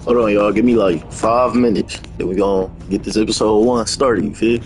Hold on, y'all. Give me like 5 minutes. Then we gonna get this episode one started. You feel?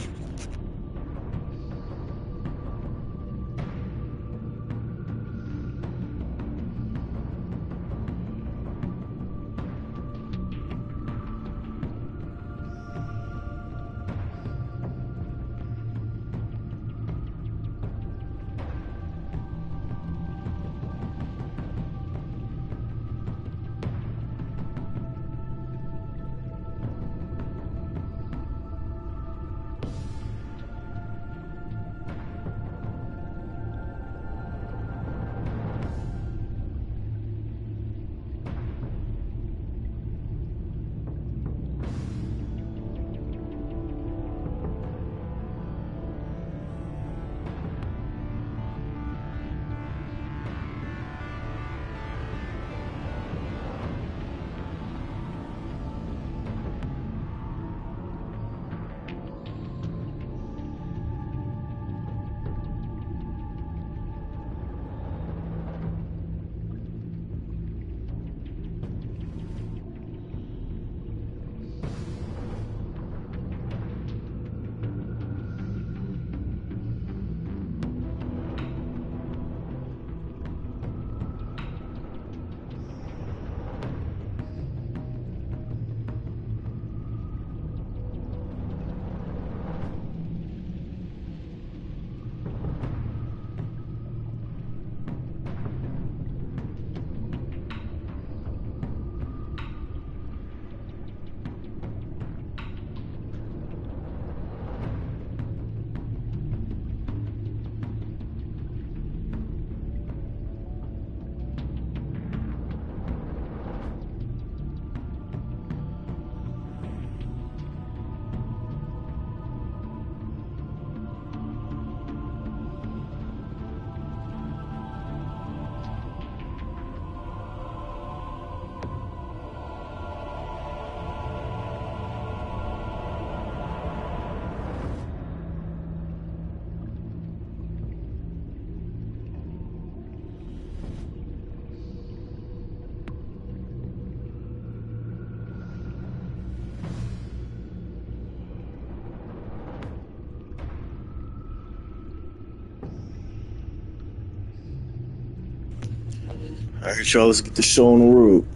All right, y'all. Let's get the show on the road.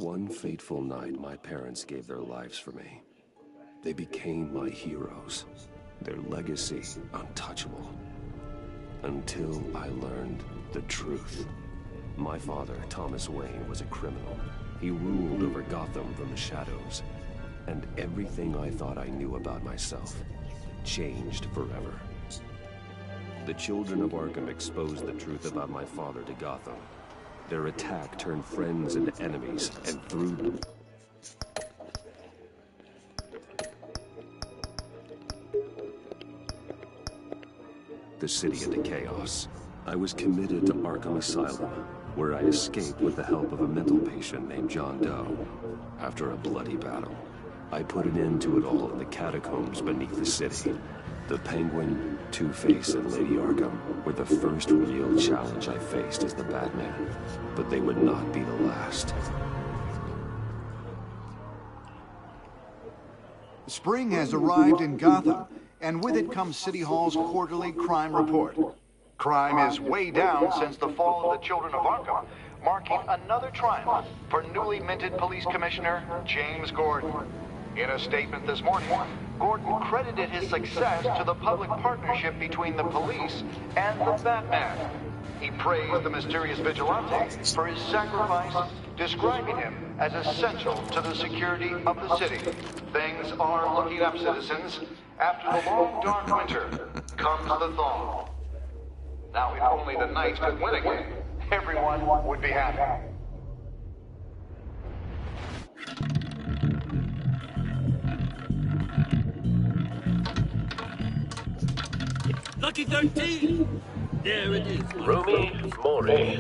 One fateful night, my parents gave their lives for me. They became my heroes, their legacy untouchable. Until I learned the truth. My father, Thomas Wayne, was a criminal. He ruled over Gotham from the shadows. And everything I thought I knew about myself changed forever. The children of Arkham exposed the truth about my father to Gotham. Their attack turned friends into enemies and threw the city into chaos. I was committed to Arkham Asylum, where I escaped with the help of a mental patient named John Doe. After a bloody battle, I put an end to it all in the catacombs beneath the city. The Penguin, Two-Face, and Lady Arkham were the first real challenge I faced as the Batman, but they would not be the last. Spring has arrived in Gotham, and with it comes City Hall's quarterly crime report. Crime is way down since the fall of the Children of Arkham, marking another triumph for newly minted Police Commissioner James Gordon. In a statement this morning, Gordon credited his success to the public partnership between the police and the Batman. He praised the mysterious vigilante for his sacrifice, describing him as essential to the security of the city. Things are looking up, citizens. After the long, dark winter comes the thaw. Now, if only the Knights could win again, everyone would be happy. Lucky 13! There it is. Rumi Mori,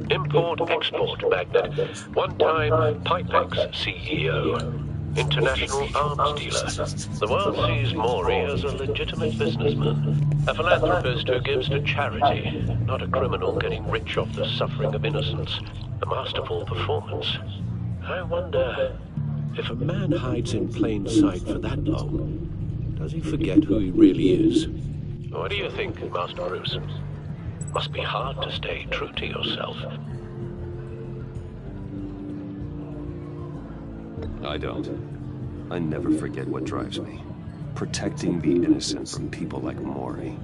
import-export magnate, one-time Pipex CEO, international arms dealer. The world sees Mori as a legitimate businessman, a philanthropist who gives to charity, not a criminal getting rich off the suffering of innocence. A masterful performance. I wonder, if a man hides in plain sight for that long, does he forget who he really is? What do you think, Master Bruce? Must be hard to stay true to yourself. I don't. I never forget what drives me. Protecting the innocent from people like Mori.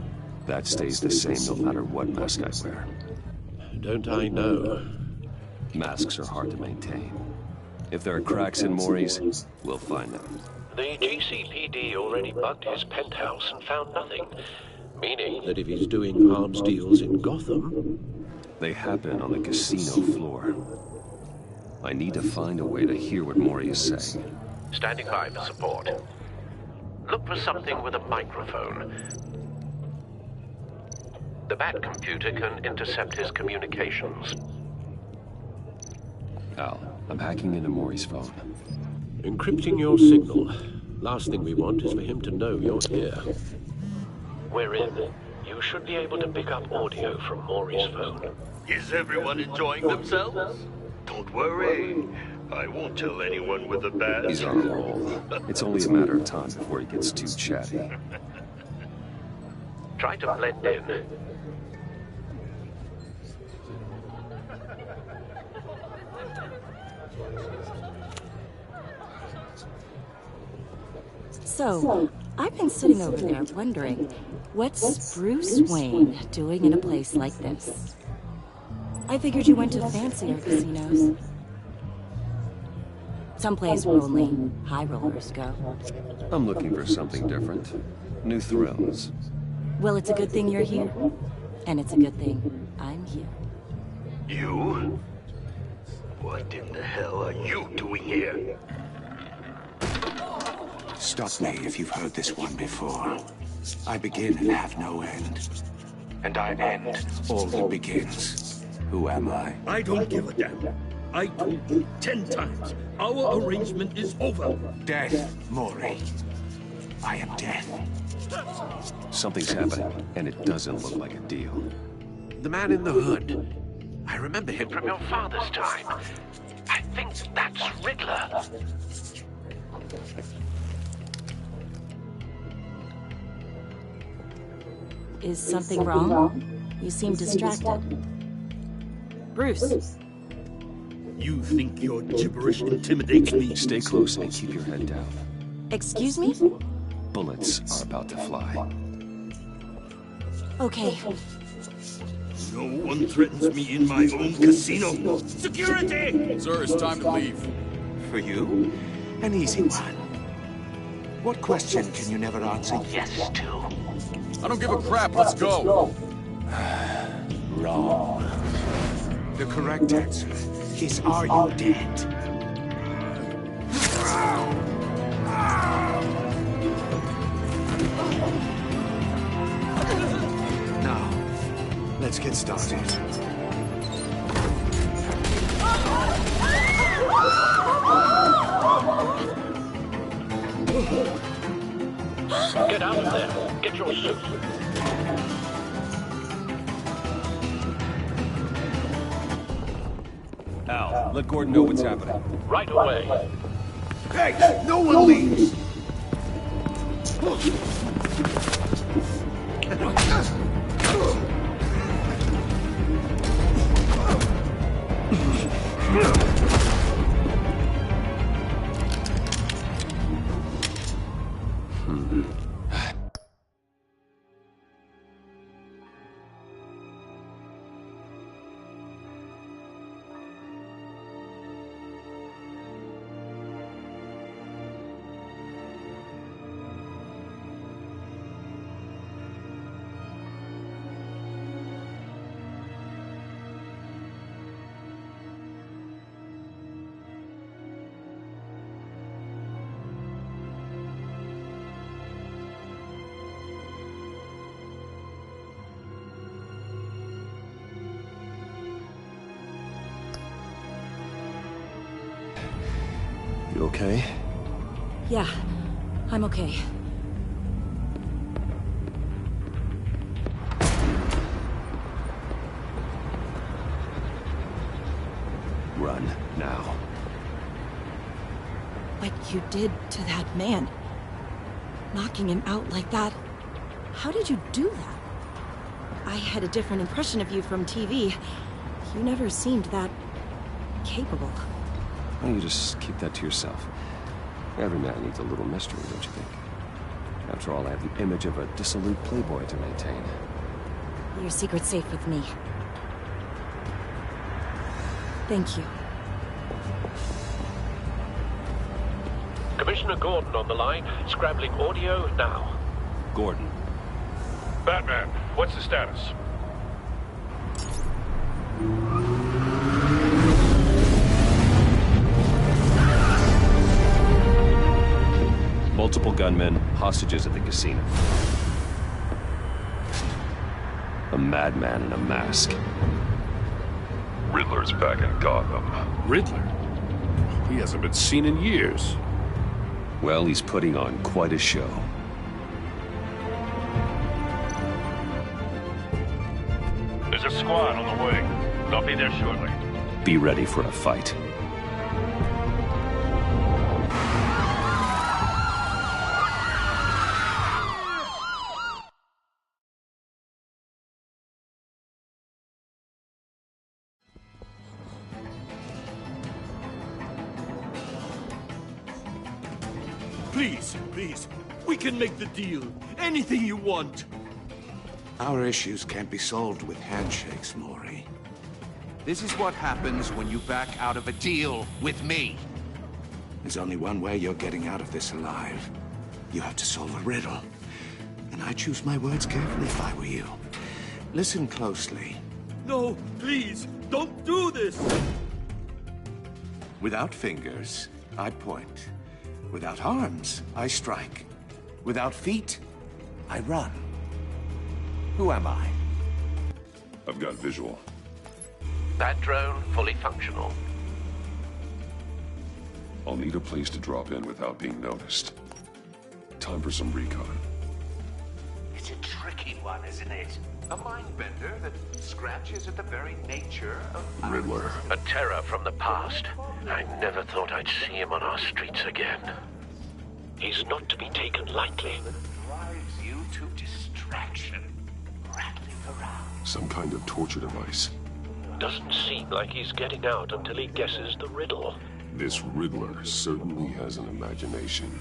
That stays the same no matter what mask I wear. Don't I know? Masks are hard to maintain. If there are cracks in Mori's, we'll find them. The GCPD already bugged his penthouse and found nothing. Meaning that if he's doing arms deals in Gotham... They happen on the casino floor. I need to find a way to hear what Mori is saying. Standing by for support. Look for something with a microphone. The Bat computer can intercept his communications. Al, I'm hacking into Mori's phone. Encrypting your signal. Last thing we want is for him to know you're here. We're in. You should be able to pick up audio from Maury's phone. Is everyone enjoying themselves? Don't worry. I won't tell anyone with a badge. He's on a roll. It's only a matter of time before he gets too chatty. Try to blend in. So, I've been sitting over there wondering, what's Bruce Wayne doing in a place like this? I figured you went to fancier casinos. Someplace where only high rollers go. I'm looking for something different. New thrills. Well, it's a good thing you're here. And it's a good thing I'm here. You? What in the hell are you doing here? Stop me if you've heard this one before. I begin and have no end. And I end all that begins. Who am I? I don't give a damn. I told you 10 times. Our arrangement is over. Death, Mori. I am death. Something's happening, and it doesn't look like a deal. The man in the hood. I remember him from your father's time. I think that's Riddler. Is something wrong? You seem distracted. Bruce. You think your gibberish intimidates me? Stay close and keep your head down. Excuse me? Bullets are about to fly. Okay. No one threatens me in my own casino. Security! Sir, it's time to leave. For you, an easy one. What question can you never answer yes to? I don't give a crap. Let's go. Wrong. The correct answer is, are you dead? Now, let's get started. Get out of there. Get your suit. Al, let Gordon know what's happening. Right away. Hey, no one leaves! okay? Yeah, I'm okay. Run, now. What you did to that man. Knocking him out like that. How did you do that? I had a different impression of you from TV. You never seemed that capable. Why don't you just keep that to yourself? Every man needs a little mystery, don't you think? After all, I have the image of a dissolute playboy to maintain. Your secret's safe with me. Thank you. Commissioner Gordon on the line, scrambling audio now. Gordon. Batman, what's the status? Multiple gunmen, hostages at the casino. A madman in a mask. Riddler's back in Gotham. Riddler? He hasn't been seen in years. Well, he's putting on quite a show. There's a squad on the way. They'll be there shortly. Be ready for a fight. Please, we can make the deal. Anything you want. Our issues can't be solved with handshakes, Maury. This is what happens when you back out of a deal with me. There's only one way you're getting out of this alive. You have to solve a riddle. And I choose my words carefully if I were you. Listen closely. No, please, don't do this. Without fingers, I point. Without arms, I strike. Without feet, I run. Who am I? I've got visual. That drone fully functional. I'll need a place to drop in without being noticed. Time for some recon. It's a tricky one, isn't it? A mind-bender that scratches at the very nature of... Riddler. A terror from the past. I never thought I'd see him on our streets again. He's not to be taken lightly. Drives you to distraction. Rattling around. Some kind of torture device. Doesn't seem like he's getting out until he guesses the riddle. This Riddler certainly has an imagination.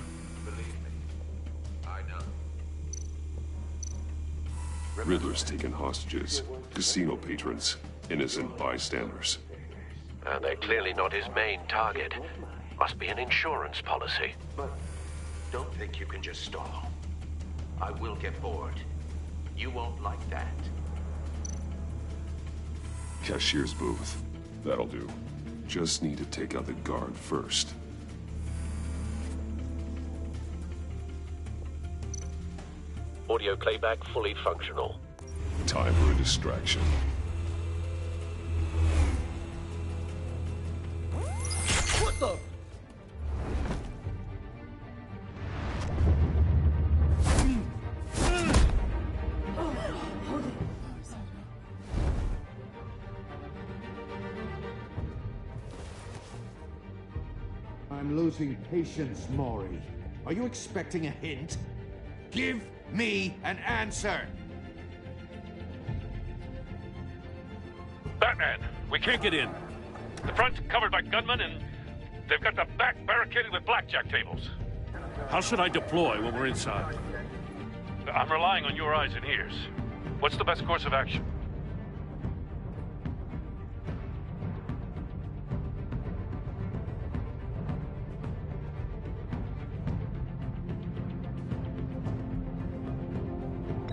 Riddler's taken hostages, casino patrons, innocent bystanders. And they're clearly not his main target. Must be an insurance policy. But don't think you can just stall. I will get bored. You won't like that. Cashier's booth. That'll do. Just need to take out the guard first. Audio playback fully functional. Time for a distraction. What the? I'm losing patience, Maury. Are you expecting a hint? Give me an answer! Batman, we can't get in. The front's covered by gunmen, and they've got the back barricaded with blackjack tables. How should I deploy when we're inside? I'm relying on your eyes and ears. What's the best course of action?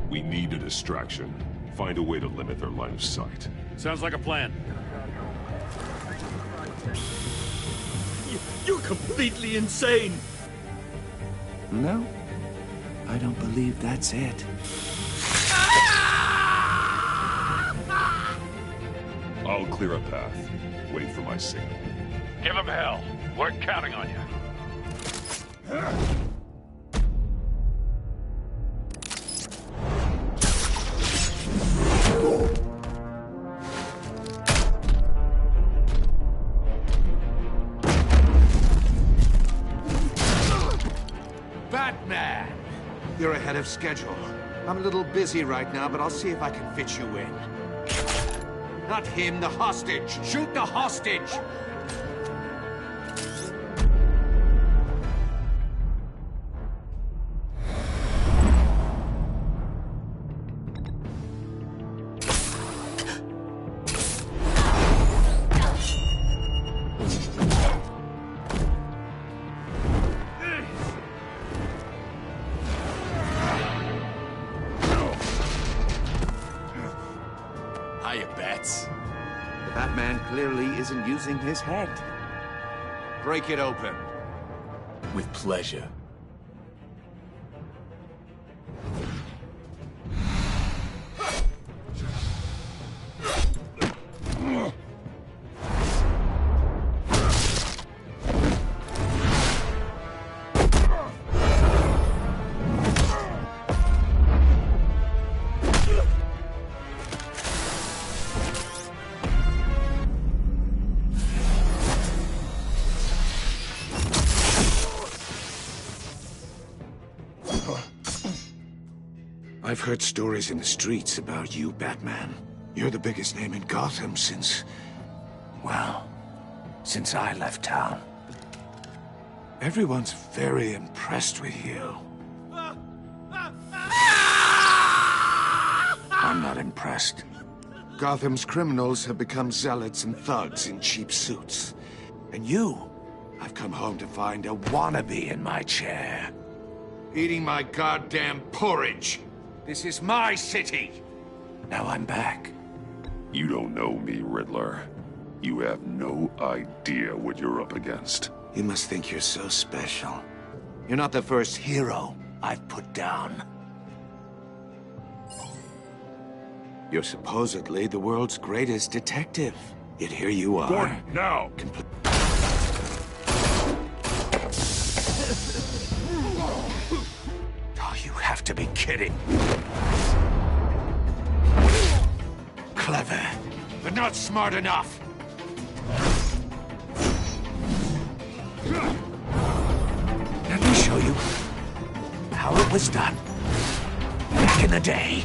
We need a distraction. Find a way to limit their line of sight. Sounds like a plan. You're completely insane. No, I don't believe that's it. I'll clear a path. Wait for my signal. Give them hell. We're counting on you. Batman! You're ahead of schedule. I'm a little busy right now, but I'll see if I can fit you in. Not him, the hostage! Shoot the hostage! Hiya, Bats. The Batman clearly isn't using his head. Break it open. With pleasure. I've heard stories in the streets about you, Batman. You're the biggest name in Gotham since... well, since I left town. Everyone's very impressed with you. I'm not impressed. Gotham's criminals have become zealots and thugs in cheap suits. And you, I've come home to find a wannabe in my chair. Eating my goddamn porridge. This is my city. Now I'm back. You don't know me, Riddler. You have no idea what you're up against. You must think you're so special. You're not the first hero I've put down. You're supposedly the world's greatest detective. Yet here you are. Gordon, now! Oh, you have to be kidding. Clever, but not smart enough. Let me show you how it was done back in the day.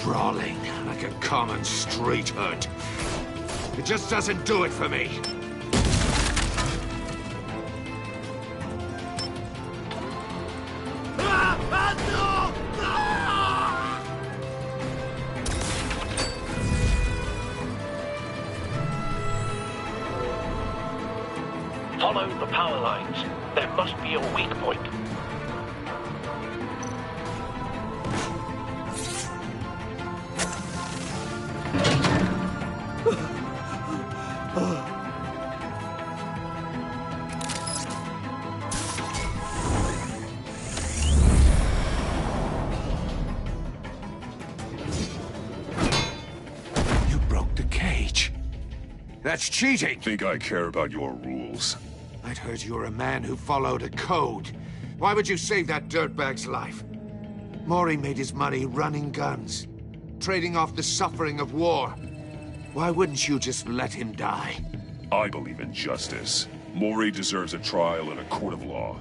Brawling like a common street hood. It just doesn't do it for me. Follow the power lines. There must be a weak point. You broke the cage. That's cheating. Think I care about your rules? I'd heard you were a man who followed a code. Why would you save that dirtbag's life? Maury made his money running guns, trading off the suffering of war. Why wouldn't you just let him die? I believe in justice. Maury deserves a trial in a court of law.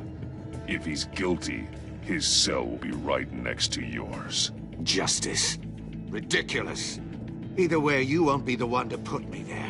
If he's guilty, his cell will be right next to yours. Justice? Ridiculous. Either way, you won't be the one to put me there.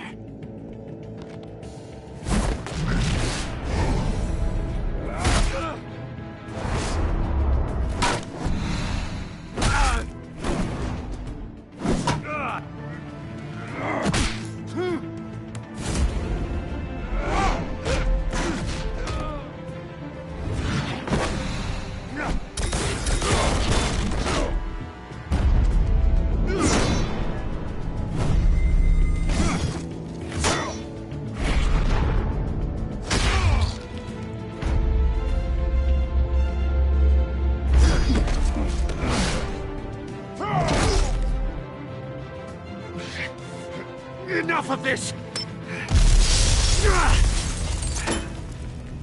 of this!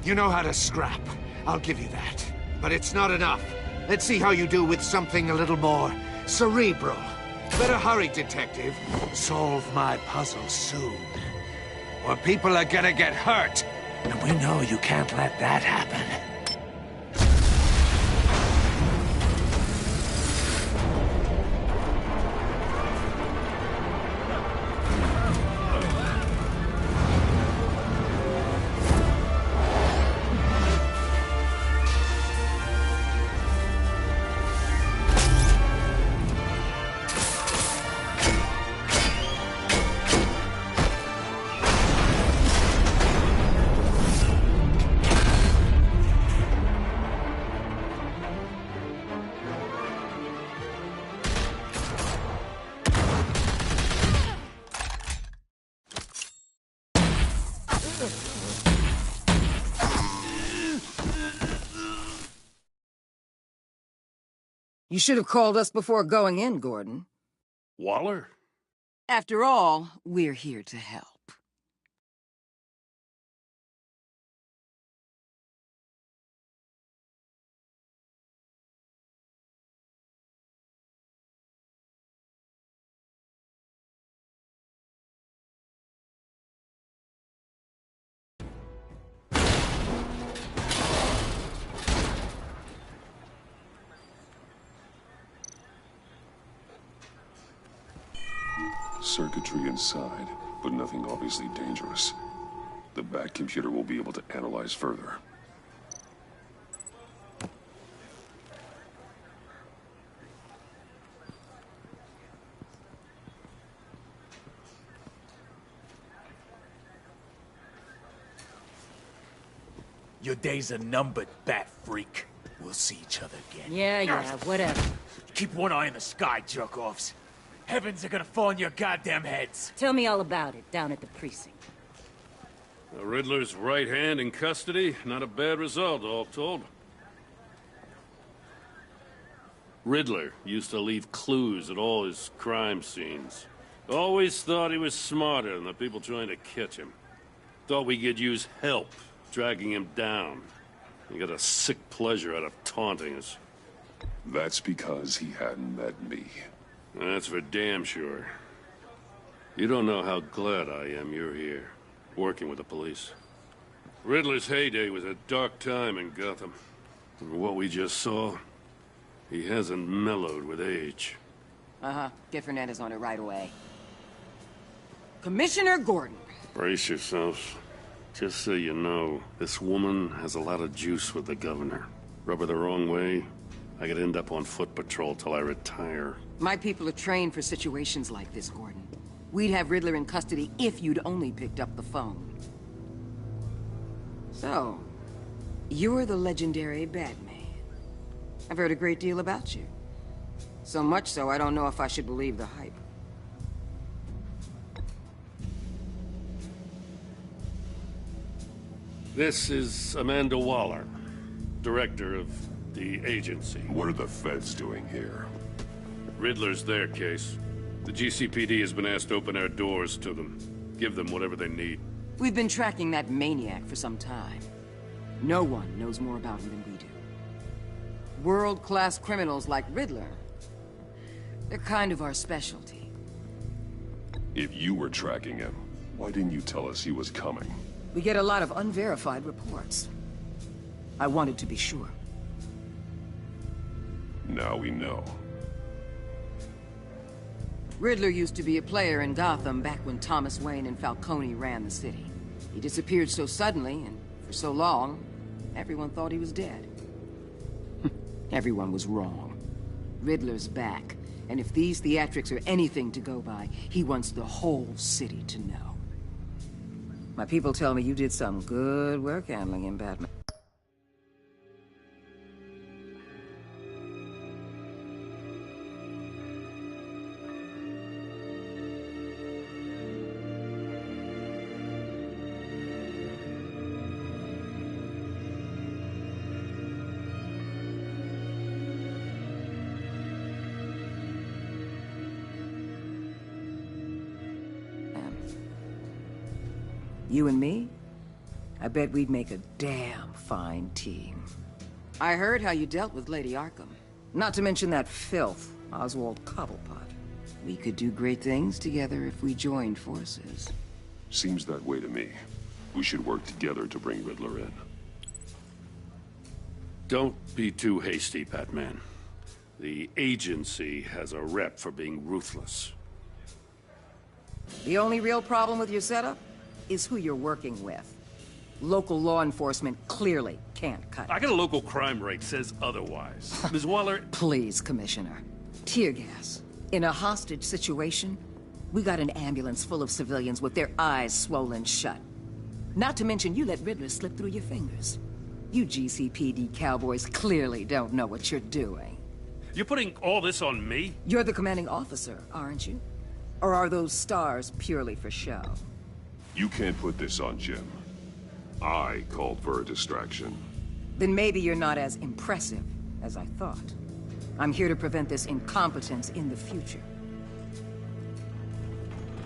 You know how to scrap. I'll give you that. But it's not enough. Let's see how you do with something a little more cerebral. Better hurry, detective. Solve my puzzle soon. Or people are gonna get hurt. And we know you can't let that happen. You should have called us before going in, Gordon. Waller? After all, we're here to help. Circuitry inside, but nothing obviously dangerous. The back computer will be able to analyze further. Your days are numbered, bat freak. We'll see each other again. Yeah, whatever. Keep one eye in the sky, jerk-offs. Heavens are gonna fall on your goddamn heads. Tell me all about it, down at the precinct. The Riddler's right hand in custody. Not a bad result, all told. Riddler used to leave clues at all his crime scenes. Always thought he was smarter than the people trying to catch him. Thought we could use help dragging him down. He got a sick pleasure out of taunting us. That's because he hadn't met me. That's for damn sure. You don't know how glad I am you're here, working with the police. Riddler's heyday was a dark time in Gotham. And what we just saw, he hasn't mellowed with age. Uh-huh. Get Fernandez on it right away. Commissioner Gordon. Brace yourselves. Just so you know, this woman has a lot of juice with the governor. Rub her the wrong way, I could end up on foot patrol till I retire. My people are trained for situations like this, Gordon. We'd have Riddler in custody if you'd only picked up the phone. So, you're the legendary Batman. I've heard a great deal about you. So much so, I don't know if I should believe the hype. This is Amanda Waller, director of the agency. What are the feds doing here? Riddler's their case. The GCPD has been asked to open our doors to them. Give them whatever they need. We've been tracking that maniac for some time. No one knows more about him than we do. World-class criminals like Riddler, they're kind of our specialty. If you were tracking him, why didn't you tell us he was coming? We get a lot of unverified reports. I wanted to be sure. Now we know. Riddler used to be a player in Gotham back when Thomas Wayne and Falcone ran the city. He disappeared so suddenly and for so long, everyone thought he was dead. Everyone was wrong. Riddler's back, and if these theatrics are anything to go by, he wants the whole city to know. My people tell me you did some good work handling him, Batman. You and me? I bet we'd make a damn fine team. I heard how you dealt with Lady Arkham. Not to mention that filth, Oswald Cobblepot. We could do great things together if we joined forces. Seems that way to me. We should work together to bring Riddler in. Don't be too hasty, Batman. The agency has a rep for being ruthless. The only real problem with your setup is who you're working with. Local law enforcement clearly can't cut it. I got a local crime rate says otherwise. Ms. Waller... Please, Commissioner. Tear gas. In a hostage situation, we got an ambulance full of civilians with their eyes swollen shut. Not to mention you let Riddler slip through your fingers. You GCPD cowboys clearly don't know what you're doing. You're putting all this on me? You're the commanding officer, aren't you? Or are those stars purely for show? You can't put this on Jim. I called for a distraction. Then maybe you're not as impressive as I thought. I'm here to prevent this incompetence in the future.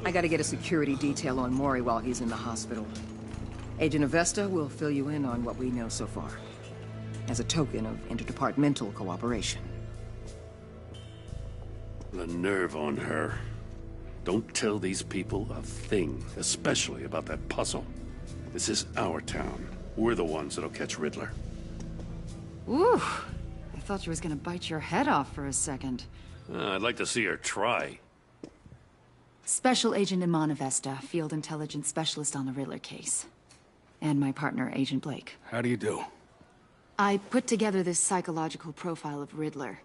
I gotta get a security detail on Maury while he's in the hospital. Agent Avesta will fill you in on what we know so far, as a token of interdepartmental cooperation. The nerve on her. Don't tell these people a thing, especially about that puzzle. This is our town. We're the ones that'll catch Riddler. Ooh, I thought you was gonna bite your head off for a second. I'd like to see her try. Special Agent Iman Avesta, Field Intelligence Specialist on the Riddler case. And my partner, Agent Blake. How do you do? I put together this psychological profile of Riddler.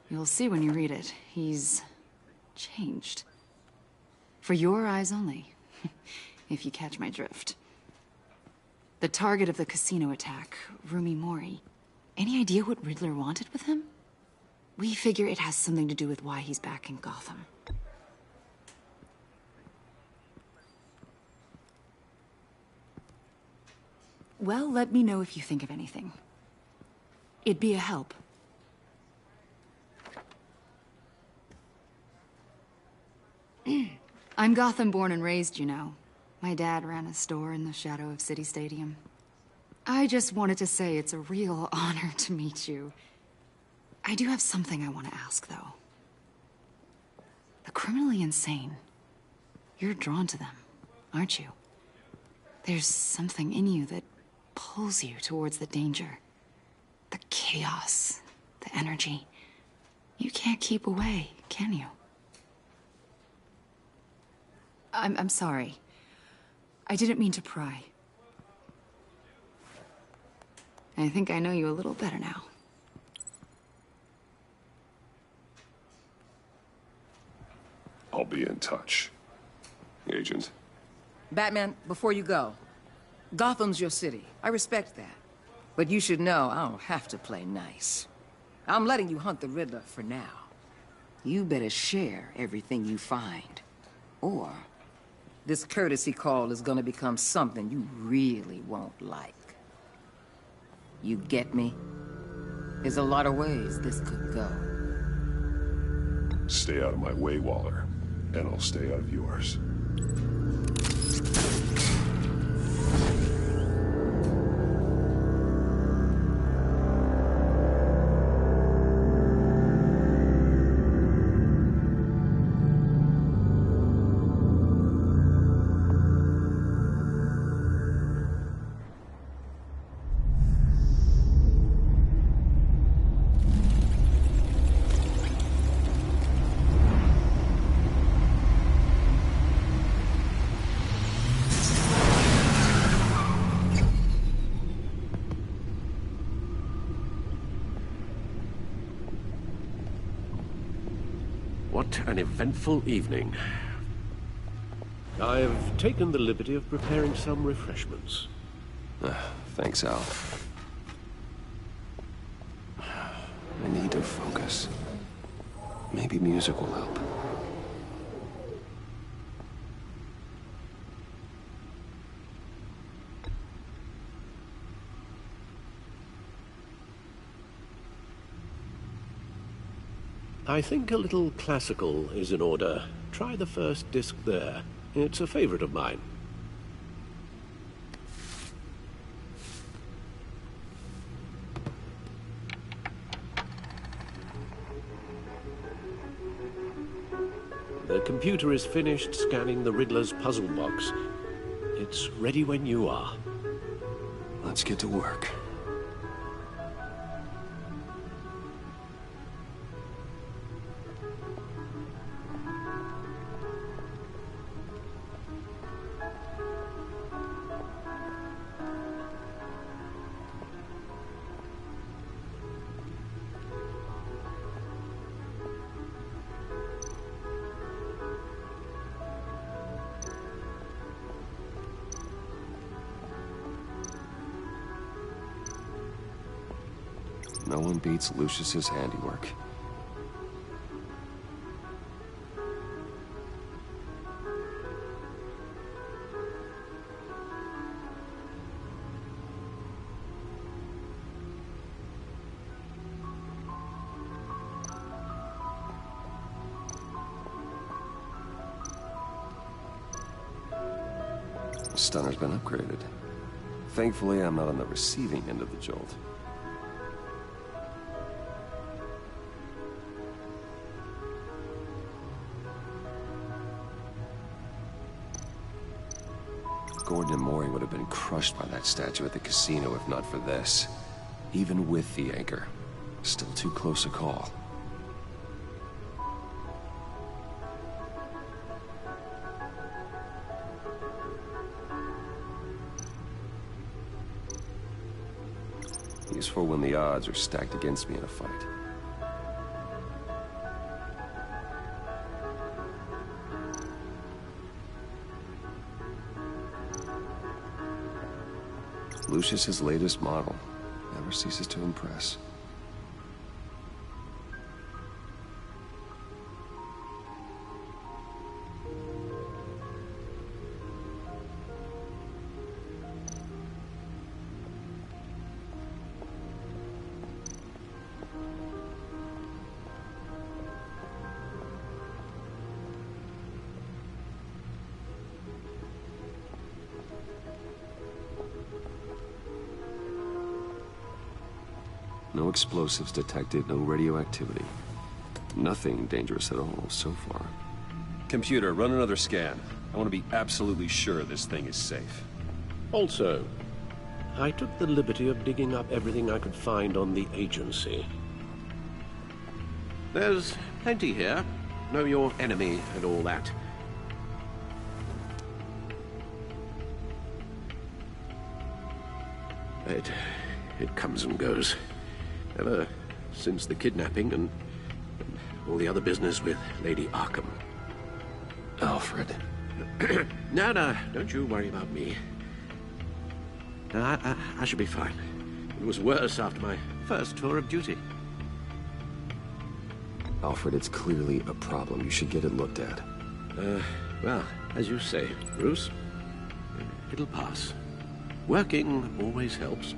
You'll see when you read it. He's changed. For your eyes only, if you catch my drift. The target of the casino attack, Rumi Mori. Any idea what Riddler wanted with him? We figure it has something to do with why he's back in Gotham. Well, let me know if you think of anything. It'd be a help. I'm Gotham born and raised, you know. My dad ran a store in the shadow of City Stadium. I just wanted to say it's a real honor to meet you. I do have something I want to ask, though. The criminally insane. You're drawn to them, aren't you? There's something in you that pulls you towards the danger. The chaos, the energy. You can't keep away, can you? I'm sorry. I didn't mean to pry. I think I know you a little better now. I'll be in touch. Agent. Batman, before you go, Gotham's your city. I respect that. But you should know I don't have to play nice. I'm letting you hunt the Riddler for now. You better share everything you find. Or this courtesy call is gonna become something you really won't like. You get me? There's a lot of ways this could go. Stay out of my way, Waller. And I'll stay out of yours. What an eventful evening. I've taken the liberty of preparing some refreshments. Thanks, Al. I need to focus. Maybe music will help. I think a little classical is in order. Try the first disc there. It's a favorite of mine. computer is finished scanning the Riddler's puzzle box. It's ready when you are. Let's get to work. No one beats Lucius's handiwork. The stunner's been upgraded. Thankfully, I'm not on the receiving end of the jolt. Gordon and Maury would have been crushed by that statue at the casino if not for this. Even with the anchor. Still too close a call. Useful when the odds are stacked against me in a fight. Lucius's latest model never ceases to impress. No explosives detected, no radioactivity. Nothing dangerous at all so far. Computer, run another scan. I want to be absolutely sure this thing is safe. Also, I took the liberty of digging up everything I could find on the agency. There's plenty here. Know your enemy and all that. It comes and goes. Ever since the kidnapping and all the other business with Lady Arkham. Alfred. No, don't you worry about me. I should be fine. It was worse after my first tour of duty. Alfred, it's clearly a problem. You should get it looked at. Well, as you say, Bruce, it'll pass. Working always helps.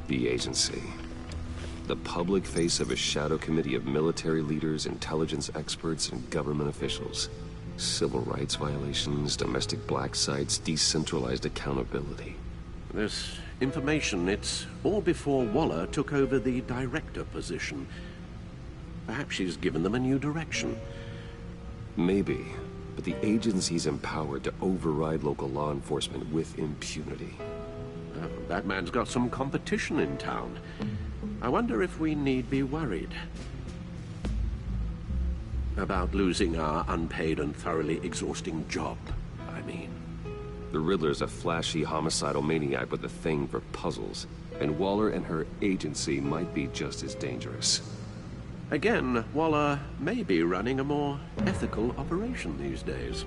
The agency. The public face of a shadow committee of military leaders, intelligence experts, and government officials. Civil rights violations, domestic black sites, decentralized accountability. This information, it's all before Waller took over the director position. Perhaps she's given them a new direction. Maybe, but the agency's empowered to override local law enforcement with impunity. Oh, Batman's got some competition in town. I wonder if we need be worried about losing our unpaid and thoroughly exhausting job, I mean. The Riddler's a flashy, homicidal maniac with a thing for puzzles, and Waller and her agency might be just as dangerous. Again, Waller may be running a more ethical operation these days.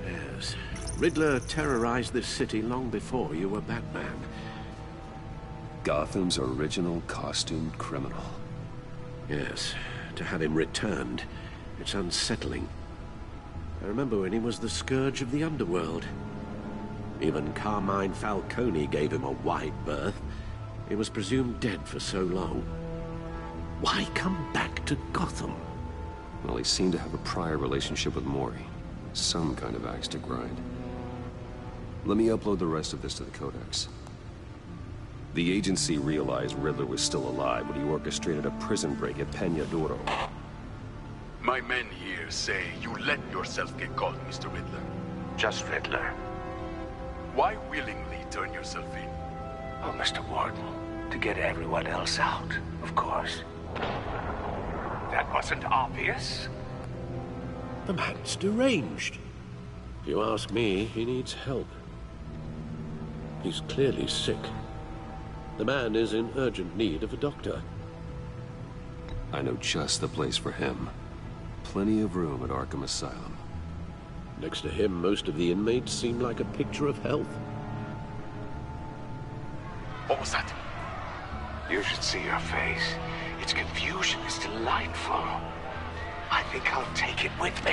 Yes, Riddler terrorized this city long before you were Batman. Gotham's original costumed criminal. Yes, to have him returned, it's unsettling. I remember when he was the scourge of the underworld. Even Carmine Falcone gave him a wide berth. He was presumed dead for so long. Why come back to Gotham? Well, he seemed to have a prior relationship with Mori. Some kind of axe to grind. Let me upload the rest of this to the Codex. The agency realized Riddler was still alive when he orchestrated a prison break at Peña Duro. My men here say you let yourself get caught, Mr. Riddler. Just Riddler. Why willingly turn yourself in? Oh, Mr. Warden, to get everyone else out, of course. That wasn't obvious. The man's deranged. If you ask me, he needs help. He's clearly sick. The man is in urgent need of a doctor. I know just the place for him. Plenty of room at Arkham Asylum. Next to him, most of the inmates seem like a picture of health. What was that? You should see your face. Its confusion is delightful. I think I'll take it with me.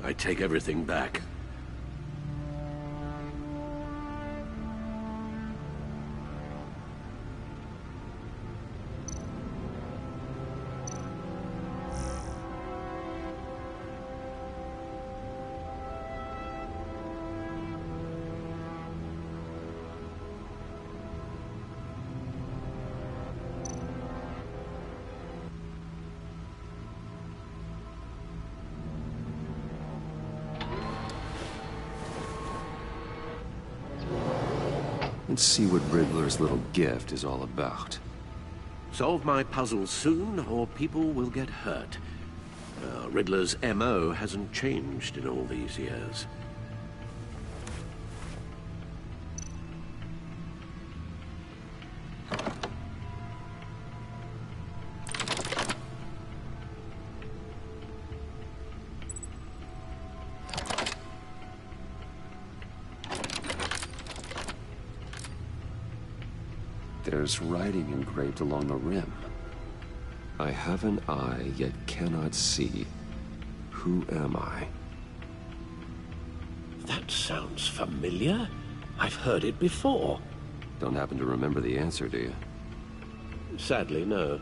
I take everything back. Let's see what Riddler's little gift is all about. Solve my puzzle soon, or people will get hurt. Riddler's M.O. hasn't changed in all these years. There's writing engraved along the rim. I have an eye, yet cannot see. Who am I? That sounds familiar. I've heard it before. Don't happen to remember the answer, do you? Sadly, no.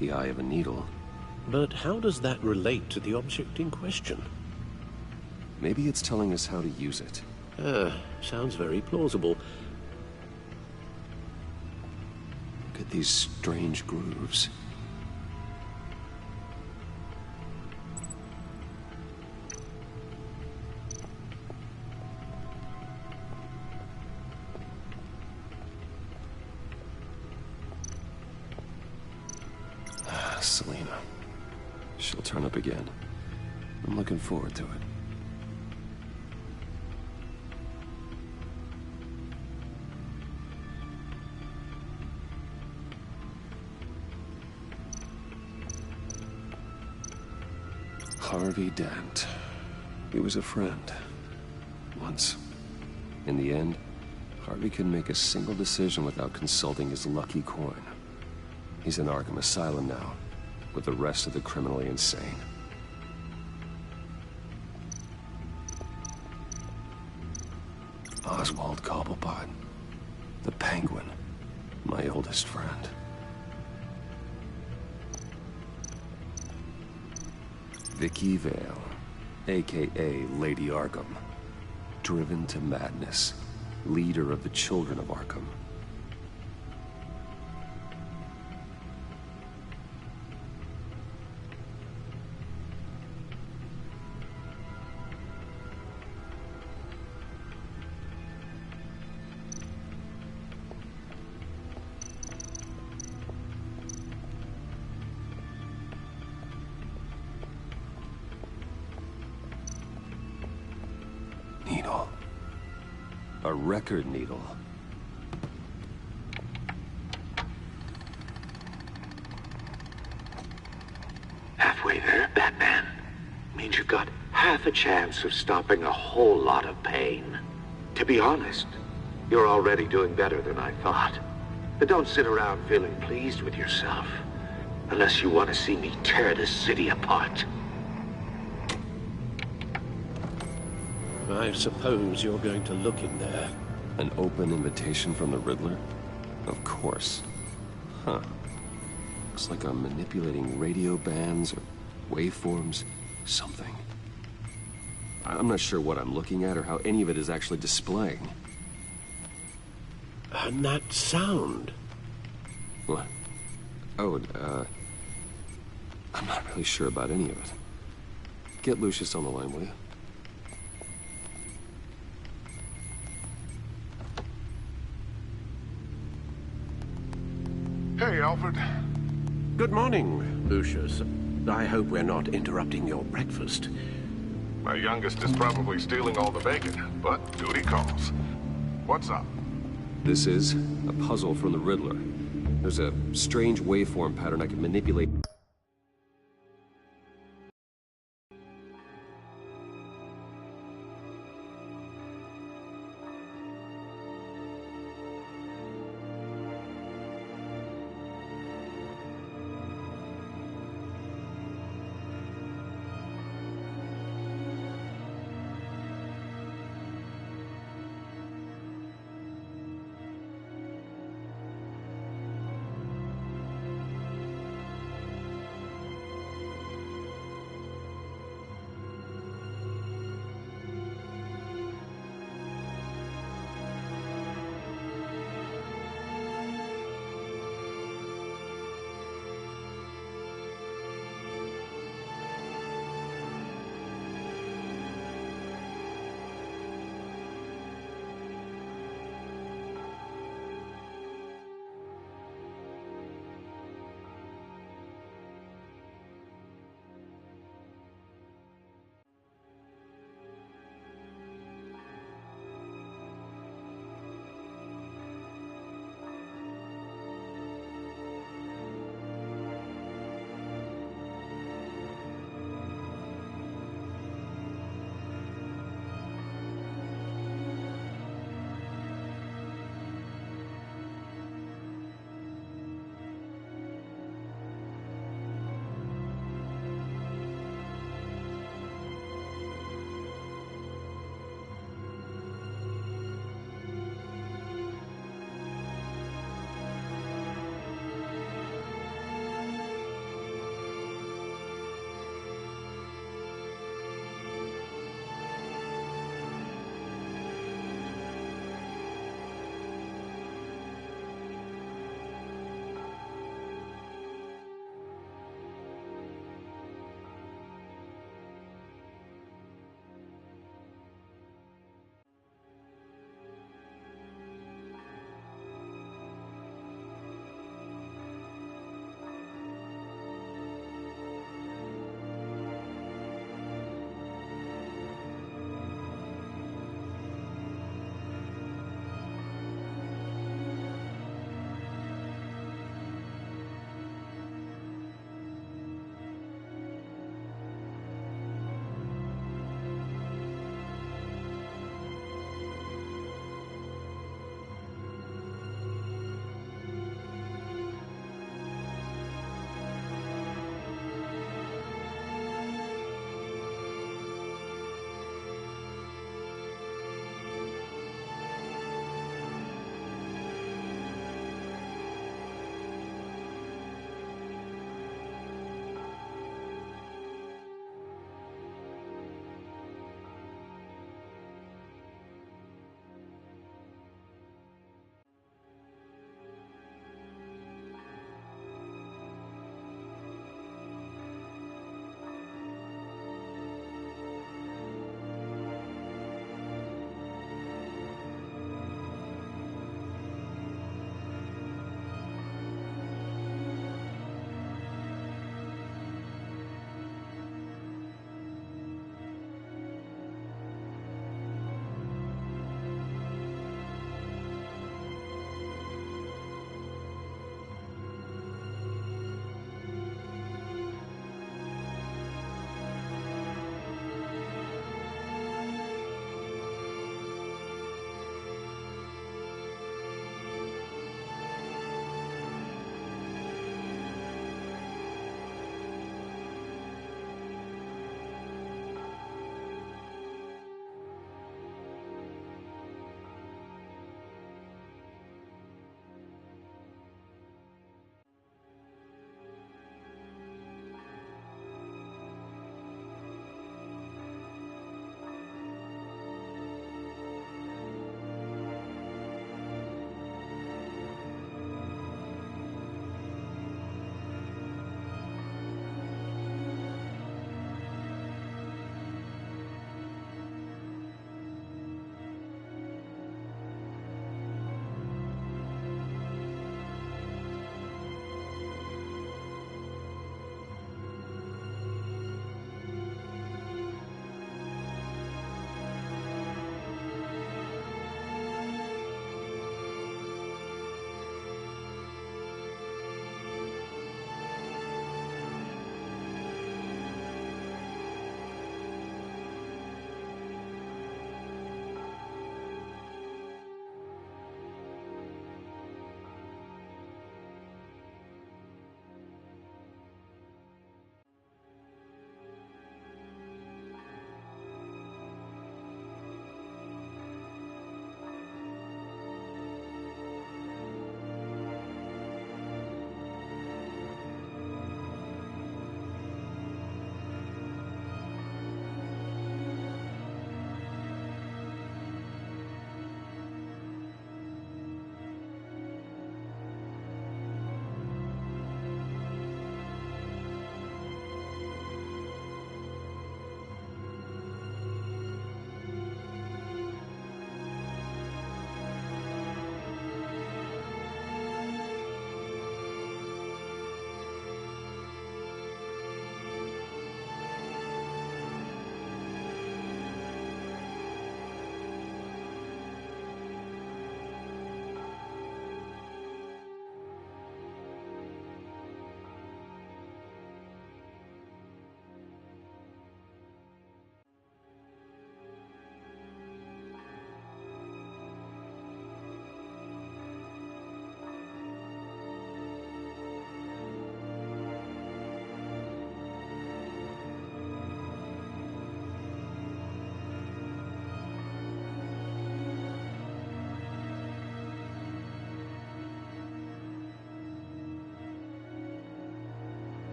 The eye of a needle. But how does that relate to the object in question? Maybe it's telling us how to use it. Sounds very plausible. Look at these strange grooves. Selena. She'll turn up again. I'm looking forward to it. Harvey Dent. He was a friend. Once. In the end, Harvey couldn't make a single decision without consulting his lucky coin. He's in Arkham Asylum now, with the rest of the criminally insane. Oswald Cobblepot. The Penguin. My oldest friend. Vicky Vale, a.k.a. Lady Arkham. Driven to madness. Leader of the Children of Arkham. Needle. A record needle. Halfway there, Batman. Means you've got half a chance of stopping a whole lot of pain. To be honest, you're already doing better than I thought. But don't sit around feeling pleased with yourself. Unless you want to see me tear this city apart. I suppose you're going to look in there. An open invitation from the Riddler? Of course. Huh. Looks like I'm manipulating radio bands or waveforms, something. I'm not sure what I'm looking at or how any of it is actually displaying. And that sound? What? Oh, I'm not really sure about any of it. Get Lucius on the line, will you? Hey, Alfred. Good morning, Lucius. I hope we're not interrupting your breakfast. My youngest is probably stealing all the bacon, but duty calls. What's up? This is a puzzle from the Riddler. There's a strange waveform pattern I can manipulate.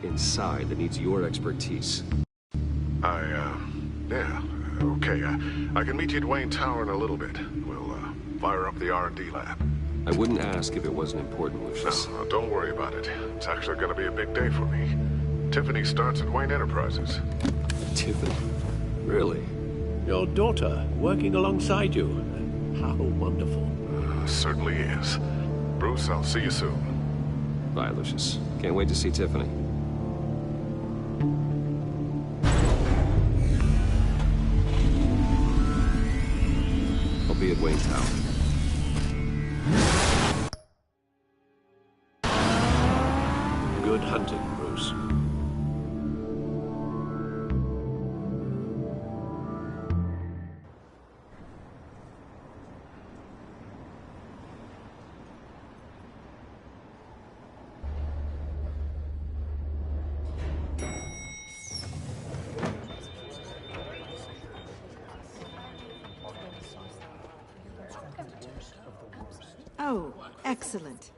inside that needs your expertise. Yeah, okay. I can meet you at Wayne Tower in a little bit. We'll, fire up the R&D lab. I wouldn't ask if it wasn't important, Lucius. No, don't worry about it. It's actually gonna be a big day for me. Tiffany starts at Wayne Enterprises. Tiffany? Really? Your daughter, working alongside you. How wonderful. Certainly is. Bruce, I'll see you soon. Bye, Lucius. Can't wait to see Tiffany. I'll be at Wayne Tower. Good hunting, Bruce. Oh, excellent.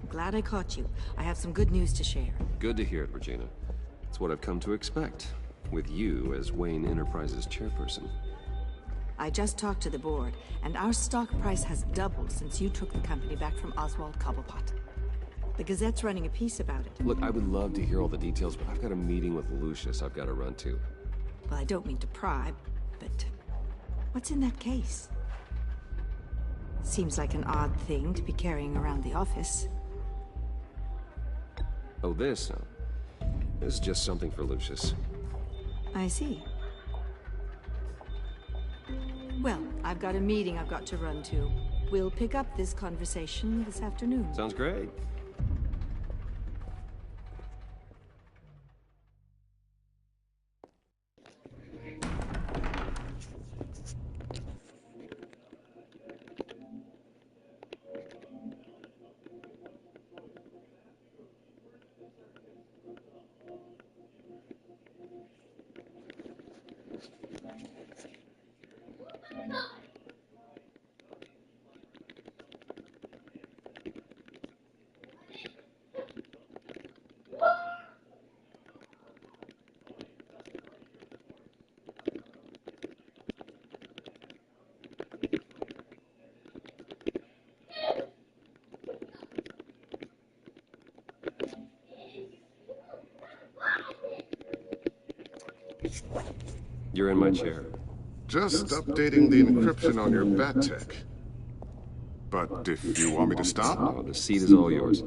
Glad I caught you. I have some good news to share. Good to hear it, Regina. It's what I've come to expect, with you as Wayne Enterprises chairperson. I just talked to the board, and our stock price has doubled since you took the company back from Oswald Cobblepot. The Gazette's running a piece about it. Look, I would love to hear all the details, but I've got a meeting with Lucius I've got to run to. Well, I don't mean to pry, but what's in that case? Seems like an odd thing to be carrying around the office. Oh, this? No. This is just something for Lucius. I see. Well, I've got a meeting I've got to run to. We'll pick up this conversation this afternoon. Sounds great. You're in my chair. Just updating the encryption on your bat tech. But if you want me to stop? Oh, the seat is all yours.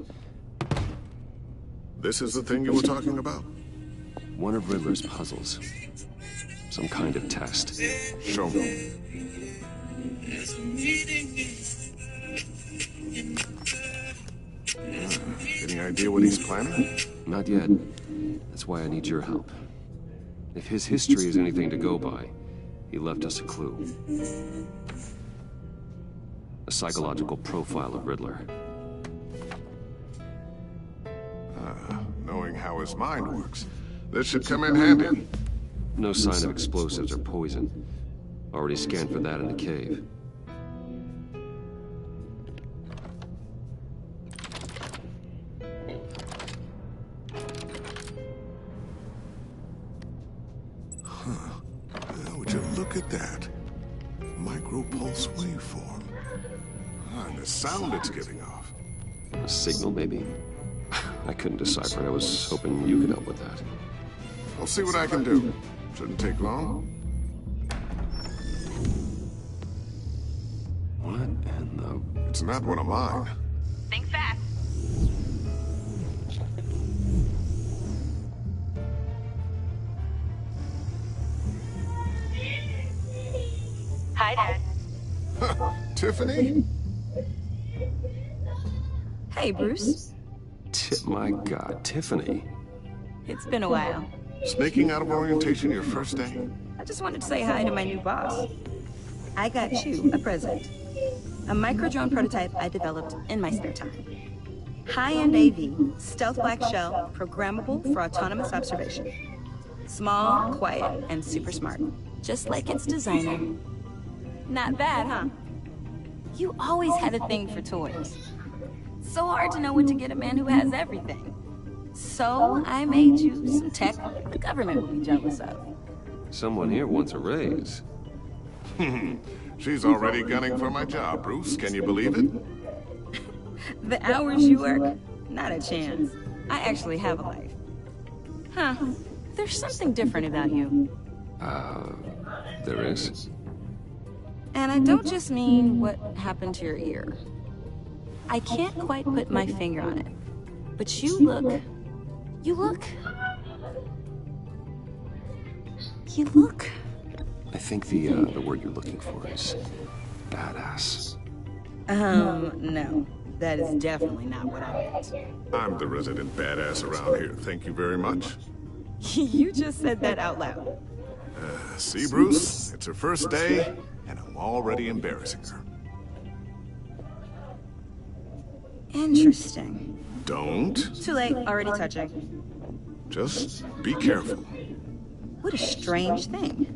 This is the thing you were talking about? One of Riddler's puzzles. Some kind of test. Show me. Any idea what he's planning? Not yet. That's why I need your help. If his history is anything to go by, he left us a clue. A psychological profile of Riddler. Knowing how his mind works, this should come in handy. No sign of explosives or poison. Already scanned for that in the cave. Would you look at that? Micro-pulse waveform. And the sound it's giving off. A signal, maybe? I couldn't decipher it. I was hoping you could help with that. I'll see what I can do. Shouldn't take long. What in the... It's not one of mine. Think fast. Hi, Dad. Tiffany? Hey, Bruce. My God, Tiffany. It's been a while. Sneaking out of orientation your first day? I just wanted to say hi to my new boss. I got you a present. A micro-drone prototype I developed in my spare time. High-end AV, stealth black shell, programmable for autonomous observation. Small, quiet, and super smart. Just like its designer. Not bad, huh? You always had a thing for toys. So hard to know what to get a man who has everything. So I made you some tech the government would be jealous of. Someone here wants a raise. She's already gunning for my job, Bruce. Can you believe it? The hours you work? Not a chance. I actually have a life. Huh. There's something different about you. There is? And I don't just mean what happened to your ear. I can't quite put my finger on it. But you look... You look... I think the word you're looking for is badass. No. That is definitely not what I meant. I'm the resident badass around here. Thank you very much. You just said that out loud. See, Bruce? It's her first day, and I'm already embarrassing her. Interesting. Don't. Too late, already touching. Just be careful. What a strange thing.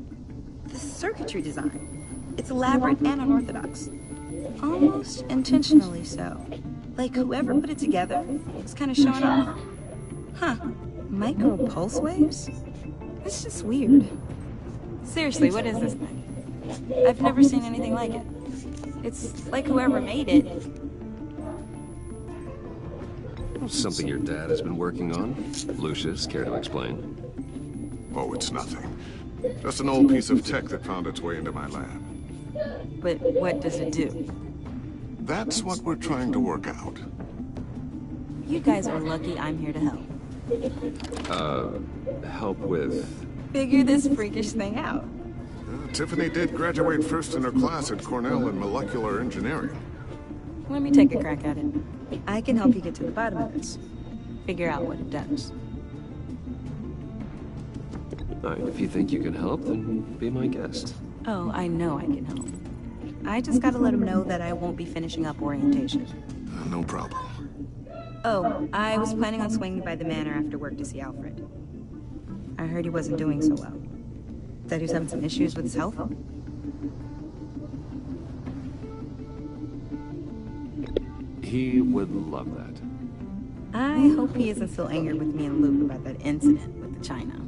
The circuitry design. It's elaborate and unorthodox. Almost intentionally so. Like whoever put it together is kind of showing off. Huh. Micro pulse waves? That's just weird. Seriously, what is this thing? I've never seen anything like it. It's like whoever made it. Something your dad has been working on. Lucius, care to explain? Oh, it's nothing. Just an old piece of tech that found its way into my lab. But what does it do? That's what we're trying to work out. You guys are lucky I'm here to help. Help with... Figure this freakish thing out. Tiffany did graduate first in her class at Cornell in molecular engineering. Let me take a crack at it. I can help you get to the bottom of this. Figure out what it does. Alright, if you think you can help, then be my guest. Oh, I know I can help. I just gotta let him know that I won't be finishing up orientation. No problem. Oh, I was planning on swinging by the manor after work to see Alfred. I heard he wasn't doing so well. Said he was having some issues with his health. He would love that. I hope he isn't still angered with me and Luke about that incident with the china.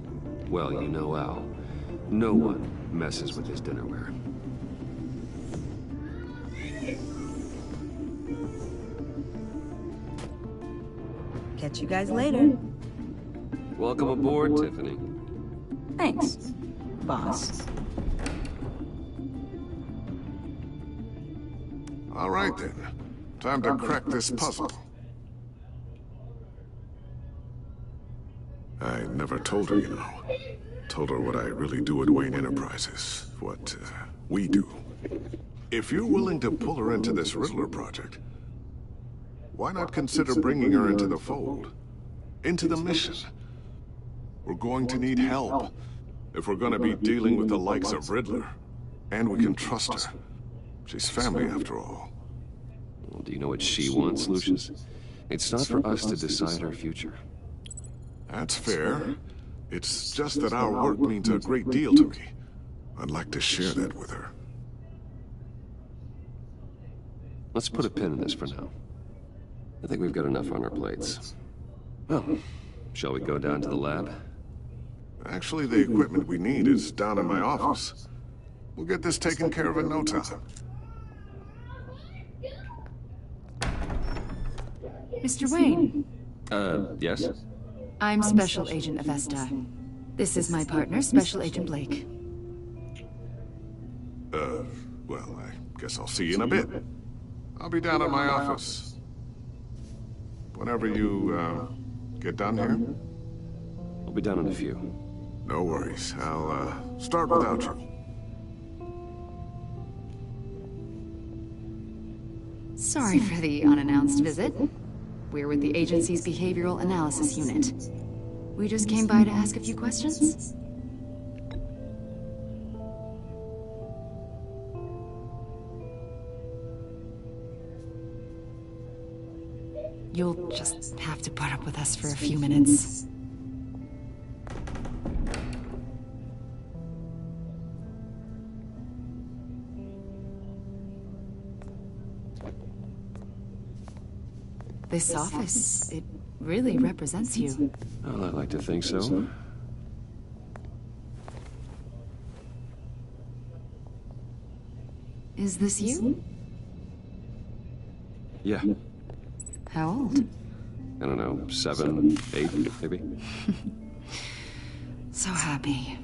Well, you know Al. No one messes with his dinnerware. Catch you guys later. Welcome aboard, Tiffany. Thanks, boss. All right, then. Time to crack this puzzle. I never told her, you know. Told her what I really do at Wayne Enterprises. What, we do. If you're willing to pull her into this Riddler project, why not consider bringing her into the fold? Into the mission? We're going to need help if we're going to be dealing with the likes of Riddler. And we can trust her. She's family, after all. Well, do you know what she wants, Lucius? It's not for us to decide her future. That's fair. It's just that our work means a great deal to me. I'd like to share that with her. Let's put a pin in this for now. I think we've got enough on our plates. Well, shall we go down to the lab? Actually, the equipment we need is down in my office. We'll get this taken care of in no time. Mr. Wayne. Yes? I'm Special Agent Avesta. This is my partner, Special Agent Blake. Well, I guess I'll see you in a bit. I'll be down at my office. Whenever you, get done here? I'll be down in a few. No worries. I'll, start without you. Sorry for the unannounced visit. We're with the agency's behavioral analysis unit. We just came by to ask a few questions. You'll just have to put up with us for a few minutes. This office, it really represents you. Well, I like to think so. Is this you? Yeah. How old? I don't know, 7, 8, maybe? So happy.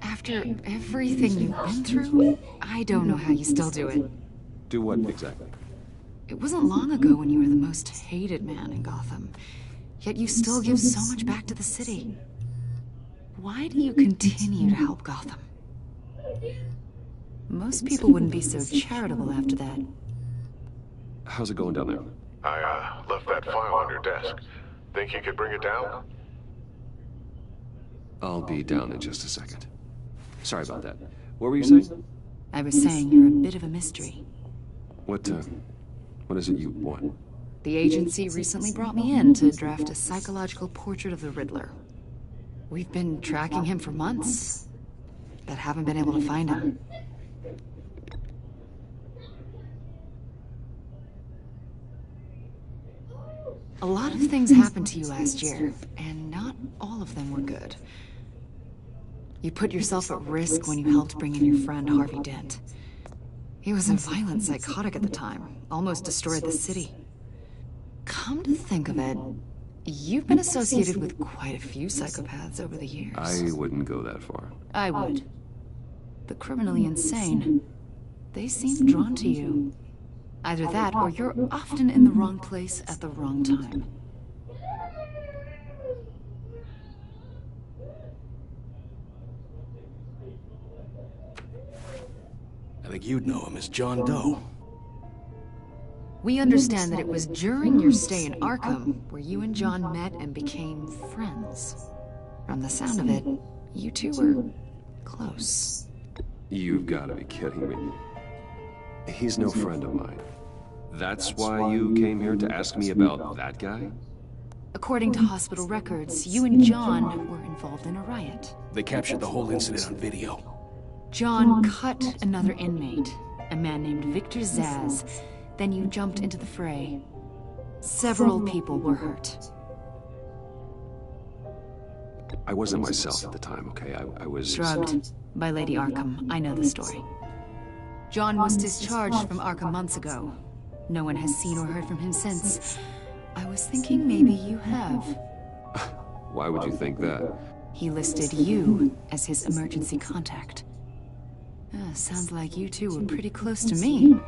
After everything you've been through, I don't know how you still do it. Do what exactly? It wasn't long ago when you were the most hated man in Gotham. Yet you still give so much back to the city. Why do you continue to help Gotham? Most people wouldn't be so charitable after that. How's it going down there? I, left that file on your desk. Think you could bring it down? I'll be down in just a second. Sorry about that. What were you saying? I was saying you're a bit of a mystery. What is it you want? The agency recently brought me in to draft a psychological portrait of the Riddler. We've been tracking him for months, but haven't been able to find him. A lot of things happened to you last year, and not all of them were good. You put yourself at risk when you helped bring in your friend Harvey Dent. He was a violent psychotic at the time, almost destroyed the city. Come to think of it, you've been associated with quite a few psychopaths over the years. I wouldn't go that far. I would. The criminally insane, they seem drawn to you. Either that, or you're often in the wrong place at the wrong time. I think you'd know him as John Doe. We understand that it was during your stay in Arkham where you and John met and became friends. From the sound of it, you two were close. You've got to be kidding me. He's no friend of mine. That's why you came here to ask me about that guy? According to hospital records, you and John were involved in a riot. They captured the whole incident on video. John cut another inmate, a man named Victor Zaz. Then you jumped into the fray. Several people were hurt. I wasn't myself at the time, okay? I was... Drugged by Lady Arkham. I know the story. John was discharged from Arkham months ago. No one has seen or heard from him since. I was thinking maybe you have. Why would you think that? He listed you as his emergency contact. Sounds like you two were pretty close to me.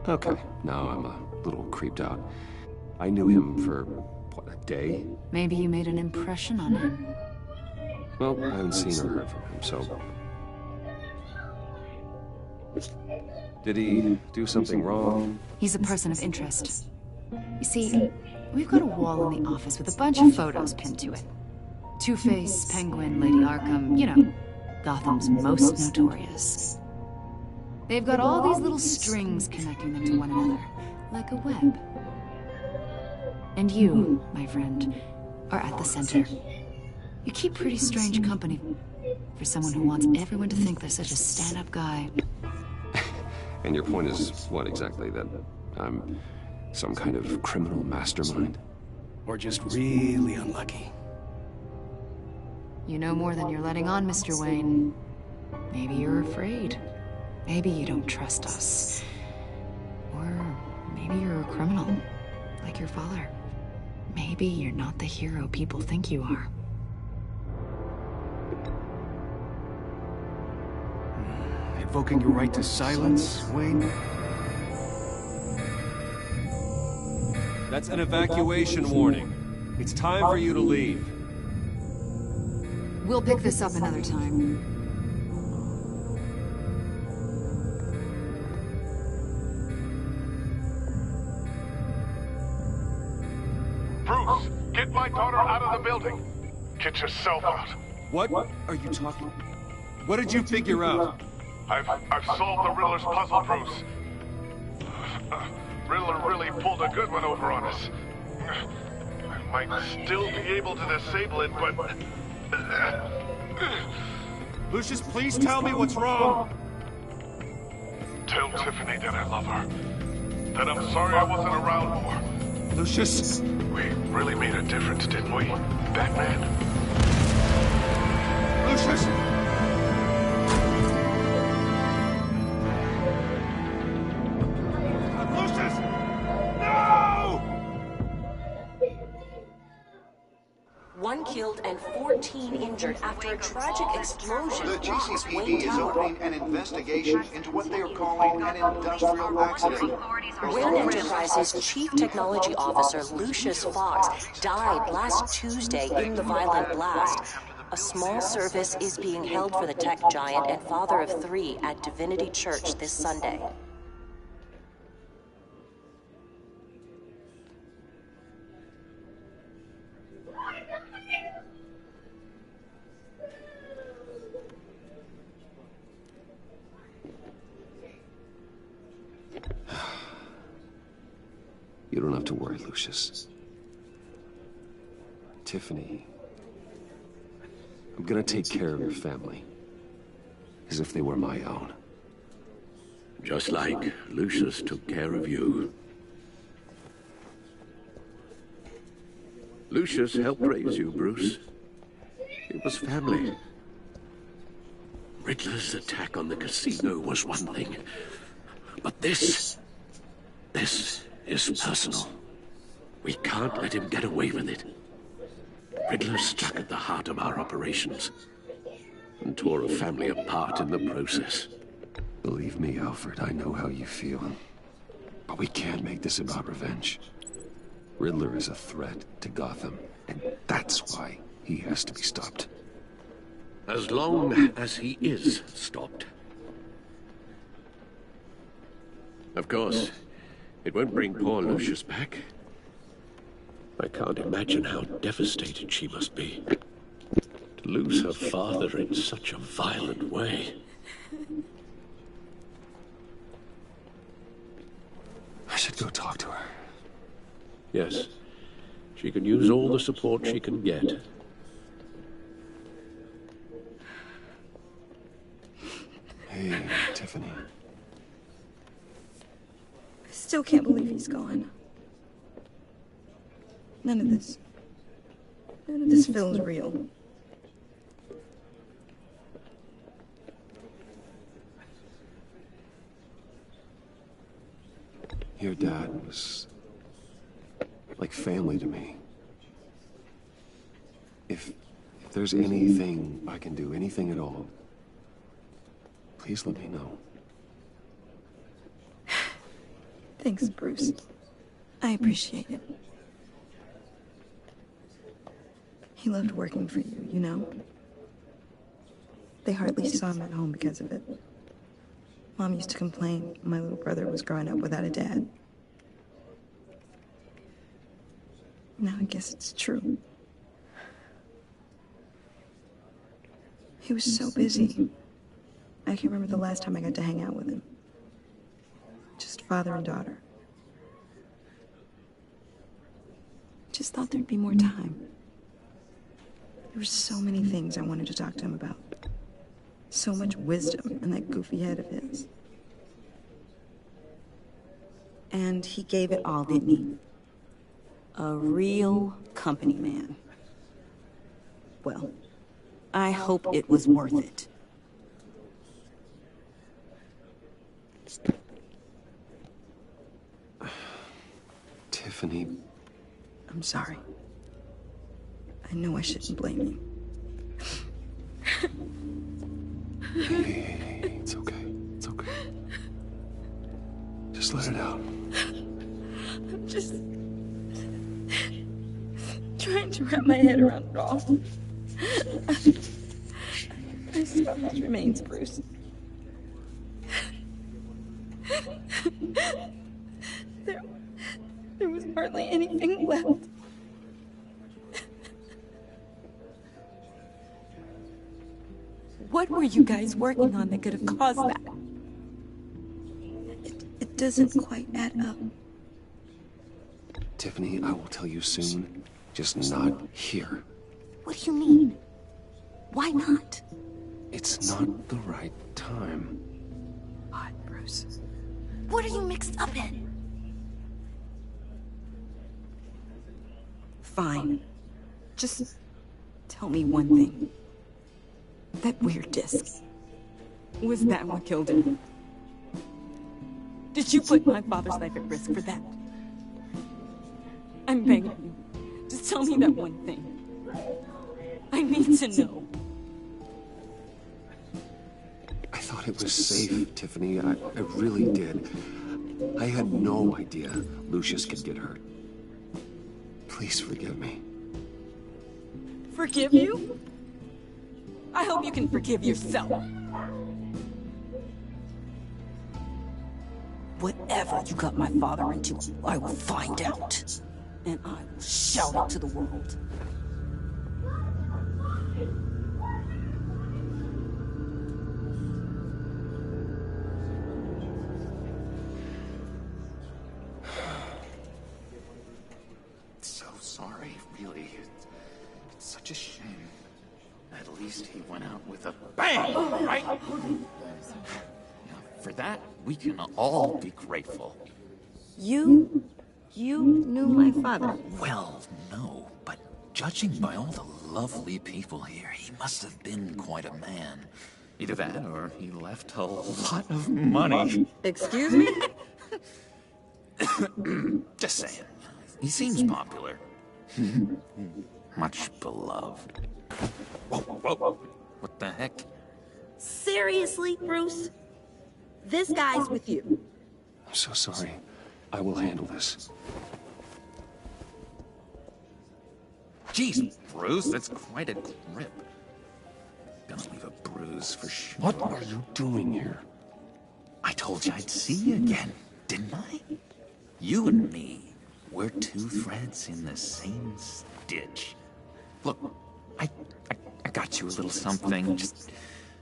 Okay, now I'm a little creeped out. I knew him for, what, a day? Maybe you made an impression on him. Well, I haven't seen or heard from him, so... Did he do something wrong? He's a person of interest. You see, we've got a wall in the office with a bunch of photos pinned to it. Two-Face, Penguin, Lady Arkham, you know, Gotham's most notorious. They've got all these little strings connecting them to one another, like a web. And you, my friend, are at the center. You keep pretty strange company for someone who wants everyone to think they're such a stand-up guy. And your point is what exactly? That I'm some kind of criminal mastermind? Or just really unlucky? You know more than you're letting on, Mr. Wayne. Maybe you're afraid. Maybe you don't trust us. Or maybe you're a criminal, like your father. Maybe you're not the hero people think you are. Invoking your right to silence, Wayne? That's an evacuation warning. It's time for you to leave. We'll pick this up another time. Bruce, get my daughter out of the building. Get yourself out. What are you talking? What did you figure out? I've solved the Riddler's puzzle, Bruce. Riddler really pulled a good one over on us. I might still be able to disable it, but... Lucius, please tell me what's wrong. Tell Tiffany that I love her. that I'm sorry I wasn't around more. Lucius! We really made a difference, didn't we, Batman? Lucius! Lucius! No! 1 killed and 14 injured after a tragic explosion. The GCPD is opening an investigation into what they are calling an industrial accident. Wayne Enterprises' Chief Technology Officer Lucius Fox died last Tuesday in the violent blast. A small service is being held for the tech giant and father of 3 at Divinity Church this Sunday. You don't have to worry, Lucius. Tiffany, I'm gonna take care of your family. As if they were my own. Just like Lucius took care of you. Lucius helped raise you, Bruce. It was family. Riddler's attack on the casino was one thing. But this is personal. We can't let him get away with it. Riddler struck at the heart of our operations and tore a family apart in the process. Believe me, Alfred, I know how you feel. But we can't make this about revenge. Riddler is a threat to Gotham, and that's why he has to be stopped. As long as he is stopped. Of course, it won't bring poor Lucius back. I can't imagine how devastated she must be. To lose her father in such a violent way. I should go talk to her. Yes, she can use all the support she can get. Hey, Tiffany. I still can't believe he's gone. None of this feels real. Your dad was like family to me. If there's anything I can do, anything at all, please let me know. Thanks, Bruce. I appreciate it. He loved working for you, you know? They hardly saw him at home because of it. Mom used to complain my little brother was growing up without a dad. Now I guess it's true. He was so busy. I can't remember the last time I got to hang out with him. Just father and daughter. Just thought there'd be more time. There were so many things I wanted to talk to him about. So much wisdom in that goofy head of his. And he gave it all, didn't he? A real company man. Well, I hope it was worth it. Tiffany. I'm sorry. I know I shouldn't blame you. Hey, it's okay. It's okay. Just let it out. I'm just trying to wrap my head around it all. So much remains, Bruce. There was hardly anything left. What were you guys working on that could have caused that? It doesn't quite add up. Tiffany, I will tell you soon. Just not here. What do you mean? Why not? It's not the right time. What, Bruce? What are you mixed up in? Fine. Just tell me one thing. That weird disc. Was that what killed him? Did you put my father's life at risk for that? I'm begging you. Just tell me that one thing. I need to know. I thought it was safe, Tiffany. I really did. I had no idea Lucius could get hurt. Please forgive me. Forgive you? I hope you can forgive yourself. Whatever you got my father into, I will find out. And I will shout it to the world. So sorry, really. It's such a shame. At least he went out with a bang, right? For that, we can all be grateful. You knew my father? Well, no, but judging by all the lovely people here, he must have been quite a man. Either that, or he left a lot of money. Excuse me? Just saying. He seems popular. Much beloved. Whoa, whoa, whoa. What the heck? Seriously, Bruce? This guy's with you. I'm so sorry. I will handle this. Jeez, Bruce, that's quite a grip. Gonna leave a bruise for sure. What are you doing here? I told you I'd see you again, didn't I? You and me, we're two threads in the same stitch. Look, I got you a little something, just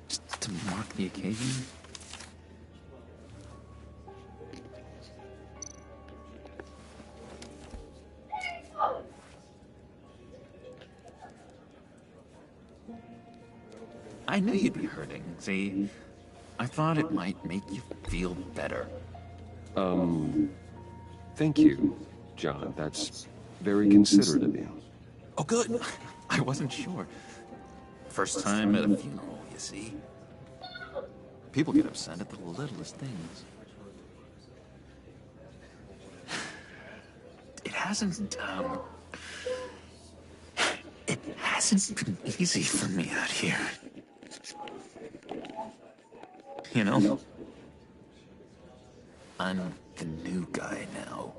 to mark the occasion. I knew you'd be hurting, see? I thought it might make you feel better. Thank you, John. That's very considerate of you. Oh, good. I wasn't sure. First time at a funeral, you see? People get upset at the littlest things. It hasn't been easy for me out here. You know? I'm the new guy now.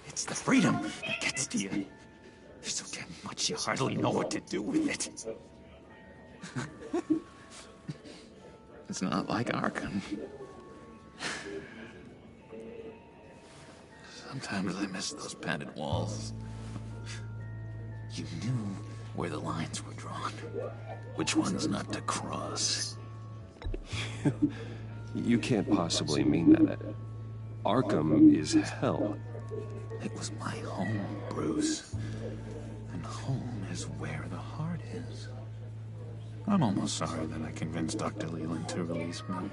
It's the freedom that gets to you. There's so damn much you hardly know what to do with it. It's not like Arkham. Sometimes I miss those padded walls. You knew where the lines were drawn. Which ones not to cross. You can't possibly mean that. Arkham is hell. It was my home, Bruce. And home is where the heart is. I'm almost sorry that I convinced Dr. Leland to release me.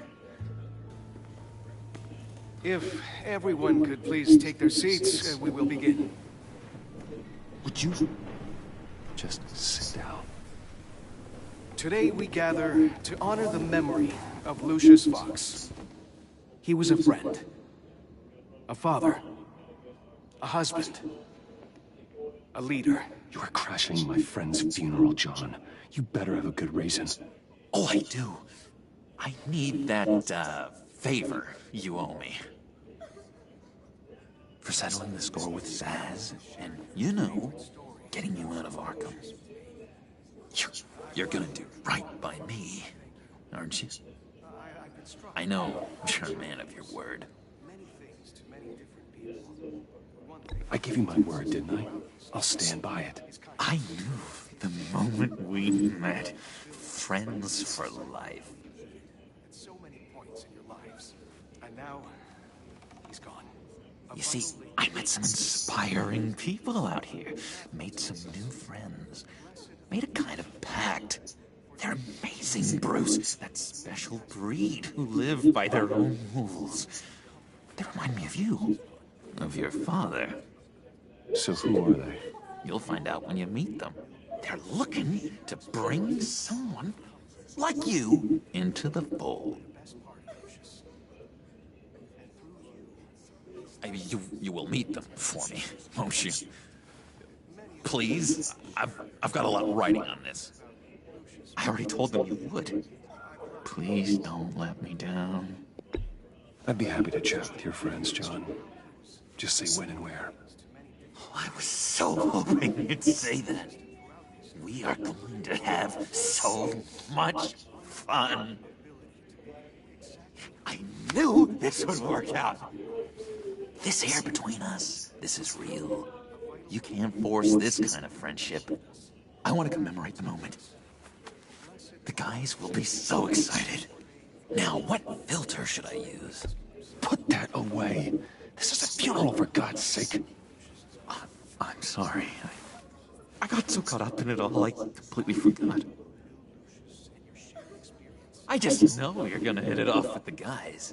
If everyone could please take their seats, we will begin. Would you just sit down? Today we gather to honor the memory of Lucius Fox. He was a friend, a father, a husband, a leader. You are crashing my friend's funeral, John. You better have a good reason. Oh, I do. I need that, favor you owe me. For settling the score with Zaz, and, you know, getting you out of Arkham. You're gonna do right by me, aren't you? I know you're a man of your word. I gave you my word, didn't I? I'll stand by it. I knew the moment we met. Friends for life. At so many points in your lives, and now he's gone. You see, I met some inspiring people out here. Made some new friends. Made a kind of pact. They're amazing, Bruce. That special breed who live by their own rules. They remind me of you. Of your father. So who are they? You'll find out when you meet them. They're looking to bring someone like you into the fold. You will meet them for me, won't you? Please? I've got a lot riding on this. I already told them you would. Please don't let me down. I'd be happy to chat with your friends, John. Just say when and where. Oh, I was so hoping you'd say that. We are going to have so much fun. I knew this would work out. This air between us, this is real. You can't force this kind of friendship. I want to commemorate the moment. The guys will be so excited. Now, what filter should I use? Put that away. This is a funeral, for God's sake. I'm sorry. I got so caught up in it all, I completely forgot. I just know you're gonna hit it off with the guys.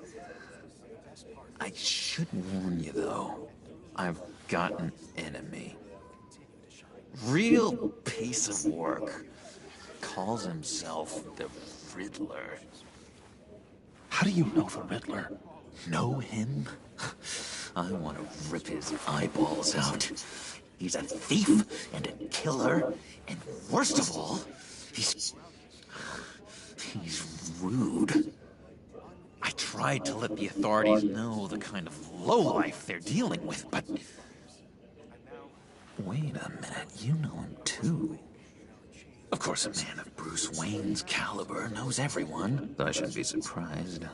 I should warn you, though. I've got an enemy. Real piece of work. Calls himself the Riddler. How do you know the Riddler? Know him? I want to rip his eyeballs out. He's a thief and a killer, and worst of all, he's rude. I tried to let the authorities know the kind of lowlife they're dealing with, but... Wait a minute, you know him too. Of course, a man of Bruce Wayne's caliber knows everyone, so I shouldn't be surprised.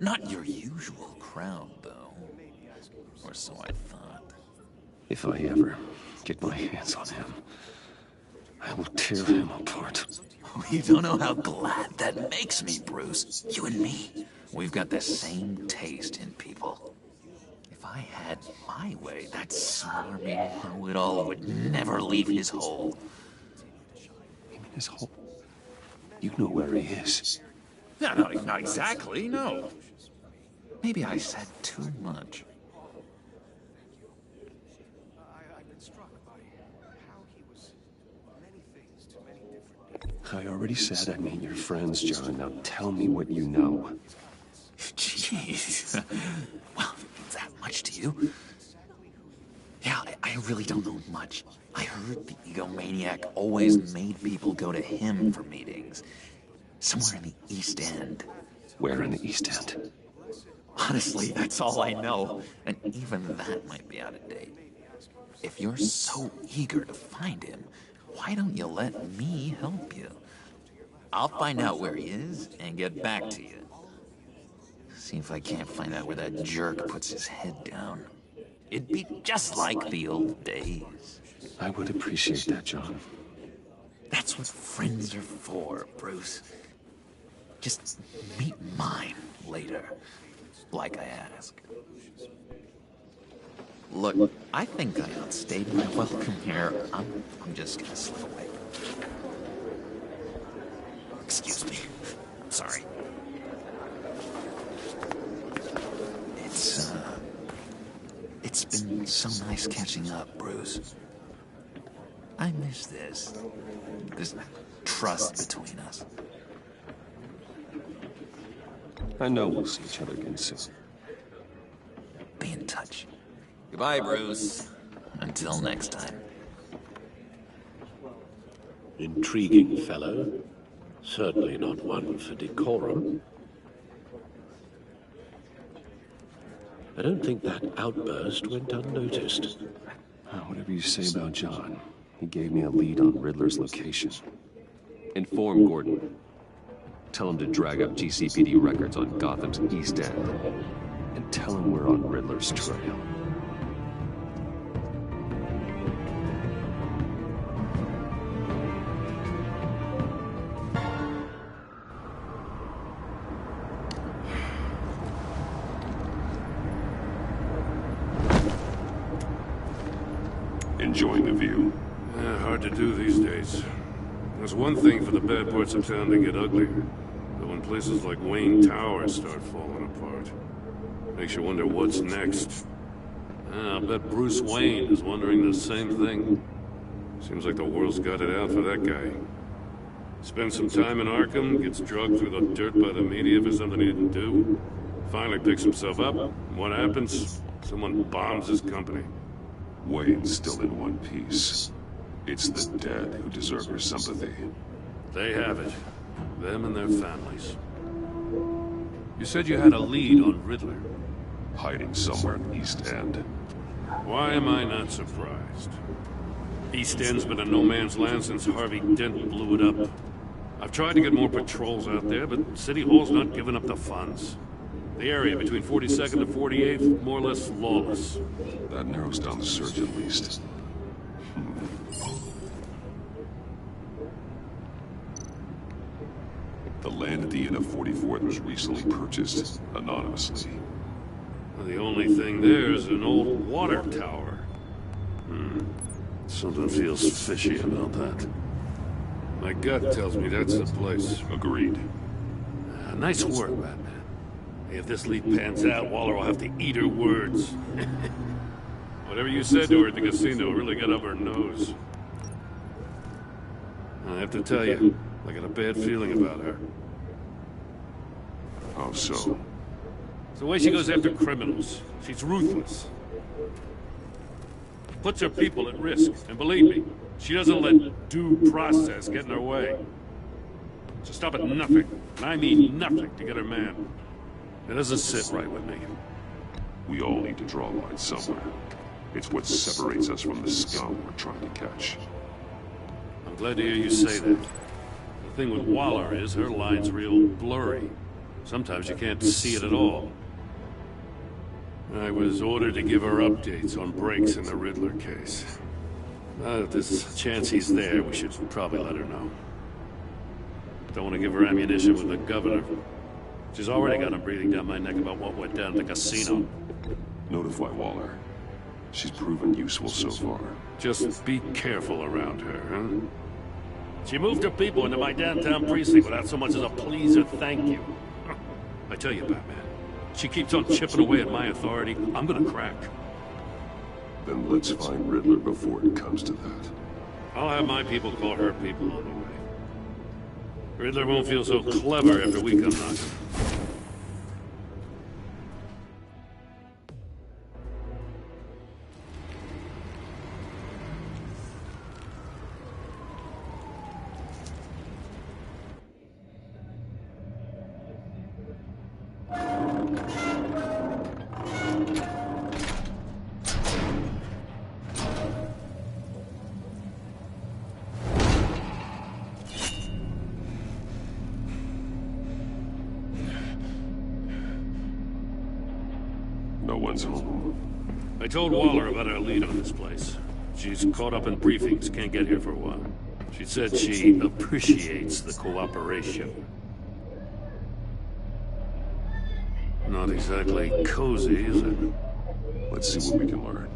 Not your usual crowd, though. Or so I thought. If I ever get my hands on him, I will tear him apart. You don't know how glad that makes me, Bruce. You and me, we've got the same taste in people. If I had my way, that smarmy know-it-all would never leave his hole. You mean his hole? You know where he is. No, not exactly, no. Maybe I said too much. I already said I'd meet your friends, John. Now tell me what you know. Jeez. Well, if it means that much to you. Yeah, I really don't know much. I heard the egomaniac always made people go to him for meetings. Somewhere in the East End. Where in the East End? Honestly, that's all I know. And even that might be out of date. If you're so eager to find him, why don't you let me help you? I'll find out where he is and get back to you. See if I can't find out where that jerk puts his head down. It'd be just like the old days. I would appreciate that, John. That's what friends are for, Bruce. Just meet mine later, like I asked. Look, I think I outstayed my welcome here. I'm just gonna slip away. Excuse me. I'm sorry. It's been so nice catching up, Bruce. I miss this trust between us. I know we'll see each other again soon. Be in touch. Goodbye, Bruce. Until next time. Intriguing fellow. Certainly not one for decorum. I don't think that outburst went unnoticed. Whatever you say about John, he gave me a lead on Riddler's location. Inform Gordon. Tell him to drag up GCPD records on Gotham's East End. And tell him we're on Riddler's trail. Enjoying the view? Hard to do these days. There's one thing for the bad parts of town to get ugly, but when places like Wayne Tower start falling apart, makes you wonder what's next. I'll bet Bruce Wayne is wondering the same thing. Seems like the world's got it out for that guy. Spends some time in Arkham, gets drugged through the dirt by the media for something he didn't do. Finally picks himself up. What happens? Someone bombs his company. Wayne's still in one piece. It's the dead who deserve your sympathy. They have it. Them and their families. You said you had a lead on Riddler. Hiding somewhere in East End. Why am I not surprised? East End's been a no-man's land since Harvey Dent blew it up. I've tried to get more patrols out there, but City Hall's not giving up the funds. The area between 42nd and 48th, more or less lawless. That narrows down the search at least. The land at the end of 44th was recently purchased, anonymously. The only thing there is an old water tower. Something feels fishy about that. My gut tells me that's the place. Agreed. Nice work, Batman. If this lead pans out, Waller will have to eat her words. Whatever you said to her at the casino really got up her nose. I have to tell you, I got a bad feeling about her. How so? It's the way she goes after criminals. She's ruthless. Puts her people at risk. And believe me, she doesn't let due process get in her way. So stop at nothing, and I mean nothing, to get her man. It doesn't sit right with me. We all need to draw a line somewhere. It's what separates us from the scum we're trying to catch. I'm glad to hear you say that. The thing with Waller is her line's real blurry. Sometimes you can't see it at all. I was ordered to give her updates on breaks in the Riddler case. If there's a chance he's there, we should probably let her know. Don't want to give her ammunition with the governor. She's already got him breathing down my neck about what went down at the casino. Notify Waller. She's proven useful so far. Just be careful around her, huh? She moved her people into my downtown precinct without so much as a please or thank you. I tell you, Batman, she keeps on chipping away at my authority, I'm gonna crack. Then let's find Riddler before it comes to that. I'll have my people call her people on the way. Riddler won't feel so clever after we come knocking. No one's home. I told Waller about our lead on this place. She's caught up in briefings, can't get here for a while. She said she appreciates the cooperation. Not exactly cozy, is it? Let's see what we can learn.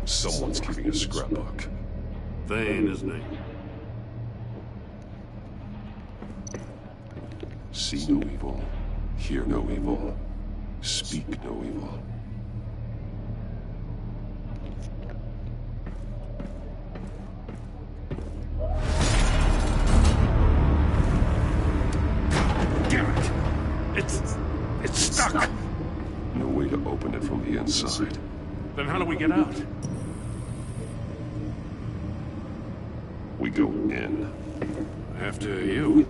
Someone's keeping a scrapbook. Vane, isn't he? See no evil, hear no evil, speak no evil. Damn it! It's stuck! No way to open it from the inside. Then how do we get out? We go in. After you.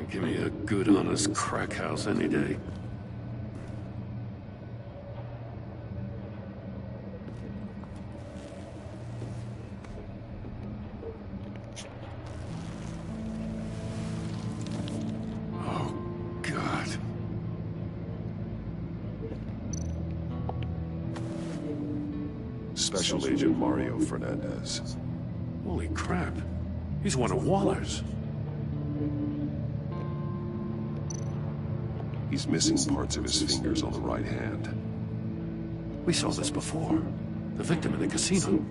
Give me a good, honest crack house any day. Oh, God. Special Agent Mario Fernandez. Holy crap. He's one of Waller's. He's missing parts of his fingers on the right hand. We saw this before. The victim in the casino.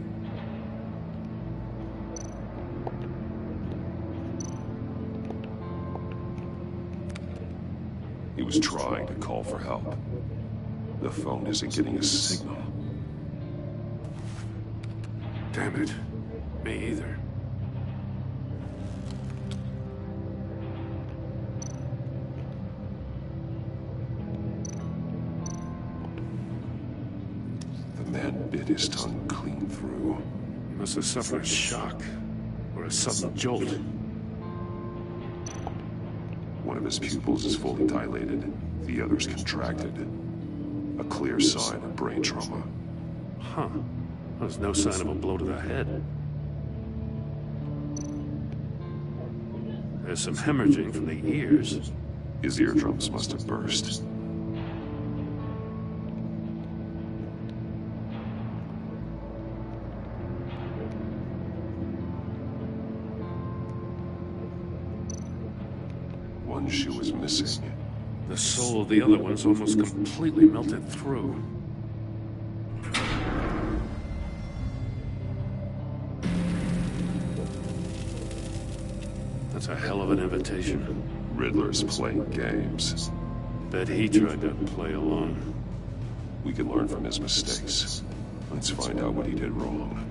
He was trying to call for help. The phone isn't getting a signal. Damn it. Me either. The man bit his tongue clean through. He must have suffered a shock, or a sudden jolt. One of his pupils is fully dilated, the other's contracted. A clear sign of brain trauma. Huh. There's no sign of a blow to the head. There's some hemorrhaging from the ears. His eardrums must have burst. One shoe is missing. The sole of the other one's almost completely melted through. That's a hell of an invitation. Riddler's playing games. Bet he tried to play along. We can learn from his mistakes. Let's find out what he did wrong.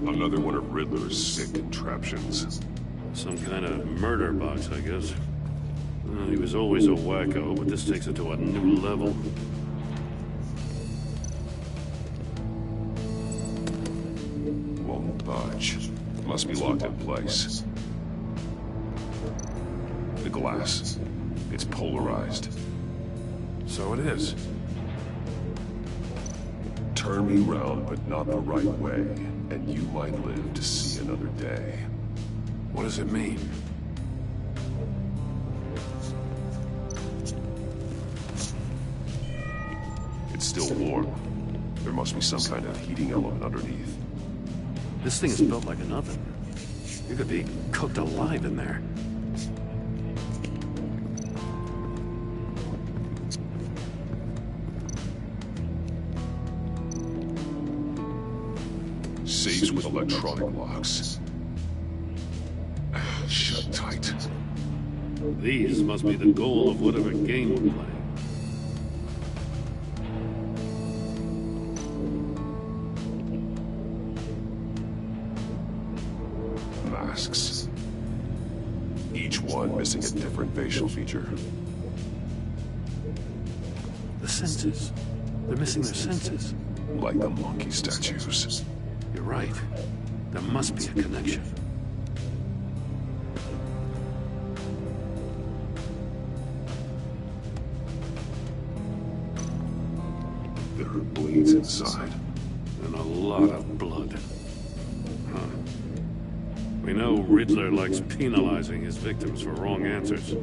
Another one of Riddler's sick contraptions. Some kind of murder box, I guess. He was always a wacko, but this takes it to a new level. Won't budge. Must be locked in place. The glass. It's polarized. So it is. Turn me round, but not the right way, and you might live to see another day. What does it mean? It's still warm. There must be some kind of heating element underneath. This thing is built like an oven. You could be cooked alive in there. Safes with electronic locks. Shut tight. These must be the goal of whatever game we're playing. Masks. Each one missing a different facial feature. The senses. They're missing their senses. Like the monkey statues. You're right. There must be a connection. There are bleeds inside. And a lot of blood. Huh. We know Riddler likes penalizing his victims for wrong answers.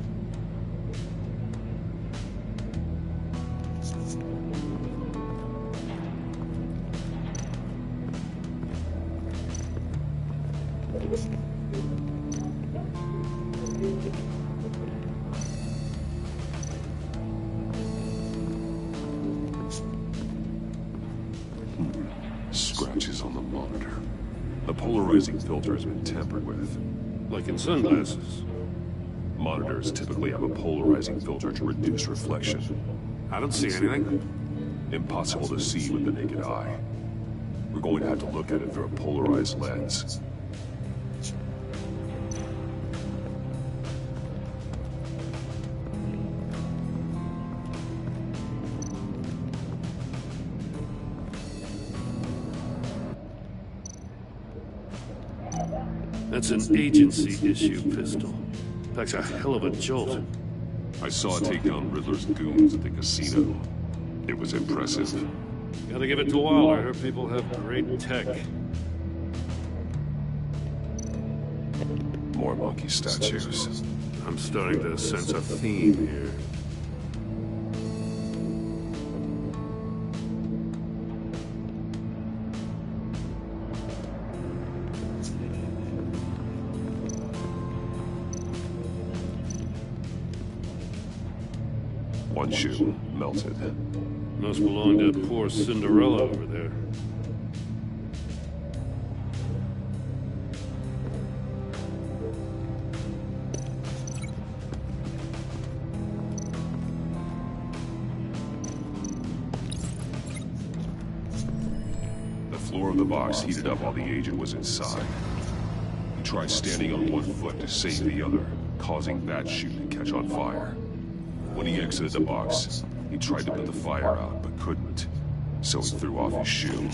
Scratches on the monitor. The polarizing filter has been tampered with. Like in sunglasses. Monitors typically have a polarizing filter to reduce reflection. I don't see anything. Impossible to see with the naked eye. We're going to have to look at it through a polarized lens. That's an agency-issue pistol. Packs a hell of a jolt. I saw it take down Riddler's goons at the casino. It was impressive. Gotta give it to Waller. Her people have great tech. More monkey statues. I'm starting to sense a theme here. One shoe melted. Must belong to poor Cinderella over there. The floor of the box heated up while the agent was inside. He tried standing on one foot to save the other, causing that shoe to catch on fire. When he exited the box, he tried to put the fire out, but couldn't, so he threw off his shoe.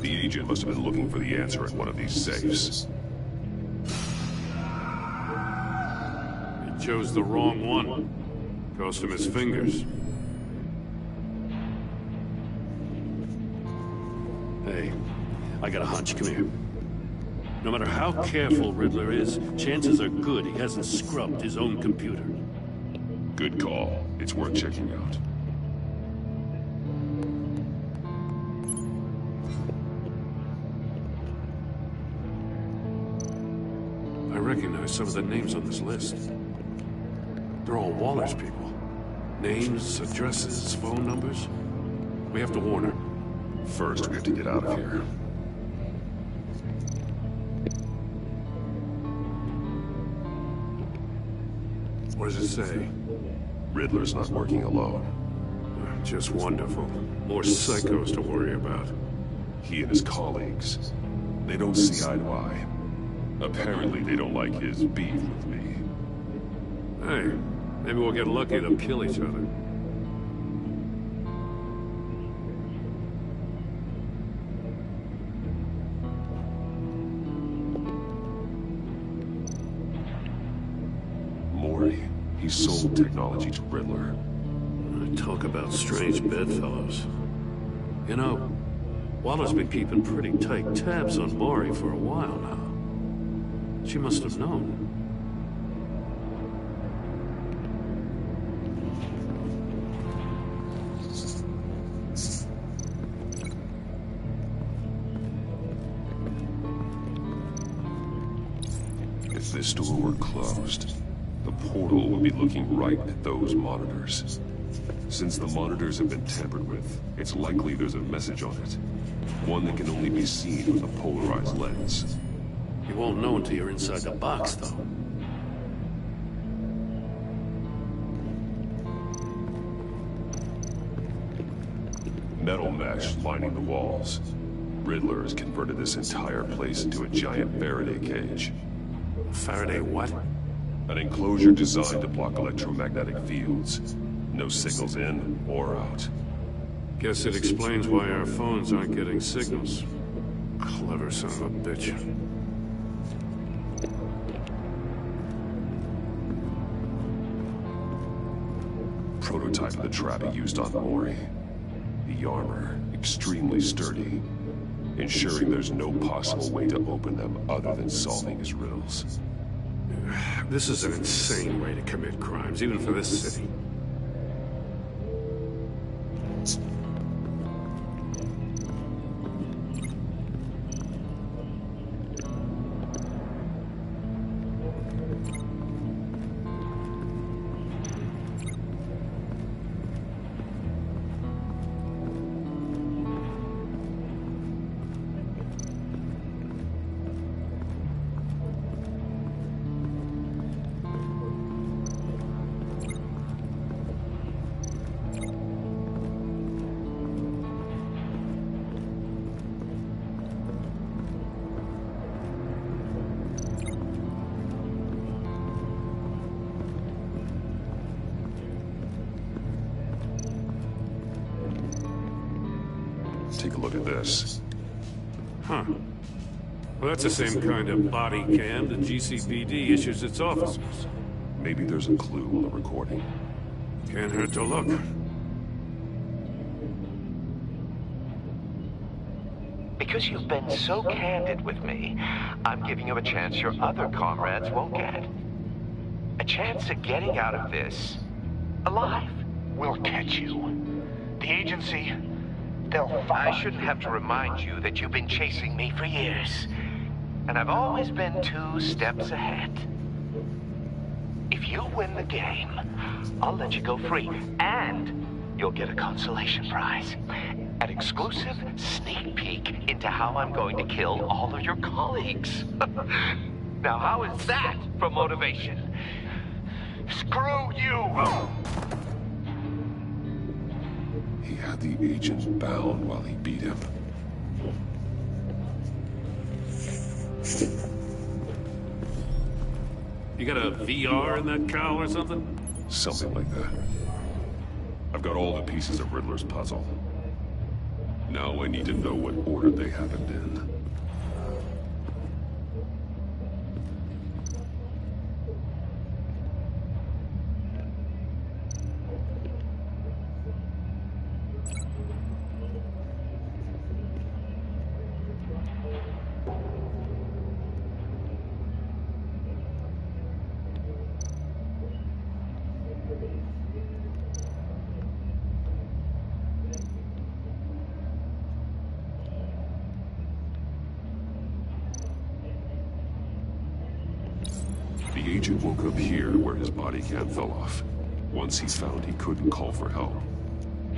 The agent must have been looking for the answer in one of these safes. He chose the wrong one. Cost him his fingers. Hey, I got a hunch. Come here. No matter how careful Riddler is, chances are good he hasn't scrubbed his own computer. Good call. It's worth checking out. I recognize some of the names on this list. They're all Waller's people. Names, addresses, phone numbers. We have to warn her. First, we have to get out of here. What does it say? Riddler's not working alone. Just wonderful. More psychos to worry about. He and his colleagues. They don't see eye to eye. Apparently, they don't like his beef with me. Hey, maybe we'll get lucky to kill each other. Maury, he sold technology to Riddler. Talk about strange bedfellows. You know, Waller's been keeping pretty tight tabs on Maury for a while now. She must have known. If this door were closed, the portal would be looking right at those monitors. Since the monitors have been tampered with, it's likely there's a message on it. One that can only be seen with a polarized lens. You won't know until you're inside the box, though. Metal mesh lining the walls. Riddler has converted this entire place into a giant Faraday cage. Faraday what? An enclosure designed to block electromagnetic fields. No signals in or out. Guess it explains why our phones aren't getting signals. Clever son of a bitch. Prototype of the trap he used on Maury. The armor, extremely sturdy, ensuring there's no possible way to open them other than solving his riddles. This is an insane way to commit crimes, even for this city. take a look at this. Huh. Well, that's the same kind of body cam the GCPD issues its officers. Maybe there's a clue on the recording. Can't hurt to look. Because you've been so candid with me, I'm giving you a chance your other comrades won't get. A chance at getting out of this alive. We'll catch you. The agency, they'll find... I shouldn't have to remind you that you've been chasing me for years. And I've always been 2 steps ahead. If you win the game, I'll let you go free. And you'll get a consolation prize. An exclusive sneak peek into how I'm going to kill all of your colleagues. Now, how is that for motivation? Screw you! He had the agent bound while he beat him. You got a VR in that cowl or something? Something like that. I've got all the pieces of Riddler's puzzle. Now I need to know what order they happened in. The agent woke up here where his body cam fell off. Once he found he couldn't call for help,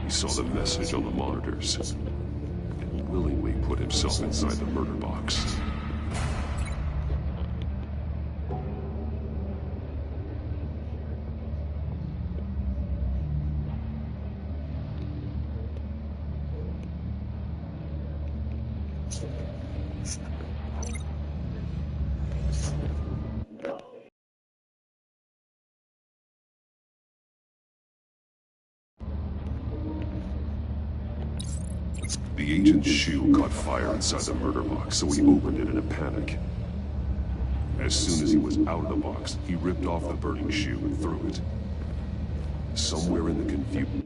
he saw the message on the monitors and willingly put himself inside the murder box. The agent's shoe caught fire inside the murder box, so he opened it in a panic. As soon as he was out of the box, he ripped off the burning shoe and threw it. Somewhere in the confusion...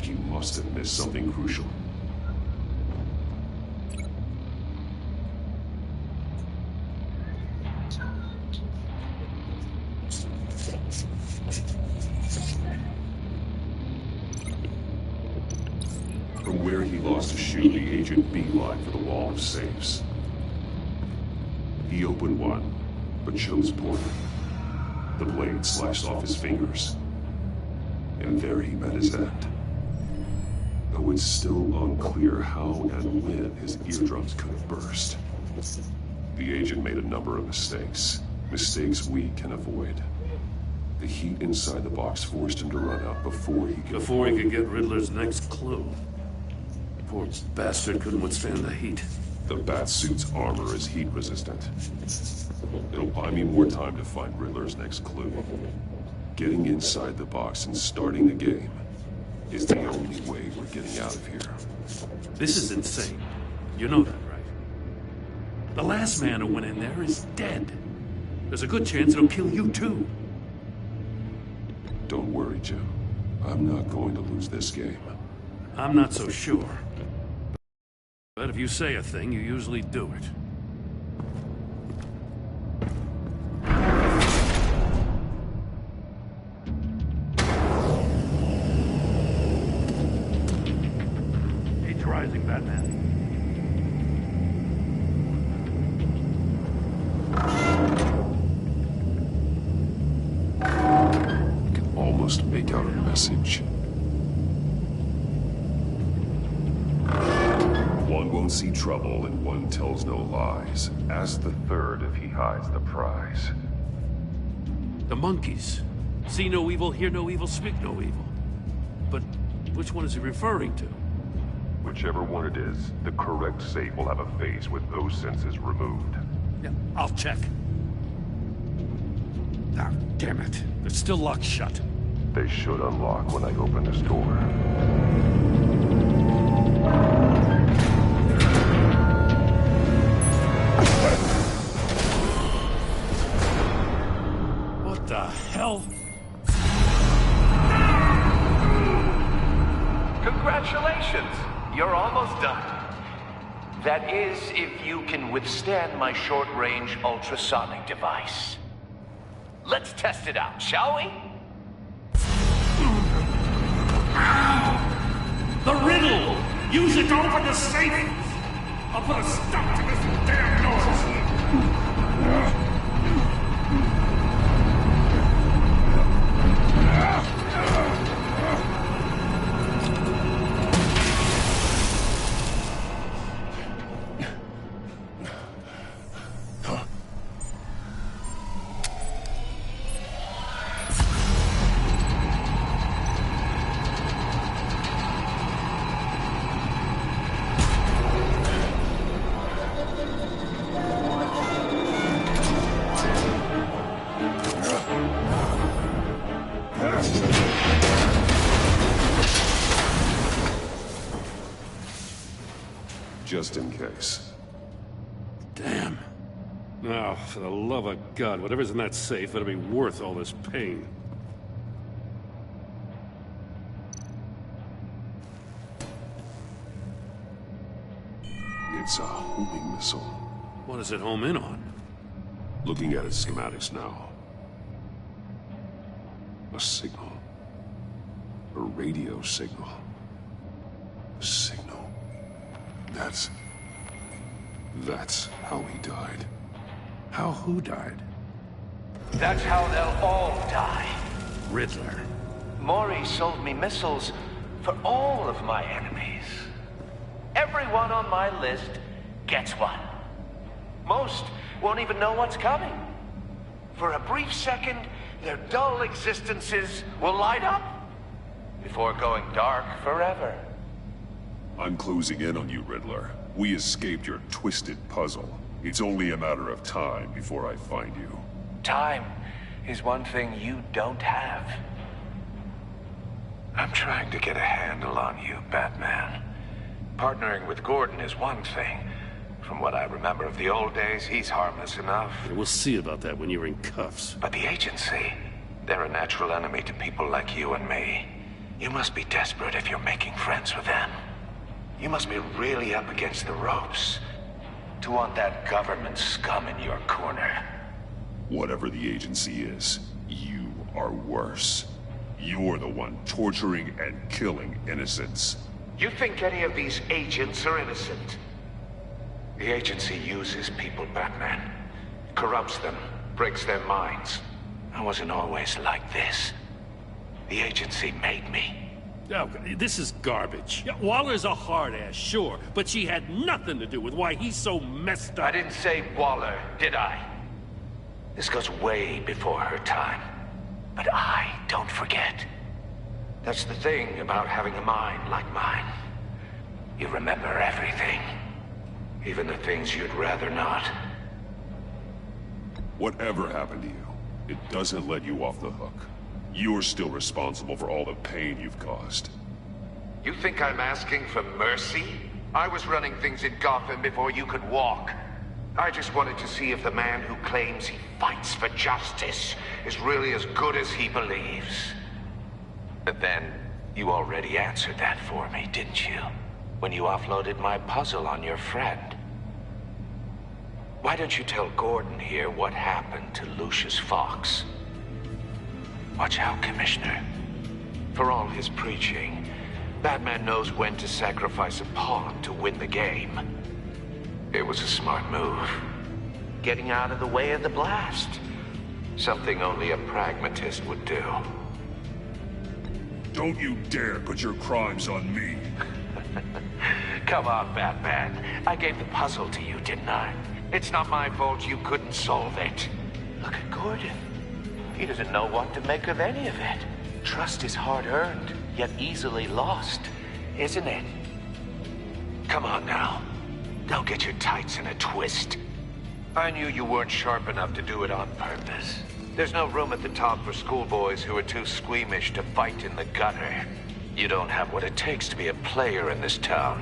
He must have missed something crucial. From where he lost his shoe, the agent beelined for the wall of safes. He opened one, but chose poorly. The blade slashed off his fingers. And there he met his end. Though it's still unclear how and when his eardrums could have burst. The agent made a number of mistakes. Mistakes we can avoid. The heat inside the box forced him to run out before he could get Riddler's next clue. Poor bastard couldn't withstand the heat. The Batsuit's armor is heat resistant. It'll buy me more time to find Riddler's next clue. Getting inside the box and starting the game is the only way we're getting out of here. This is insane. You know that, right? The last man who went in there is dead. There's a good chance it'll kill you too. Don't worry, Jim. I'm not going to lose this game. I'm not so sure. But if you say a thing, you usually do it. Heat's rising, Batman. I can almost make out a message. One won't see trouble and one tells no lies. Ask the third if he hides the prize. The monkeys. See no evil, hear no evil, speak no evil. But which one is he referring to? Whichever one it is, the correct safe will have a face with those senses removed. Yeah, I'll check. Ah, damn it. They're still locked shut. They should unlock when I open this door. What the hell? Congratulations! You're almost done. That is, if you can withstand my short-range ultrasonic device. Let's test it out, shall we? The riddle! Use it to open the safe! I'll put a stop to this damn noise! Just in case. Damn. Now, for the love of God, whatever's in that safe better be worth all this pain. It's a homing missile. What does it home in on? Looking at its schematics now. A signal. A radio signal. A signal. That's how he died. How who died? That's how they'll all die. Riddler. Maury sold me missiles for all of my enemies. Everyone on my list gets one. Most won't even know what's coming. For a brief second, their dull existences will light up before going dark forever. I'm closing in on you, Riddler. We escaped your twisted puzzle. It's only a matter of time before I find you. Time is one thing you don't have. I'm trying to get a handle on you, Batman. Partnering with Gordon is one thing. From what I remember of the old days, he's harmless enough. We'll see about that when you're in cuffs. But the agency, they're a natural enemy to people like you and me. You must be desperate if you're making friends with them. You must be really up against the ropes to want that government scum in your corner. Whatever the agency is, you are worse. You're the one torturing and killing innocents. You think any of these agents are innocent? The agency uses people, Batman. Corrupts them, breaks their minds. I wasn't always like this. The agency made me. Oh, this is garbage. Yeah, Waller's a hard-ass, sure, but she had nothing to do with why he's so messed up. I didn't say Waller, did I? This goes way before her time. But I don't forget. That's the thing about having a mind like mine. You remember everything. Even the things you'd rather not. Whatever happened to you, it doesn't let you off the hook. You're still responsible for all the pain you've caused. You think I'm asking for mercy? I was running things in Gotham before you could walk. I just wanted to see if the man who claims he fights for justice is really as good as he believes. But then, you already answered that for me, didn't you? When you offloaded my puzzle on your friend. Why don't you tell Gordon here what happened to Lucius Fox? Watch out, Commissioner. For all his preaching, Batman knows when to sacrifice a pawn to win the game. It was a smart move. Getting out of the way of the blast. Something only a pragmatist would do. Don't you dare put your crimes on me. Come on, Batman. I gave the puzzle to you, didn't I? It's not my fault you couldn't solve it. Look at Gordon. He doesn't know what to make of any of it. Trust is hard-earned, yet easily lost, isn't it? Come on now. Don't get your tights in a twist. I knew you weren't sharp enough to do it on purpose. There's no room at the top for schoolboys who are too squeamish to fight in the gutter. You don't have what it takes to be a player in this town.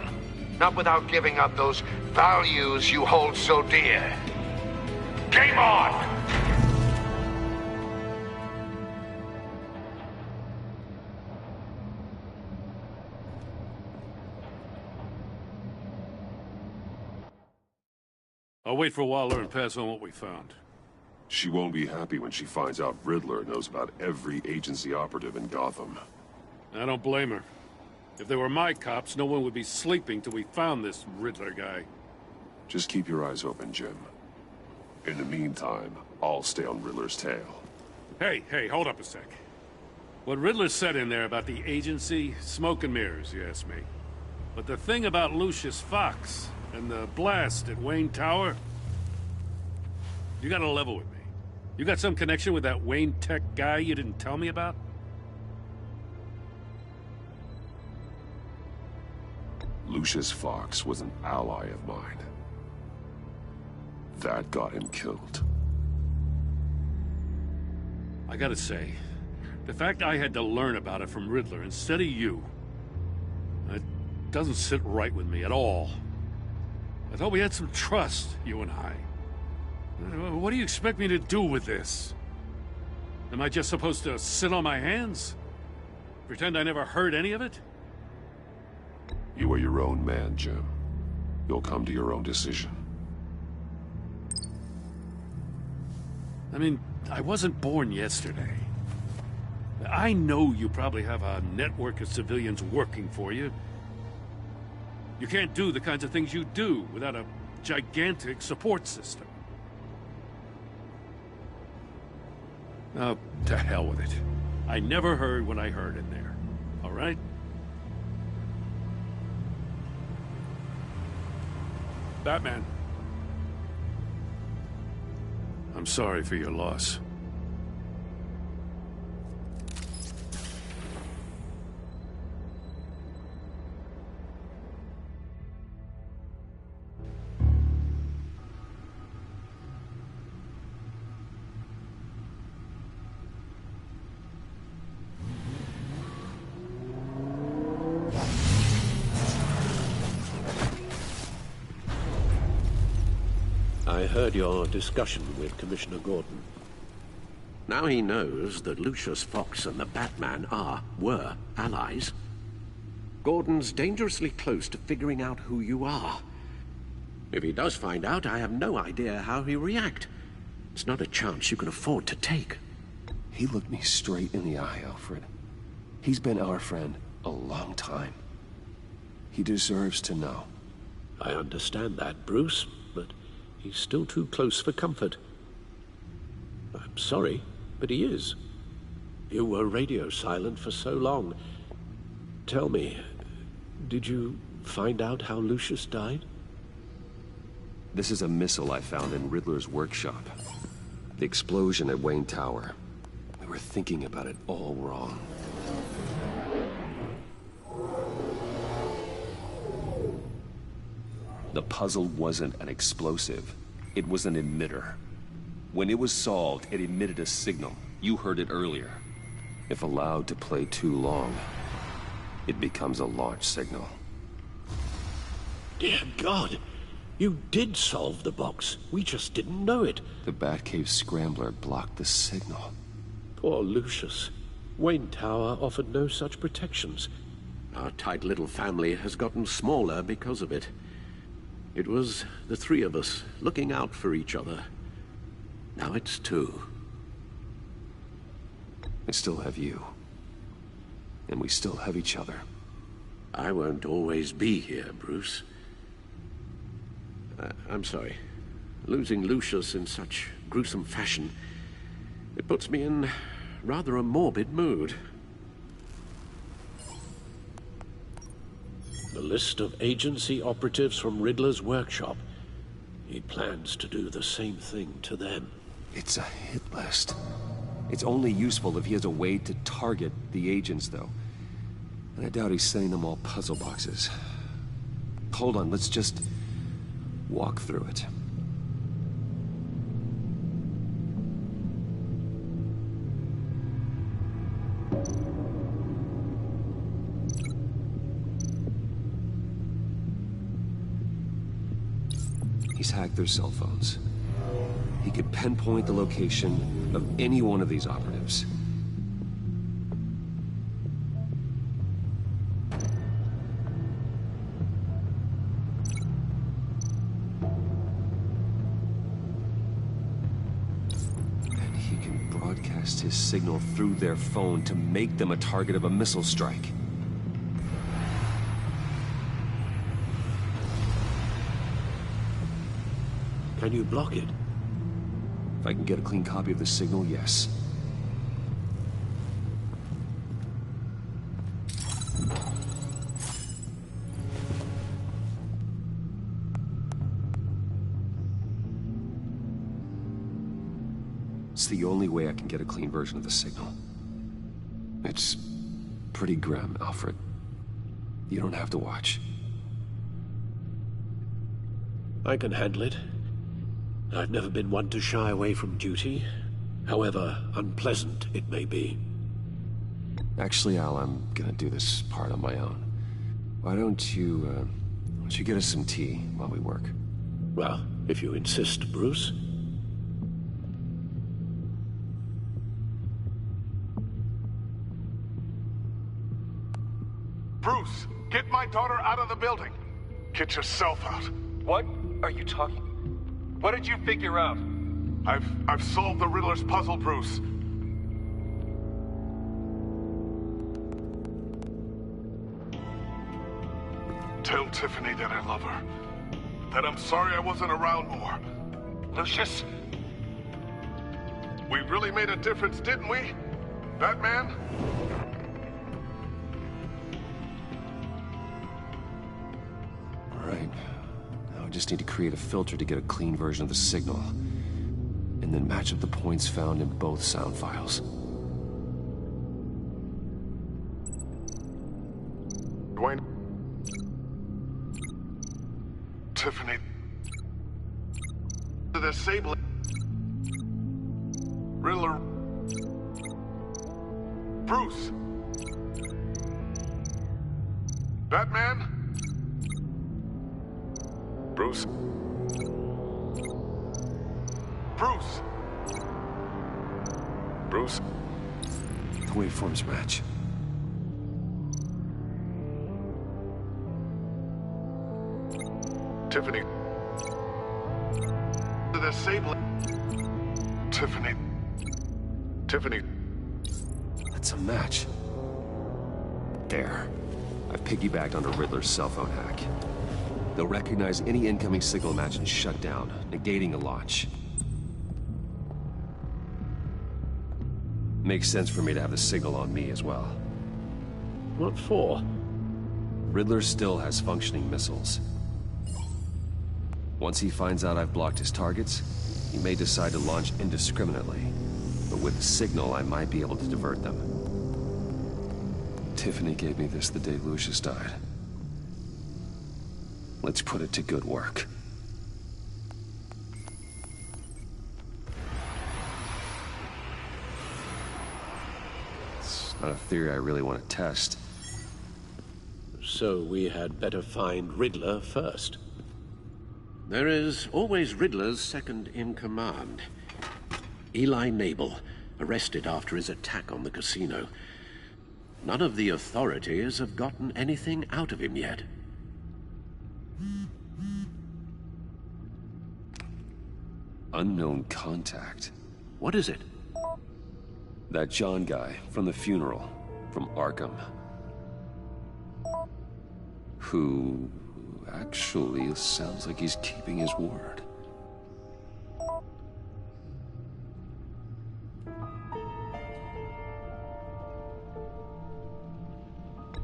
Not without giving up those values you hold so dear. Game on! I'll wait for Waller and pass on what we found. She won't be happy when she finds out Riddler knows about every agency operative in Gotham. I don't blame her. If they were my cops, no one would be sleeping till we found this Riddler guy. Just keep your eyes open, Jim. In the meantime, I'll stay on Riddler's tail. Hey, hold up a sec. What Riddler said in there about the agency, smoke and mirrors, you ask me. But the thing about Lucius Fox and the blast at Wayne Tower, you gotta level with me. You got some connection with that Wayne Tech guy you didn't tell me about? Lucius Fox was an ally of mine. That got him killed. I gotta say, the fact I had to learn about it from Riddler instead of you, it doesn't sit right with me at all. I thought we had some trust, you and I. What do you expect me to do with this? Am I just supposed to sit on my hands? Pretend I never heard any of it? You are your own man, Jim. You'll come to your own decision. I mean, I wasn't born yesterday. I know you probably have a network of civilians working for you. You can't do the kinds of things you do without a gigantic support system. Oh, to hell with it. I never heard what I heard in there. All right? Batman. I'm sorry for your loss. I heard your discussion with Commissioner Gordon. Now he knows that Lucius Fox and the Batman were allies. Gordon's dangerously close to figuring out who you are. If he does find out, I have no idea how he'll react. It's not a chance you can afford to take. He looked me straight in the eye, Alfred. He's been our friend a long time. He deserves to know. I understand that, Bruce, but he's still too close for comfort. I'm sorry, but he is. You were radio silent for so long. Tell me, did you find out how Lucius died? This is a missile I found in Riddler's workshop. The explosion at Wayne Tower. We were thinking about it all wrong. The puzzle wasn't an explosive. It was an emitter. When it was solved, it emitted a signal. You heard it earlier. If allowed to play too long, it becomes a launch signal. Dear God, you did solve the box. We just didn't know it. The Batcave scrambler blocked the signal. Poor Lucius. Wayne Tower offered no such protections. Our tight little family has gotten smaller because of it. It was the three of us looking out for each other. Now it's two. I still have you. And we still have each other. I won't always be here, Bruce. I'm sorry. Losing Lucius in such gruesome fashion, it puts me in rather a morbid mood. The list of agency operatives from Riddler's workshop. He plans to do the same thing to them. It's a hit list. It's only useful if he has a way to target the agents, though. And I doubt he's sending them all puzzle boxes. Hold on, let's just walk through it. He's hacked their cell phones. He could pinpoint the location of any one of these operatives. And he can broadcast his signal through their phone to make them a target of a missile strike. Can you block it? If I can get a clean copy of the signal, yes. It's the only way I can get a clean version of the signal. It's pretty grim, Alfred. You don't have to watch. I can handle it. I've never been one to shy away from duty, however unpleasant it may be. Actually, Al, I'm gonna do this part on my own. Why don't you get us some tea while we work? Well, if you insist, Bruce. Bruce, get my daughter out of the building. Get yourself out. What are you talking? What did you figure out? I've solved the Riddler's puzzle, Bruce. Tell Tiffany that I love her. That I'm sorry I wasn't around more. Lucius? We really made a difference, didn't we? Batman? All right. Now I just need to create a filter to get a clean version of the signal. And then match up the points found in both sound files. Dwayne? Tiffany? The disabling... Riddler... Bruce? Batman? Bruce? Bruce? Bruce? The waveforms match. Tiffany. The disabling... Tiffany. Tiffany. That's a match. There. I've piggybacked onto Riddler's cell phone hack. They'll recognize any incoming signal match and shut down, negating a launch. Makes sense for me to have the signal on me as well. What for? Riddler still has functioning missiles. Once he finds out I've blocked his targets, he may decide to launch indiscriminately. But with the signal, I might be able to divert them. Tiffany gave me this the day Lucius died. Let's put it to good work. It's not a theory I really want to test. So we had better find Riddler first. There is always Riddler's second in command. Eli Nabel, arrested after his attack on the casino. None of the authorities have gotten anything out of him yet. Unknown contact. What is it? That John guy from the funeral, from Arkham. Who actually sounds like he's keeping his word.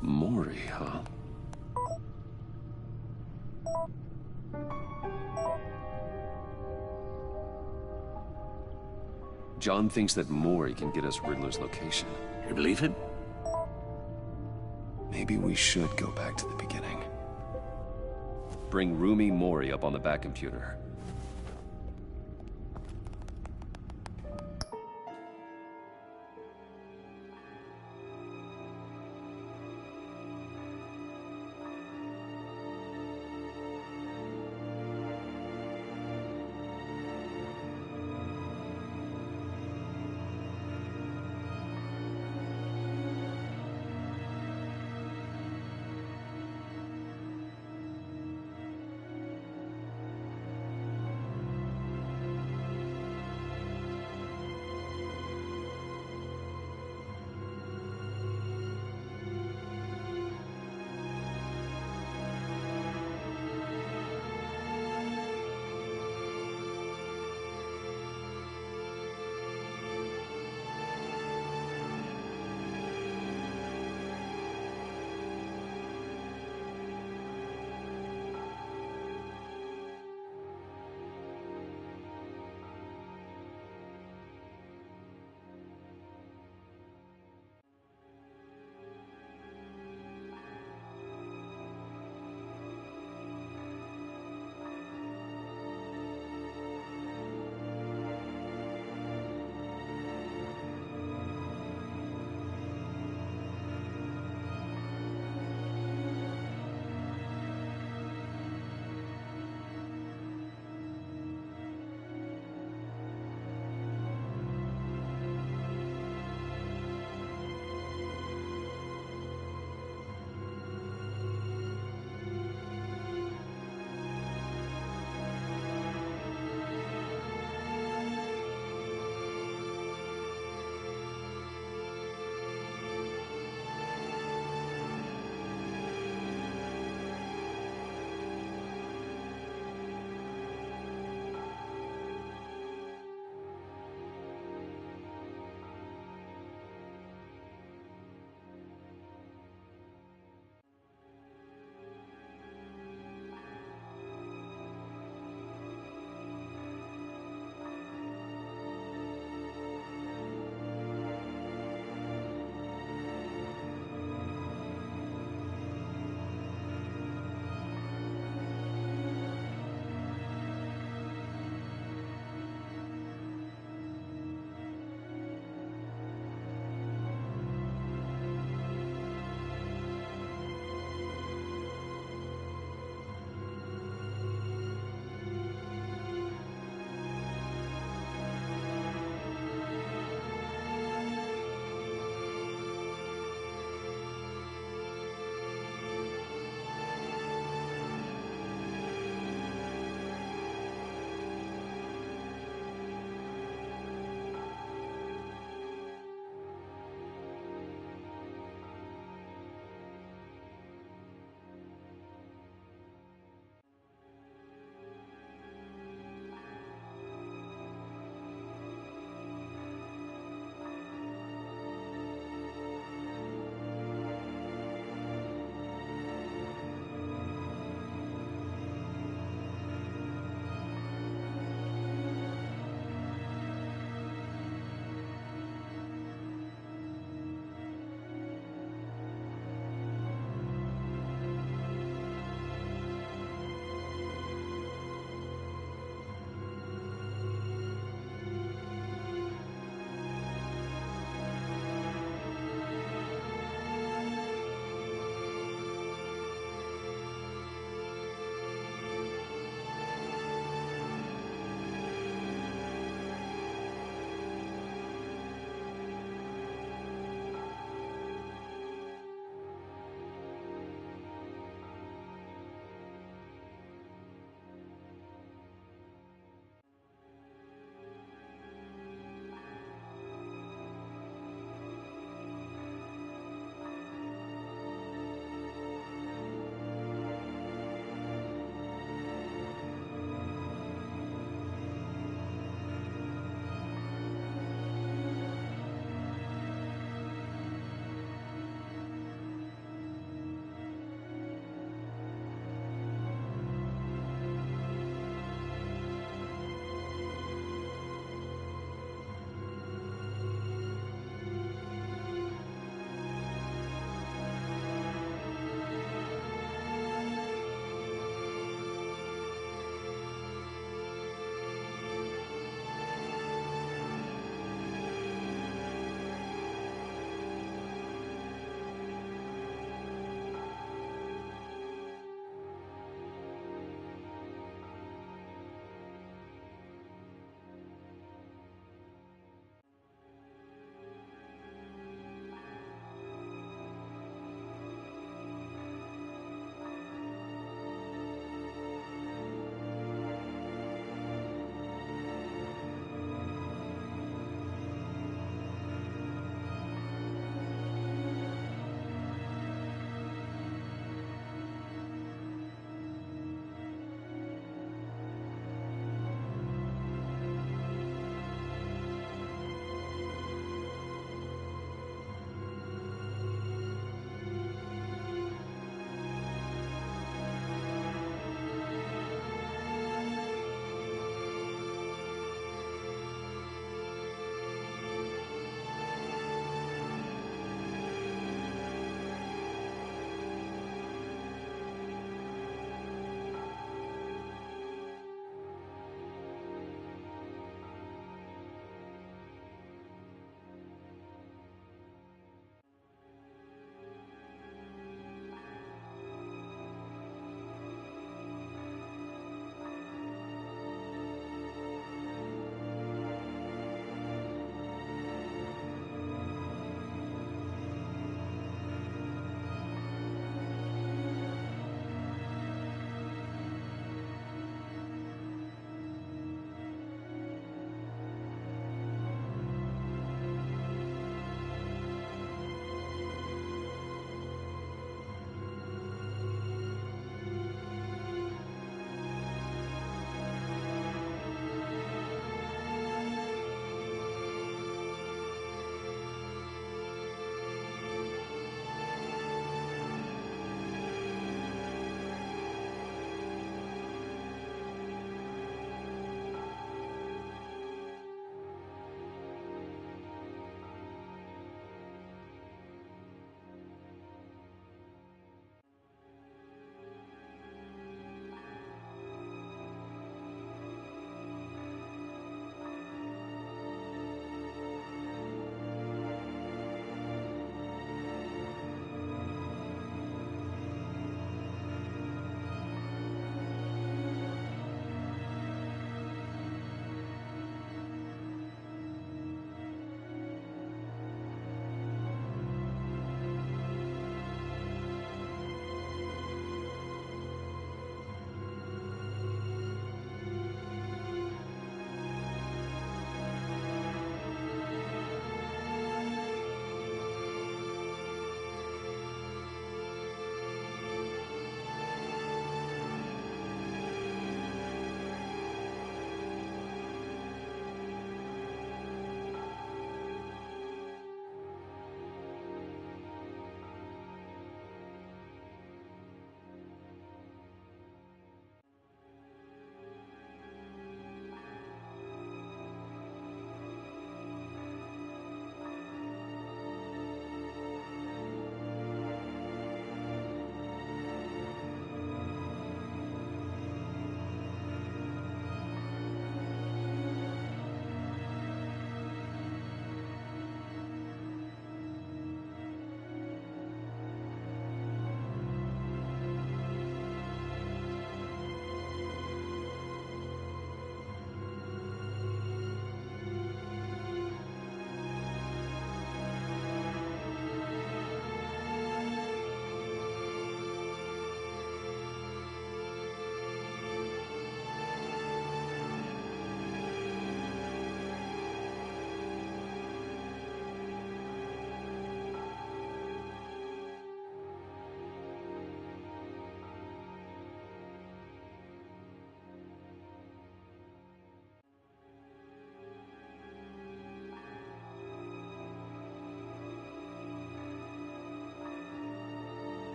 Mori, huh? John thinks that Mori can get us Riddler's location. You believe him? Maybe we should go back to the beginning. Bring Rumi Mori up on the back computer.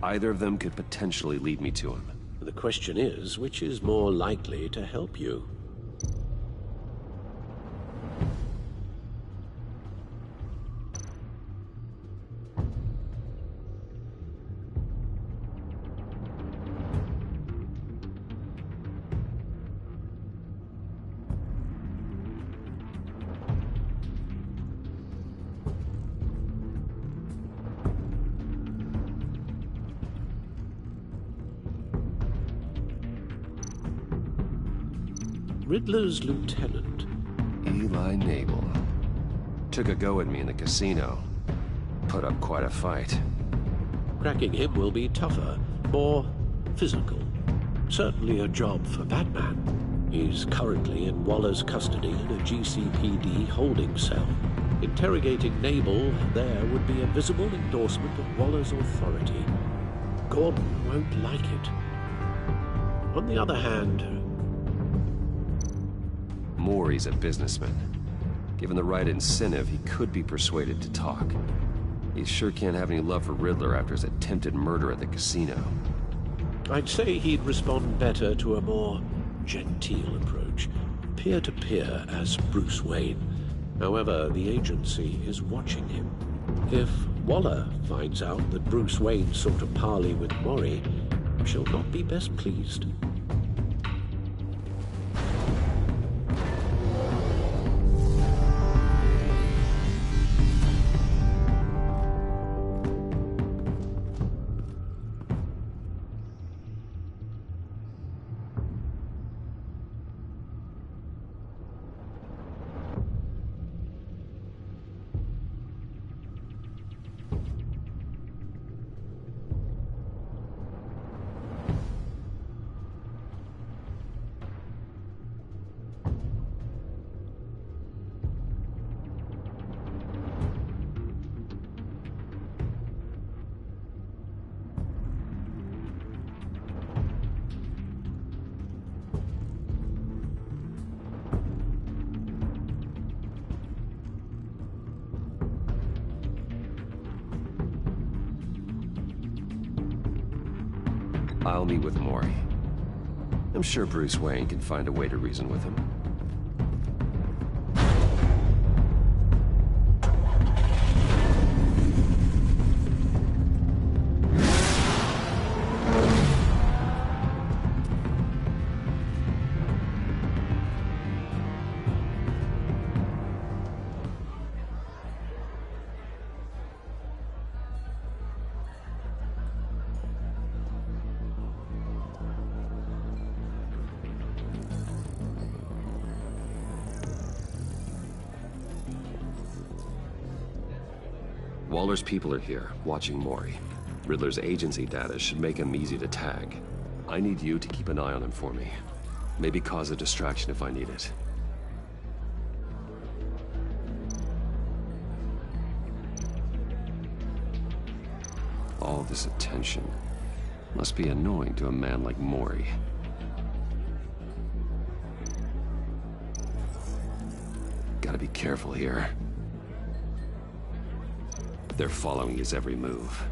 Either of them could potentially lead me to him. The question is, which is more likely to help you? Riddler's lieutenant. Eli Nabel. Took a go at me in the casino. Put up quite a fight. Cracking him will be tougher, more physical. Certainly a job for Batman. He's currently in Waller's custody in a GCPD holding cell. Interrogating Nabel there would be a visible endorsement of Waller's authority. Gordon won't like it. On the other hand, Maury's a businessman. Given the right incentive, he could be persuaded to talk. He sure can't have any love for Riddler after his attempted murder at the casino. I'd say he'd respond better to a more genteel approach, peer-to-peer as Bruce Wayne. However, the agency is watching him. If Waller finds out that Bruce Wayne sought a parley with Maury, she'll not be best pleased. I'll meet with Maury. I'm sure Bruce Wayne can find a way to reason with him. Waller's people are here, watching Maury. Riddler's agency data should make him easy to tag. I need you to keep an eye on him for me. Maybe cause a distraction if I need it. All this attention must be annoying to a man like Maury. Gotta be careful here. They're following his every move.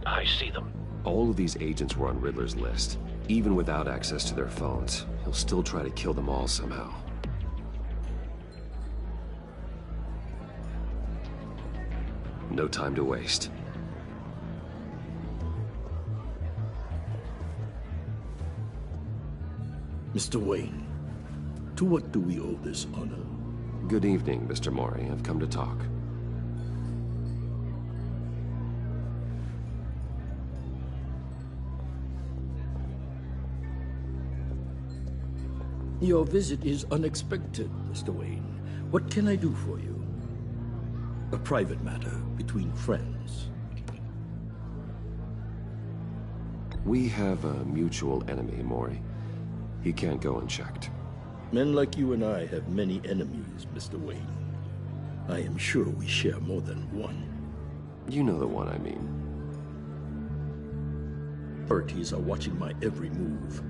I see them. All of these agents were on Riddler's list. Even without access to their phones, he'll still try to kill them all somehow. No time to waste. Mr. Wayne, to what do we owe this honor? Good evening, Mr. Maury. I've come to talk. Your visit is unexpected, Mr. Wayne. What can I do for you? A private matter between friends. We have a mutual enemy, Maury. He can't go unchecked. Men like you and I have many enemies, Mr. Wayne. I am sure we share more than one. You know the one I mean. Authorities are watching my every move.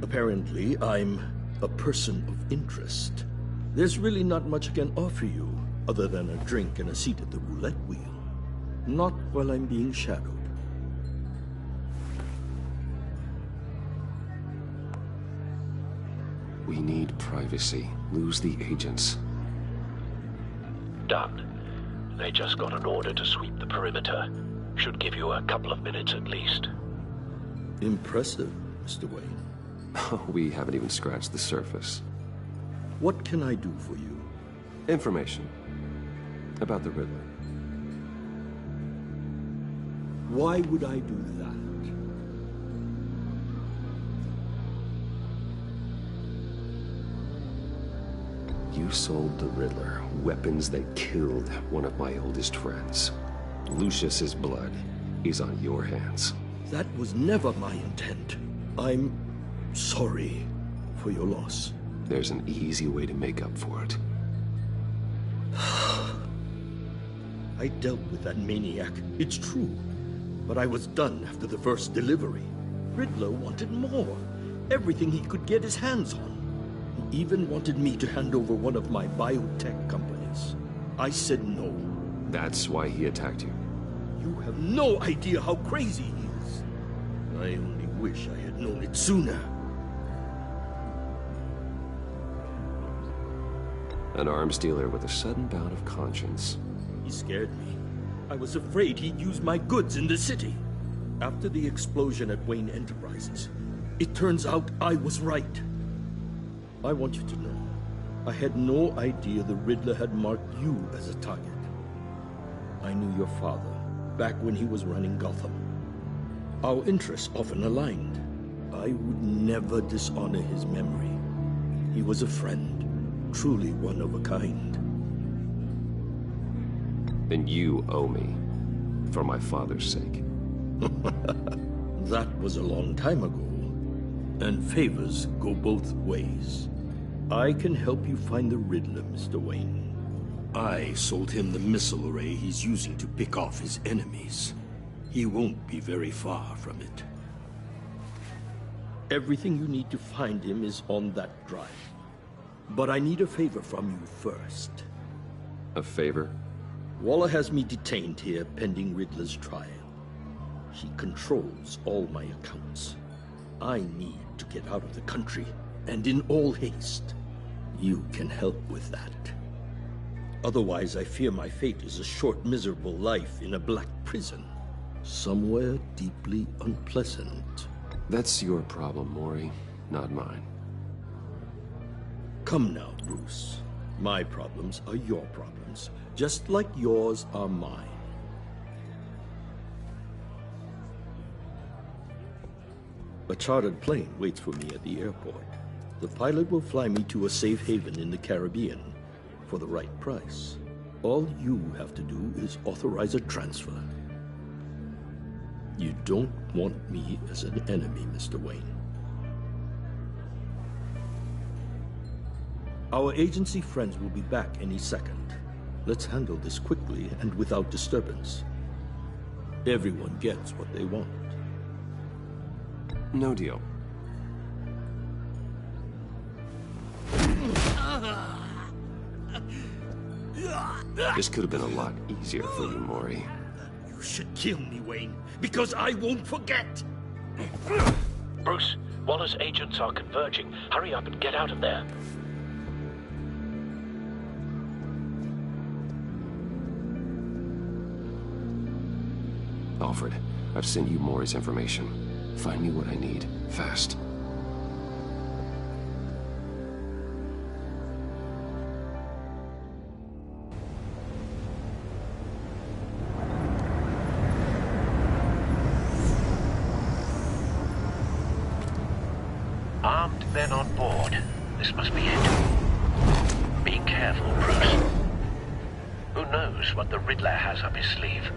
Apparently, I'm a person of interest. There's really not much I can offer you, other than a drink and a seat at the roulette wheel. Not while I'm being shadowed. We need privacy. Lose the agents. Done. They just got an order to sweep the perimeter. Should give you a couple of minutes at least. Impressive, Mr. Wayne. We haven't even scratched the surface. What can I do for you? Information. About the Riddler. Why would I do that? You sold the Riddler weapons that killed one of my oldest friends. Lucius's blood is on your hands. That was never my intent. I'm sorry for your loss. There's an easy way to make up for it. I dealt with that maniac, it's true. But I was done after the first delivery. Riddler wanted more. Everything he could get his hands on. He even wanted me to hand over one of my biotech companies. I said no. That's why he attacked you. You have no idea how crazy he is. I only wish I had known it sooner. An arms dealer with a sudden bout of conscience. He scared me. I was afraid he'd use my goods in the city. After the explosion at Wayne Enterprises, it turns out I was right. I want you to know, I had no idea the Riddler had marked you as a target. I knew your father, back when he was running Gotham. Our interests often aligned. I would never dishonor his memory. He was a friend, truly one of a kind. Then you owe me, for my father's sake. That was a long time ago, and favors go both ways. I can help you find the Riddler, Mr. Wayne. I sold him the missile array he's using to pick off his enemies. He won't be very far from it. Everything you need to find him is on that drive. But I need a favor from you first. A favor? Waller has me detained here pending Riddler's trial. He controls all my accounts. I need to get out of the country, and in all haste. You can help with that. Otherwise, I fear my fate is a short, miserable life in a black prison. Somewhere deeply unpleasant. That's your problem, Maury, not mine. Come now, Bruce. My problems are your problems, just like yours are mine. A chartered plane waits for me at the airport. The pilot will fly me to a safe haven in the Caribbean for the right price. All you have to do is authorize a transfer. You don't want me as an enemy, Mr. Wayne. Our agency friends will be back any second. Let's handle this quickly and without disturbance. Everyone gets what they want. No deal. This could have been a lot easier for you, Maury. You should kill me, Wayne, because I won't forget! Bruce, Waller's agents are converging. Hurry up and get out of there. Alfred, I've sent you Maury's information. Find me what I need, fast. Armed men on board. This must be it. Be careful, Bruce. Who knows what the Riddler has up his sleeve?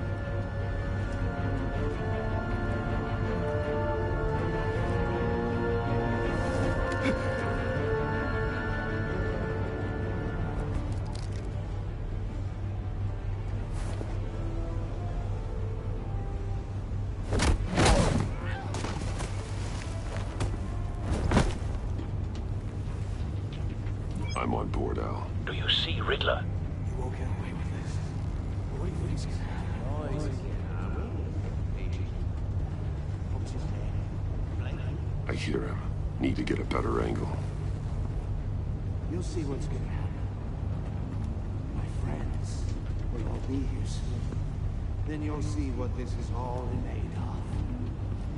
I'm on board, Al. Do you see Riddler? You won't get away with this. What do you think's gonna happen? I hear him. Need to get a better angle. You'll see what's gonna happen. My friends will all be here soon. Then you'll see what this is all made of.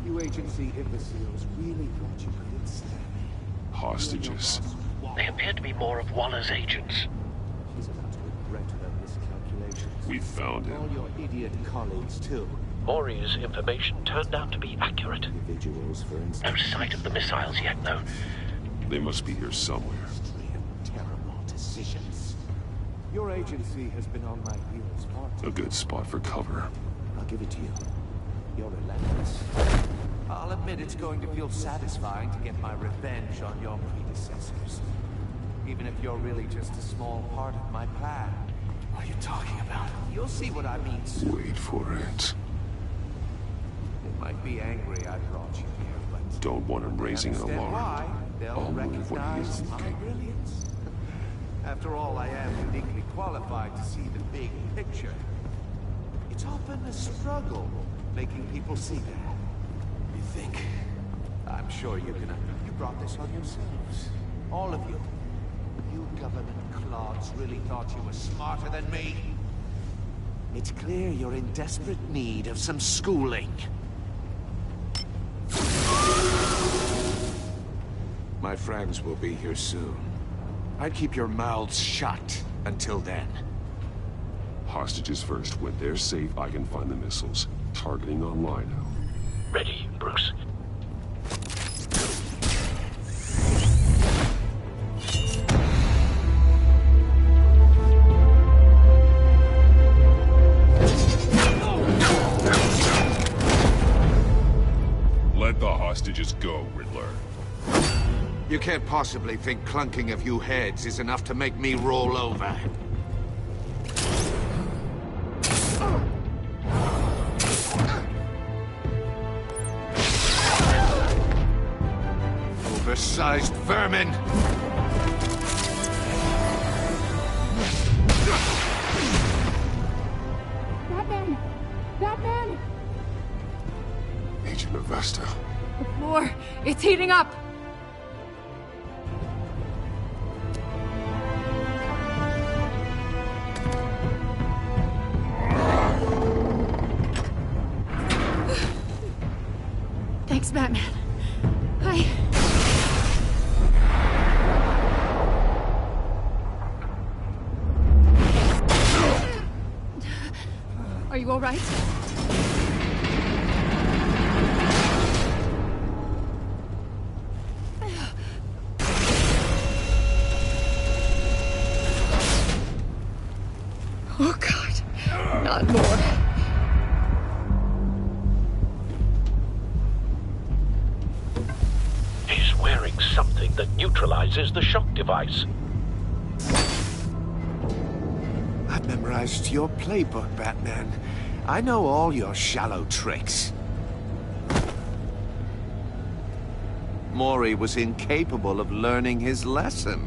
You agency imbeciles really thought you could ensnare me. Hostages. They appear to be more of Waller's agents. She's about to regret her miscalculations. We found him. All your idiot colleagues, too. Maury's information turned out to be accurate. Individuals, for instance. No sight of the missiles yet, though. They must be here somewhere. Terrible decisions. Your agency has been on my heels far too A good spot for cover. I'll give it to you. You're relentless. I'll admit it's going to feel satisfying to get my revenge on your predecessors. Even if you're really just a small part of my plan. What are you talking about? You'll see what I mean soon. Wait for it. They might be angry I brought you here, but... Don't want him raising an understand alarm. why. They'll I'll move when he is recognize my looking. brilliance. After all, I am uniquely qualified to see the big picture. It's often a struggle making people see that. You think? I'm sure you're gonna... You brought this on yourselves. All of you. You government clods really thought you were smarter than me? It's clear you're in desperate need of some schooling. My friends will be here soon. I'd keep your mouths shut until then. Hostages first. When they're safe, I can find the missiles. Targeting online now. Ready, Bruce. Let the hostages go, Riddler. You can't possibly think clunking a few heads is enough to make me roll over. Oversized vermin! Batman! Batman! Agent Avesta. The floor, it's heating up! Thanks, Batman. Are you all right? Oh, God. Not more. He's wearing something that neutralizes the shock device. I've memorized your playbook, Batman. I know all your shallow tricks. Maury was incapable of learning his lesson.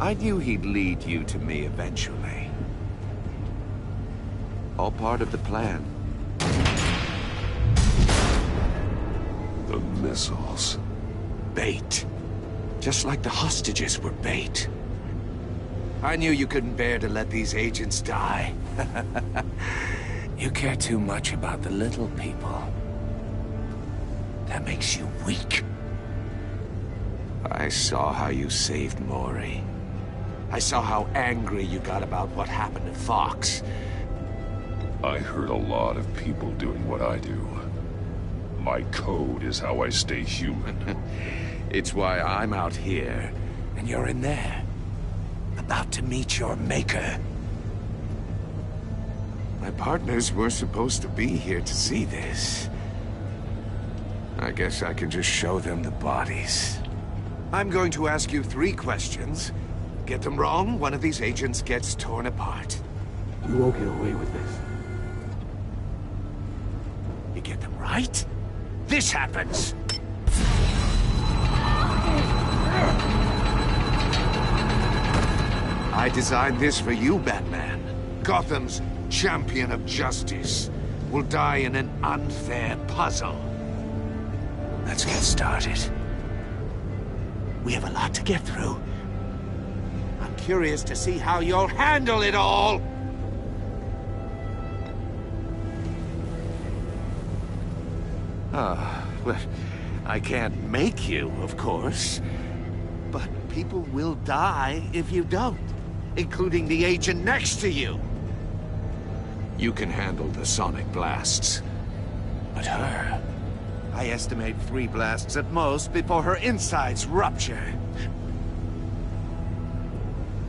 I knew he'd lead you to me eventually. All part of the plan. The missiles. Bait. Just like the hostages were bait. I knew you couldn't bear to let these agents die. You care too much about the little people. That makes you weak. I saw how you saved Maury. I saw how angry you got about what happened to Fox. I heard a lot of people doing what I do. My code is how I stay human. It's why I'm out here, and you're in there. About to meet your maker. My partners were supposed to be here to see this. I guess I can just show them the bodies. I'm going to ask you 3 questions. Get them wrong, one of these agents gets torn apart. You won't get away with this. You get them right, this happens! I designed this for you, Batman. Gotham's champion of justice will die in an unfair puzzle. Let's get started. We have a lot to get through. I'm curious to see how you'll handle it all. Well, I can't make you, of course. But people will die if you don't, including the agent next to you. You can handle the sonic blasts. But her... I estimate 3 blasts at most before her insides rupture.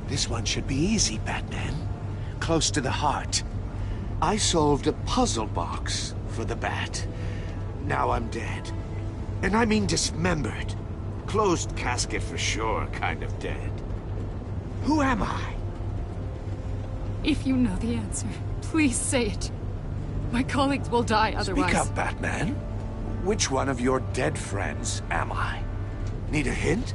This one should be easy, Batman. Close to the heart. I solved a puzzle box for the Bat. Now I'm dead. And I mean dismembered. Closed casket for sure, kind of dead. Who am I? If you know the answer, please say it. My colleagues will die otherwise. Speak up, Batman. Which one of your dead friends am I? Need a hint?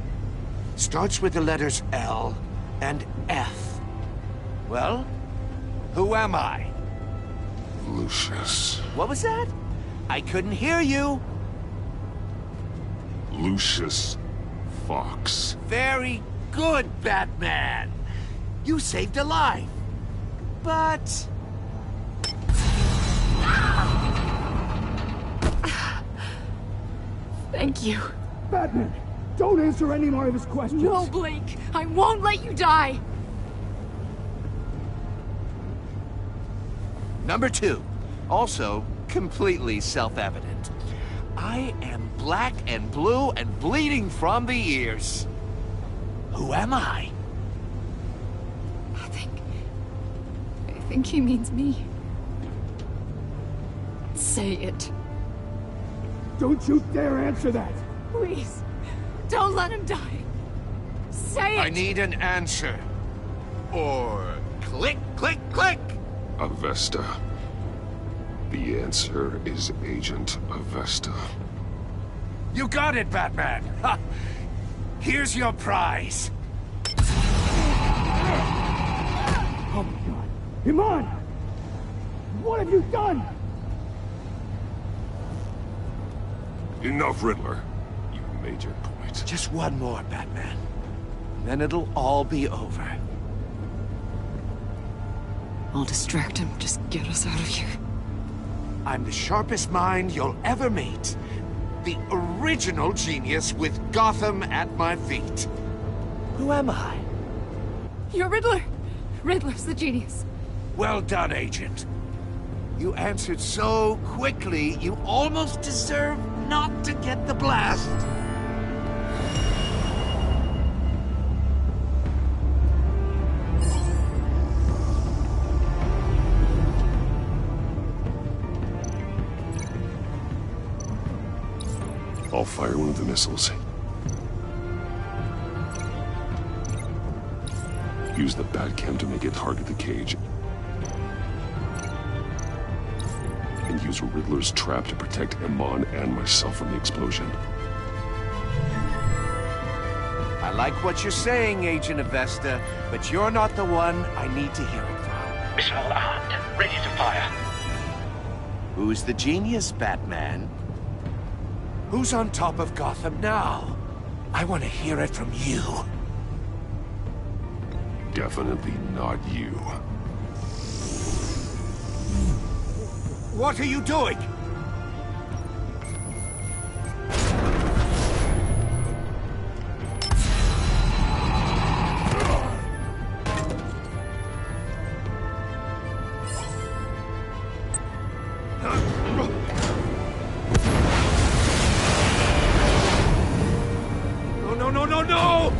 Starts with the letters L and F. Well, who am I? Lucius. What was that? I couldn't hear you. Lucius Fox. Very good, Batman. You saved a life. But... Thank you. Batman, don't answer any more of his questions. No, Blake. I won't let you die. Number 2. Also, completely self-evident. I am black and blue and bleeding from the ears. Who am I? I think he means me. Say it. Don't you dare answer that! Please, don't let him die. Say it! I need an answer. Or click, click, click! Avesta. The answer is Agent Avesta. You got it, Batman! Ha. Here's your prize. Oh my God! Iman! What have you done? Enough, Riddler. You made your point. Just one more, Batman. Then it'll all be over. I'll distract him. Just get us out of here. I'm the sharpest mind you'll ever meet. The original genius with Gotham at my feet. Who am I? You're Riddler. Riddler's the genius. Well done, Agent. You answered so quickly, you almost deserve not to get the blast. I'll fire one of the missiles. Use the Batcam to make it target the cage. And use Riddler's trap to protect Iman and myself from the explosion. I like what you're saying, Agent Avesta, but you're not the one I need to hear it from. Mission all armed, ready to fire. Who's the genius, Batman? Who's on top of Gotham now? I want to hear it from you. Definitely not you. What are you doing? No!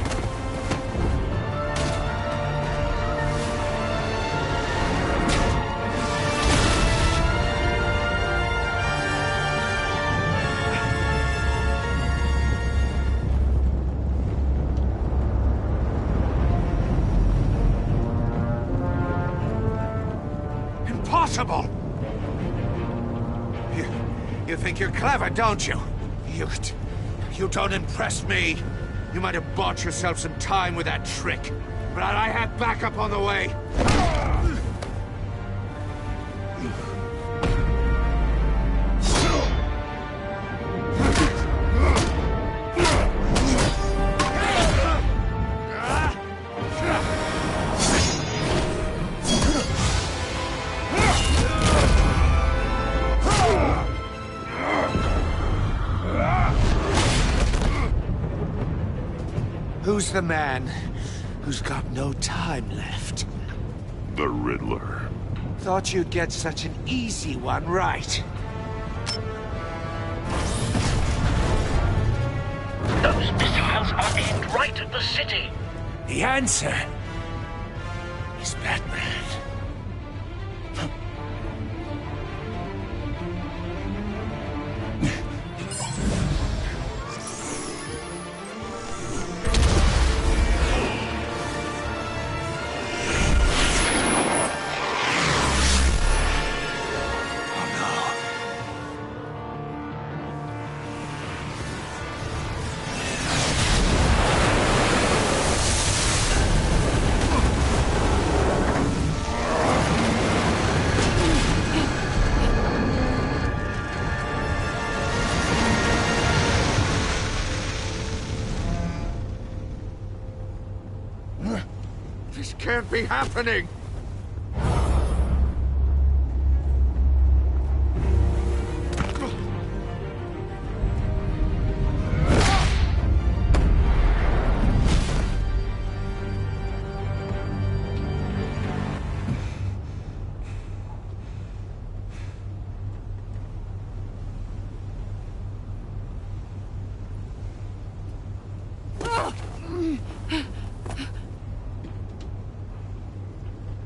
Impossible! You think you're clever, don't you? You don't impress me. You might have bought yourself some time with that trick, but I have backup on the way. Who's the man who's got no time left? The Riddler. Thought you'd get such an easy one right. Those missiles are aimed right at the city. The answer is Batman. This can't be happening!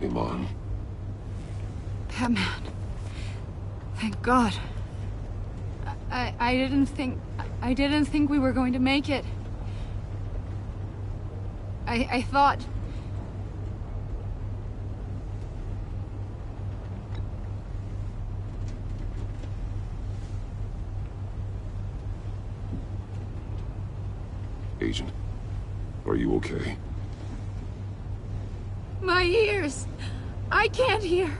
Iman. Batman. Thank God. I didn't think we were going to make it. I thought... Agent, are you okay? My ears! I can't hear!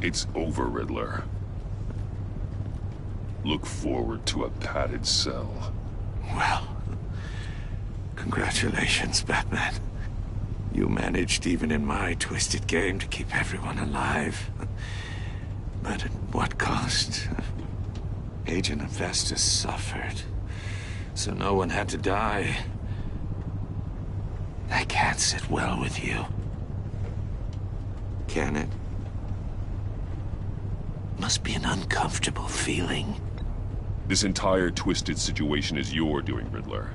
It's over, Riddler. Look forward to a padded cell. Well, congratulations, Batman. You managed, even in my twisted game, to keep everyone alive. But at what cost? Agent Investus suffered, so no one had to die. That can't sit well with you. Can it? Must be an uncomfortable feeling. This entire twisted situation is your doing, Riddler.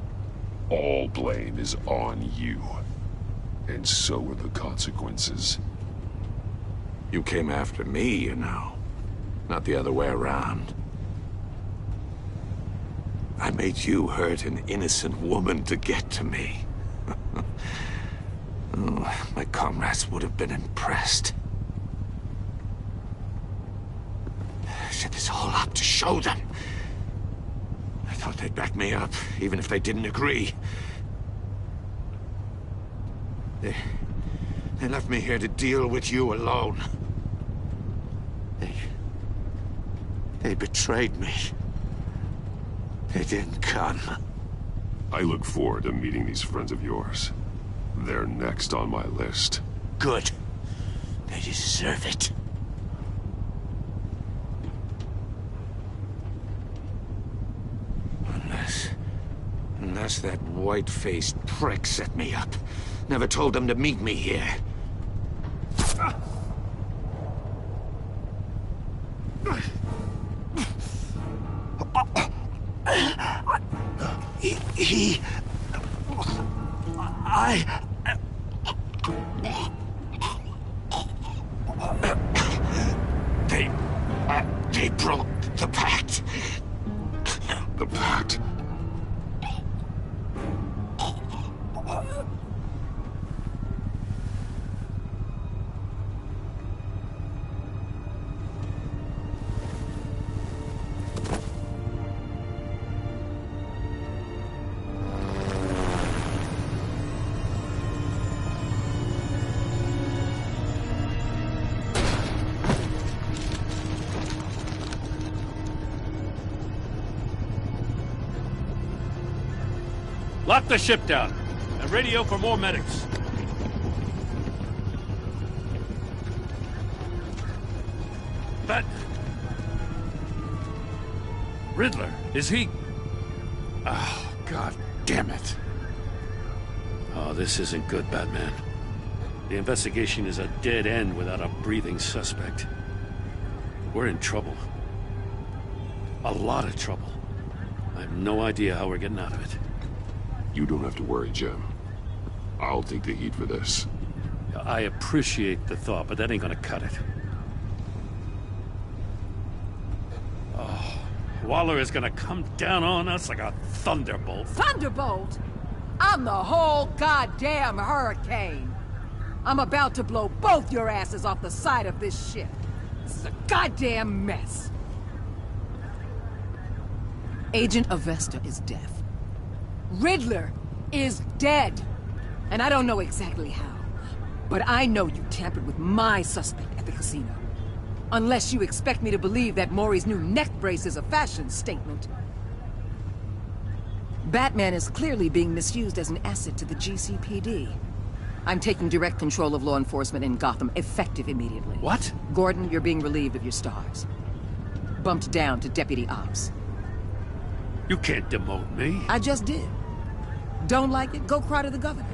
All blame is on you. And so are the consequences. You came after me, you know. Not the other way around. I made you hurt an innocent woman to get to me. Oh, my comrades would have been impressed. I set this all up to show them. I thought they'd back me up, even if they didn't agree. They left me here to deal with you alone. They betrayed me. They didn't come. I look forward to meeting these friends of yours. They're next on my list. Good. They deserve it. Unless that white-faced prick set me up. Never told them to meet me here. They broke the pact. The pact? Lock the ship down, and radio for more medics. Riddler, is he... Oh, God damn it. Oh, this isn't good, Batman. The investigation is a dead end without a breathing suspect. We're in trouble. A lot of trouble. I have no idea how we're getting out of it. You don't have to worry, Jim. I'll take the heat for this. I appreciate the thought, but that ain't gonna cut it. Oh, Waller is gonna come down on us like a thunderbolt. Thunderbolt? I'm the whole goddamn hurricane. I'm about to blow both your asses off the side of this ship. This is a goddamn mess. Agent Avesta is deaf. Riddler is dead. And I don't know exactly how. But I know you tampered with my suspect at the casino. Unless you expect me to believe that Maury's new neck brace is a fashion statement. Batman is clearly being misused as an asset to the GCPD. I'm taking direct control of law enforcement in Gotham, effective immediately. What? Gordon, you're being relieved of your stars. Bumped down to Deputy Ops. You can't demote me. I just did. Don't like it? Go cry to the governor.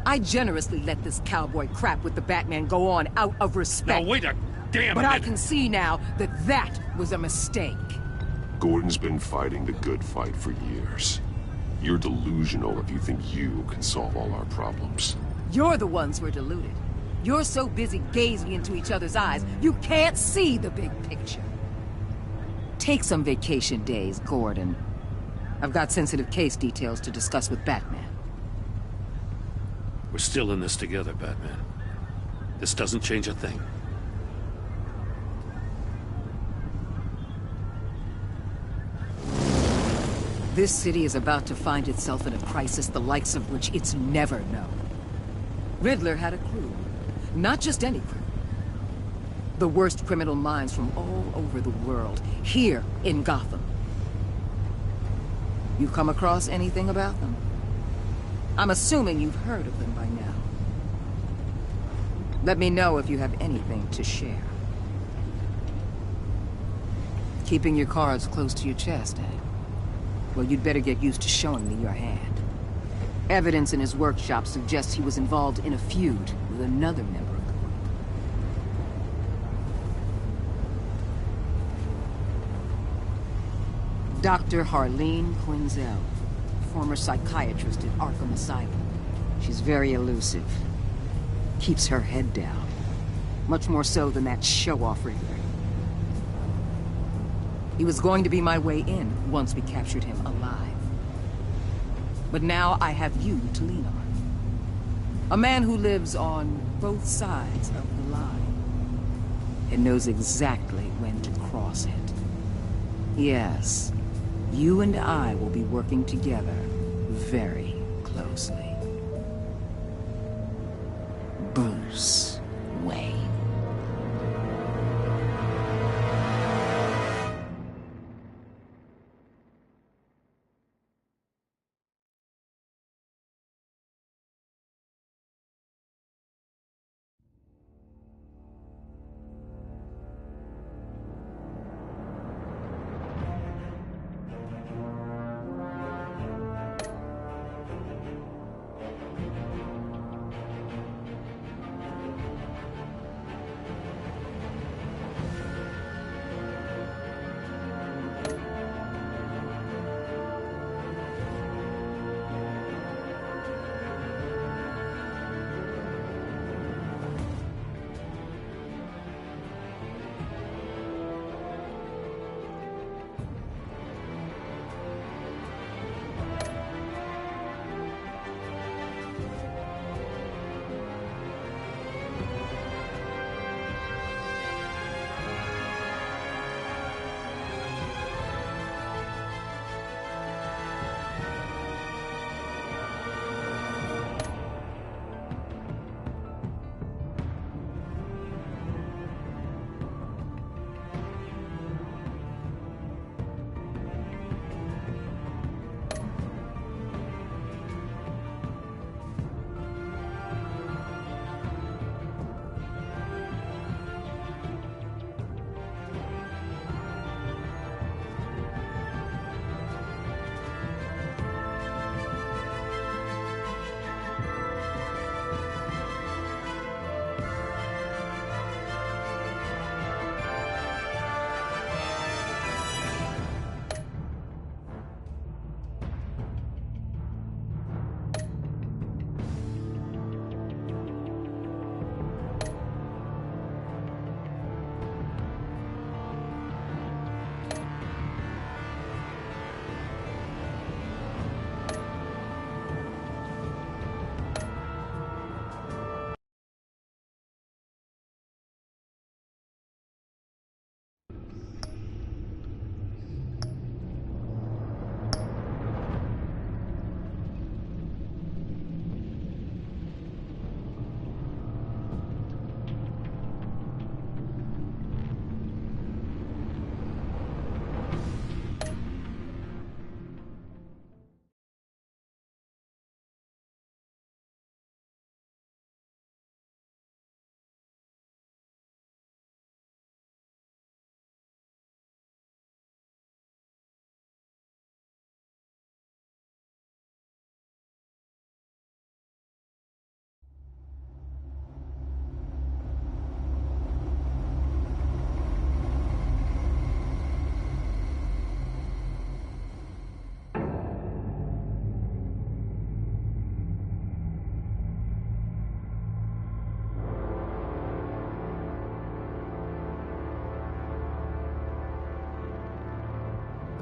I generously let this cowboy crap with the Batman go on out of respect. Now wait a damn But minute. I can see now that that was a mistake. Gordon's been fighting the good fight for years. You're delusional if you think you can solve all our problems. You're the ones who are deluded. You're so busy gazing into each other's eyes, you can't see the big picture. Take some vacation days, Gordon. I've got sensitive case details to discuss with Batman. We're still in this together, Batman. This doesn't change a thing. This city is about to find itself in a crisis the likes of which it's never known. Riddler had a crew. Not just any crew. The worst criminal minds from all over the world, here in Gotham. You come across anything about them? I'm assuming you've heard of them by now. Let me know if you have anything to share. Keeping your cards close to your chest, eh? Well, you'd better get used to showing me your hand. Evidence in his workshop suggests he was involved in a feud with another member of the group. Dr. Harleen Quinzel, former psychiatrist at Arkham Asylum. She's very elusive. Keeps her head down. Much more so than that show-off Riddler. He was going to be my way in once we captured him alive. But now I have you to lean on. A man who lives on both sides of the line. And knows exactly when to cross it. Yes, you and I will be working together very closely. Bruce Wayne.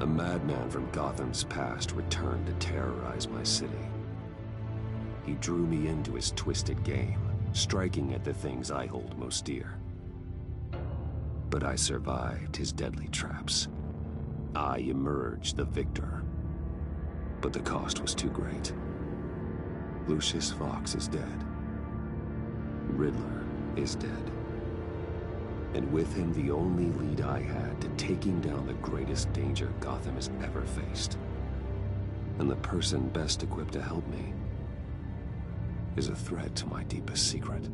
A madman from Gotham's past returned to terrorize my city. He drew me into his twisted game, striking at the things I hold most dear. But I survived his deadly traps. I emerged the victor. But the cost was too great. Lucius Fox is dead. Riddler is dead. And with him, the only lead I had to taking down the greatest danger Gotham has ever faced. And the person best equipped to help me is a threat to my deepest secret.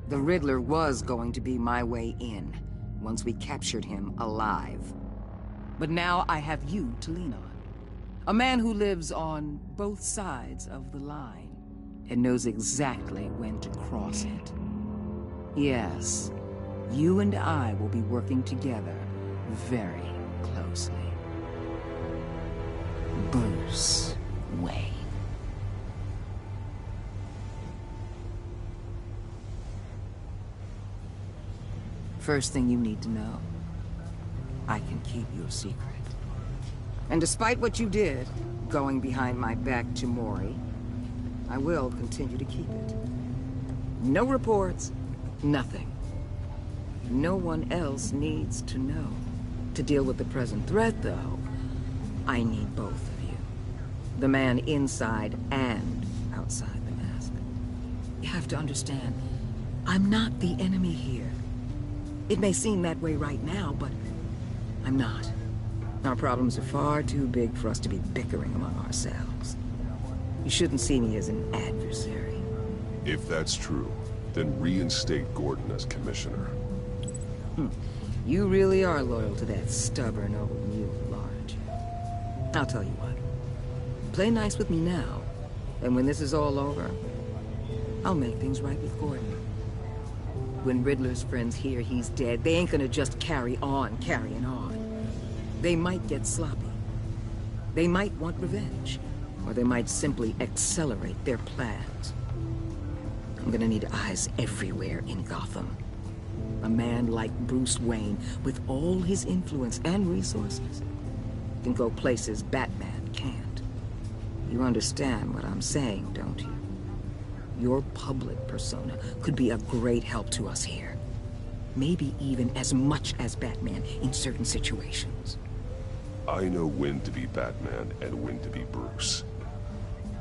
The Riddler was going to be my way in, once we captured him alive. But now I have you to lean on. A man who lives on both sides of the line, and knows exactly when to cross it. Yes, you and I will be working together very closely. Bruce Wayne. First thing you need to know, I can keep your secret. And despite what you did, going behind my back to Mori, I will continue to keep it. No reports, nothing. No one else needs to know. To deal with the present threat, though, I need both of you. The man inside and outside the mask. You have to understand, I'm not the enemy here. It may seem that way right now, but I'm not. Our problems are far too big for us to be bickering among ourselves. You shouldn't see me as an adversary. If that's true, then reinstate Gordon as commissioner. You really are loyal to that stubborn old mule, aren't you? I'll tell you what. Play nice with me now, and when this is all over, I'll make things right with Gordon. When Riddler's friends hear he's dead, they ain't gonna just carry on carrying on. They might get sloppy. They might want revenge. Or they might simply accelerate their plans. I'm gonna need eyes everywhere in Gotham. A man like Bruce Wayne, with all his influence and resources, can go places Batman can't. You understand what I'm saying, don't you? Your public persona could be a great help to us here. Maybe even as much as Batman in certain situations. I know when to be Batman and when to be Bruce.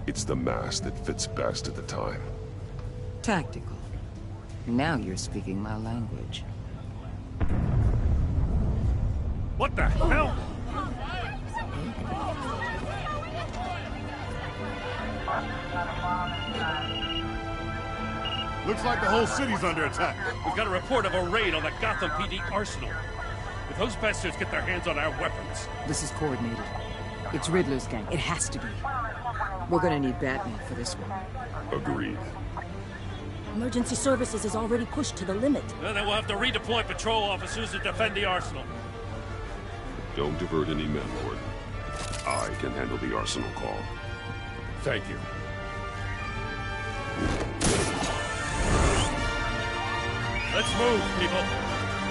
It's the mask that fits best at the time. Tactical. Now you're speaking my language. What the hell? Looks like the whole city's under attack. We've got a report of a raid on the Gotham PD arsenal. If those bastards get their hands on our weapons... This is coordinated. It's Riddler's gang. It has to be. We're gonna need Batman for this one. Agreed. Emergency services is already pushed to the limit. Then we'll have to redeploy patrol officers to defend the arsenal. Don't divert any men, Lord. I can handle the arsenal call. Thank you. Let's move, people.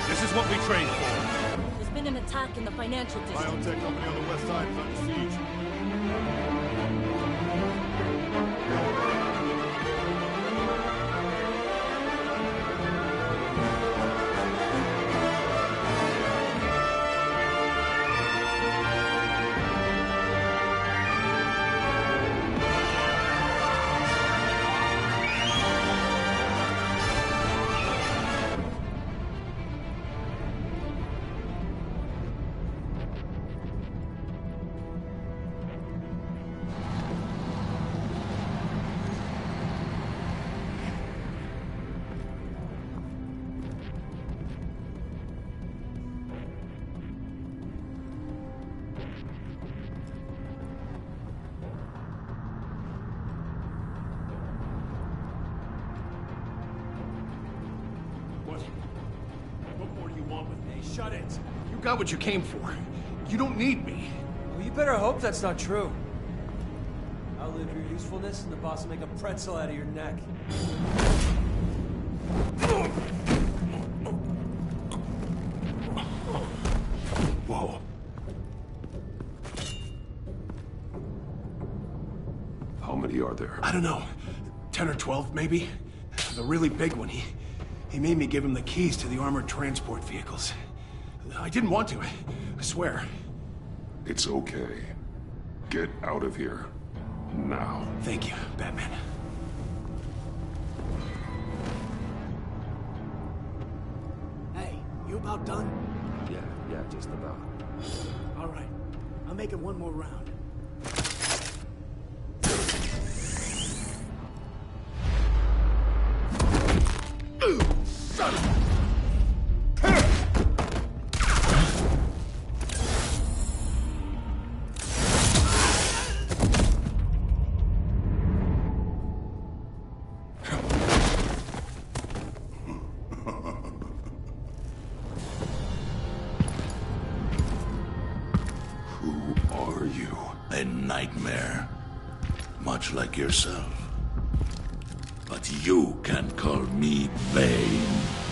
This is what we trained for. There's been an attack in the financial district. Biotech company on the west side is under siege. Shut it. You got what you came for. You don't need me. Well, you better hope that's not true. Outlive your usefulness and the boss will make a pretzel out of your neck. Whoa. many are there? I don't know. 10 or 12, maybe? The really big one, he made me give him the keys to the armored transport vehicles. I didn't want to, I swear. It's okay. Get out of here. Now. Thank you, Batman. Hey, you about done? Yeah, just about. All right. I'll make it one more round. Son of A nightmare. Much like yourself. But you can't call me Bane.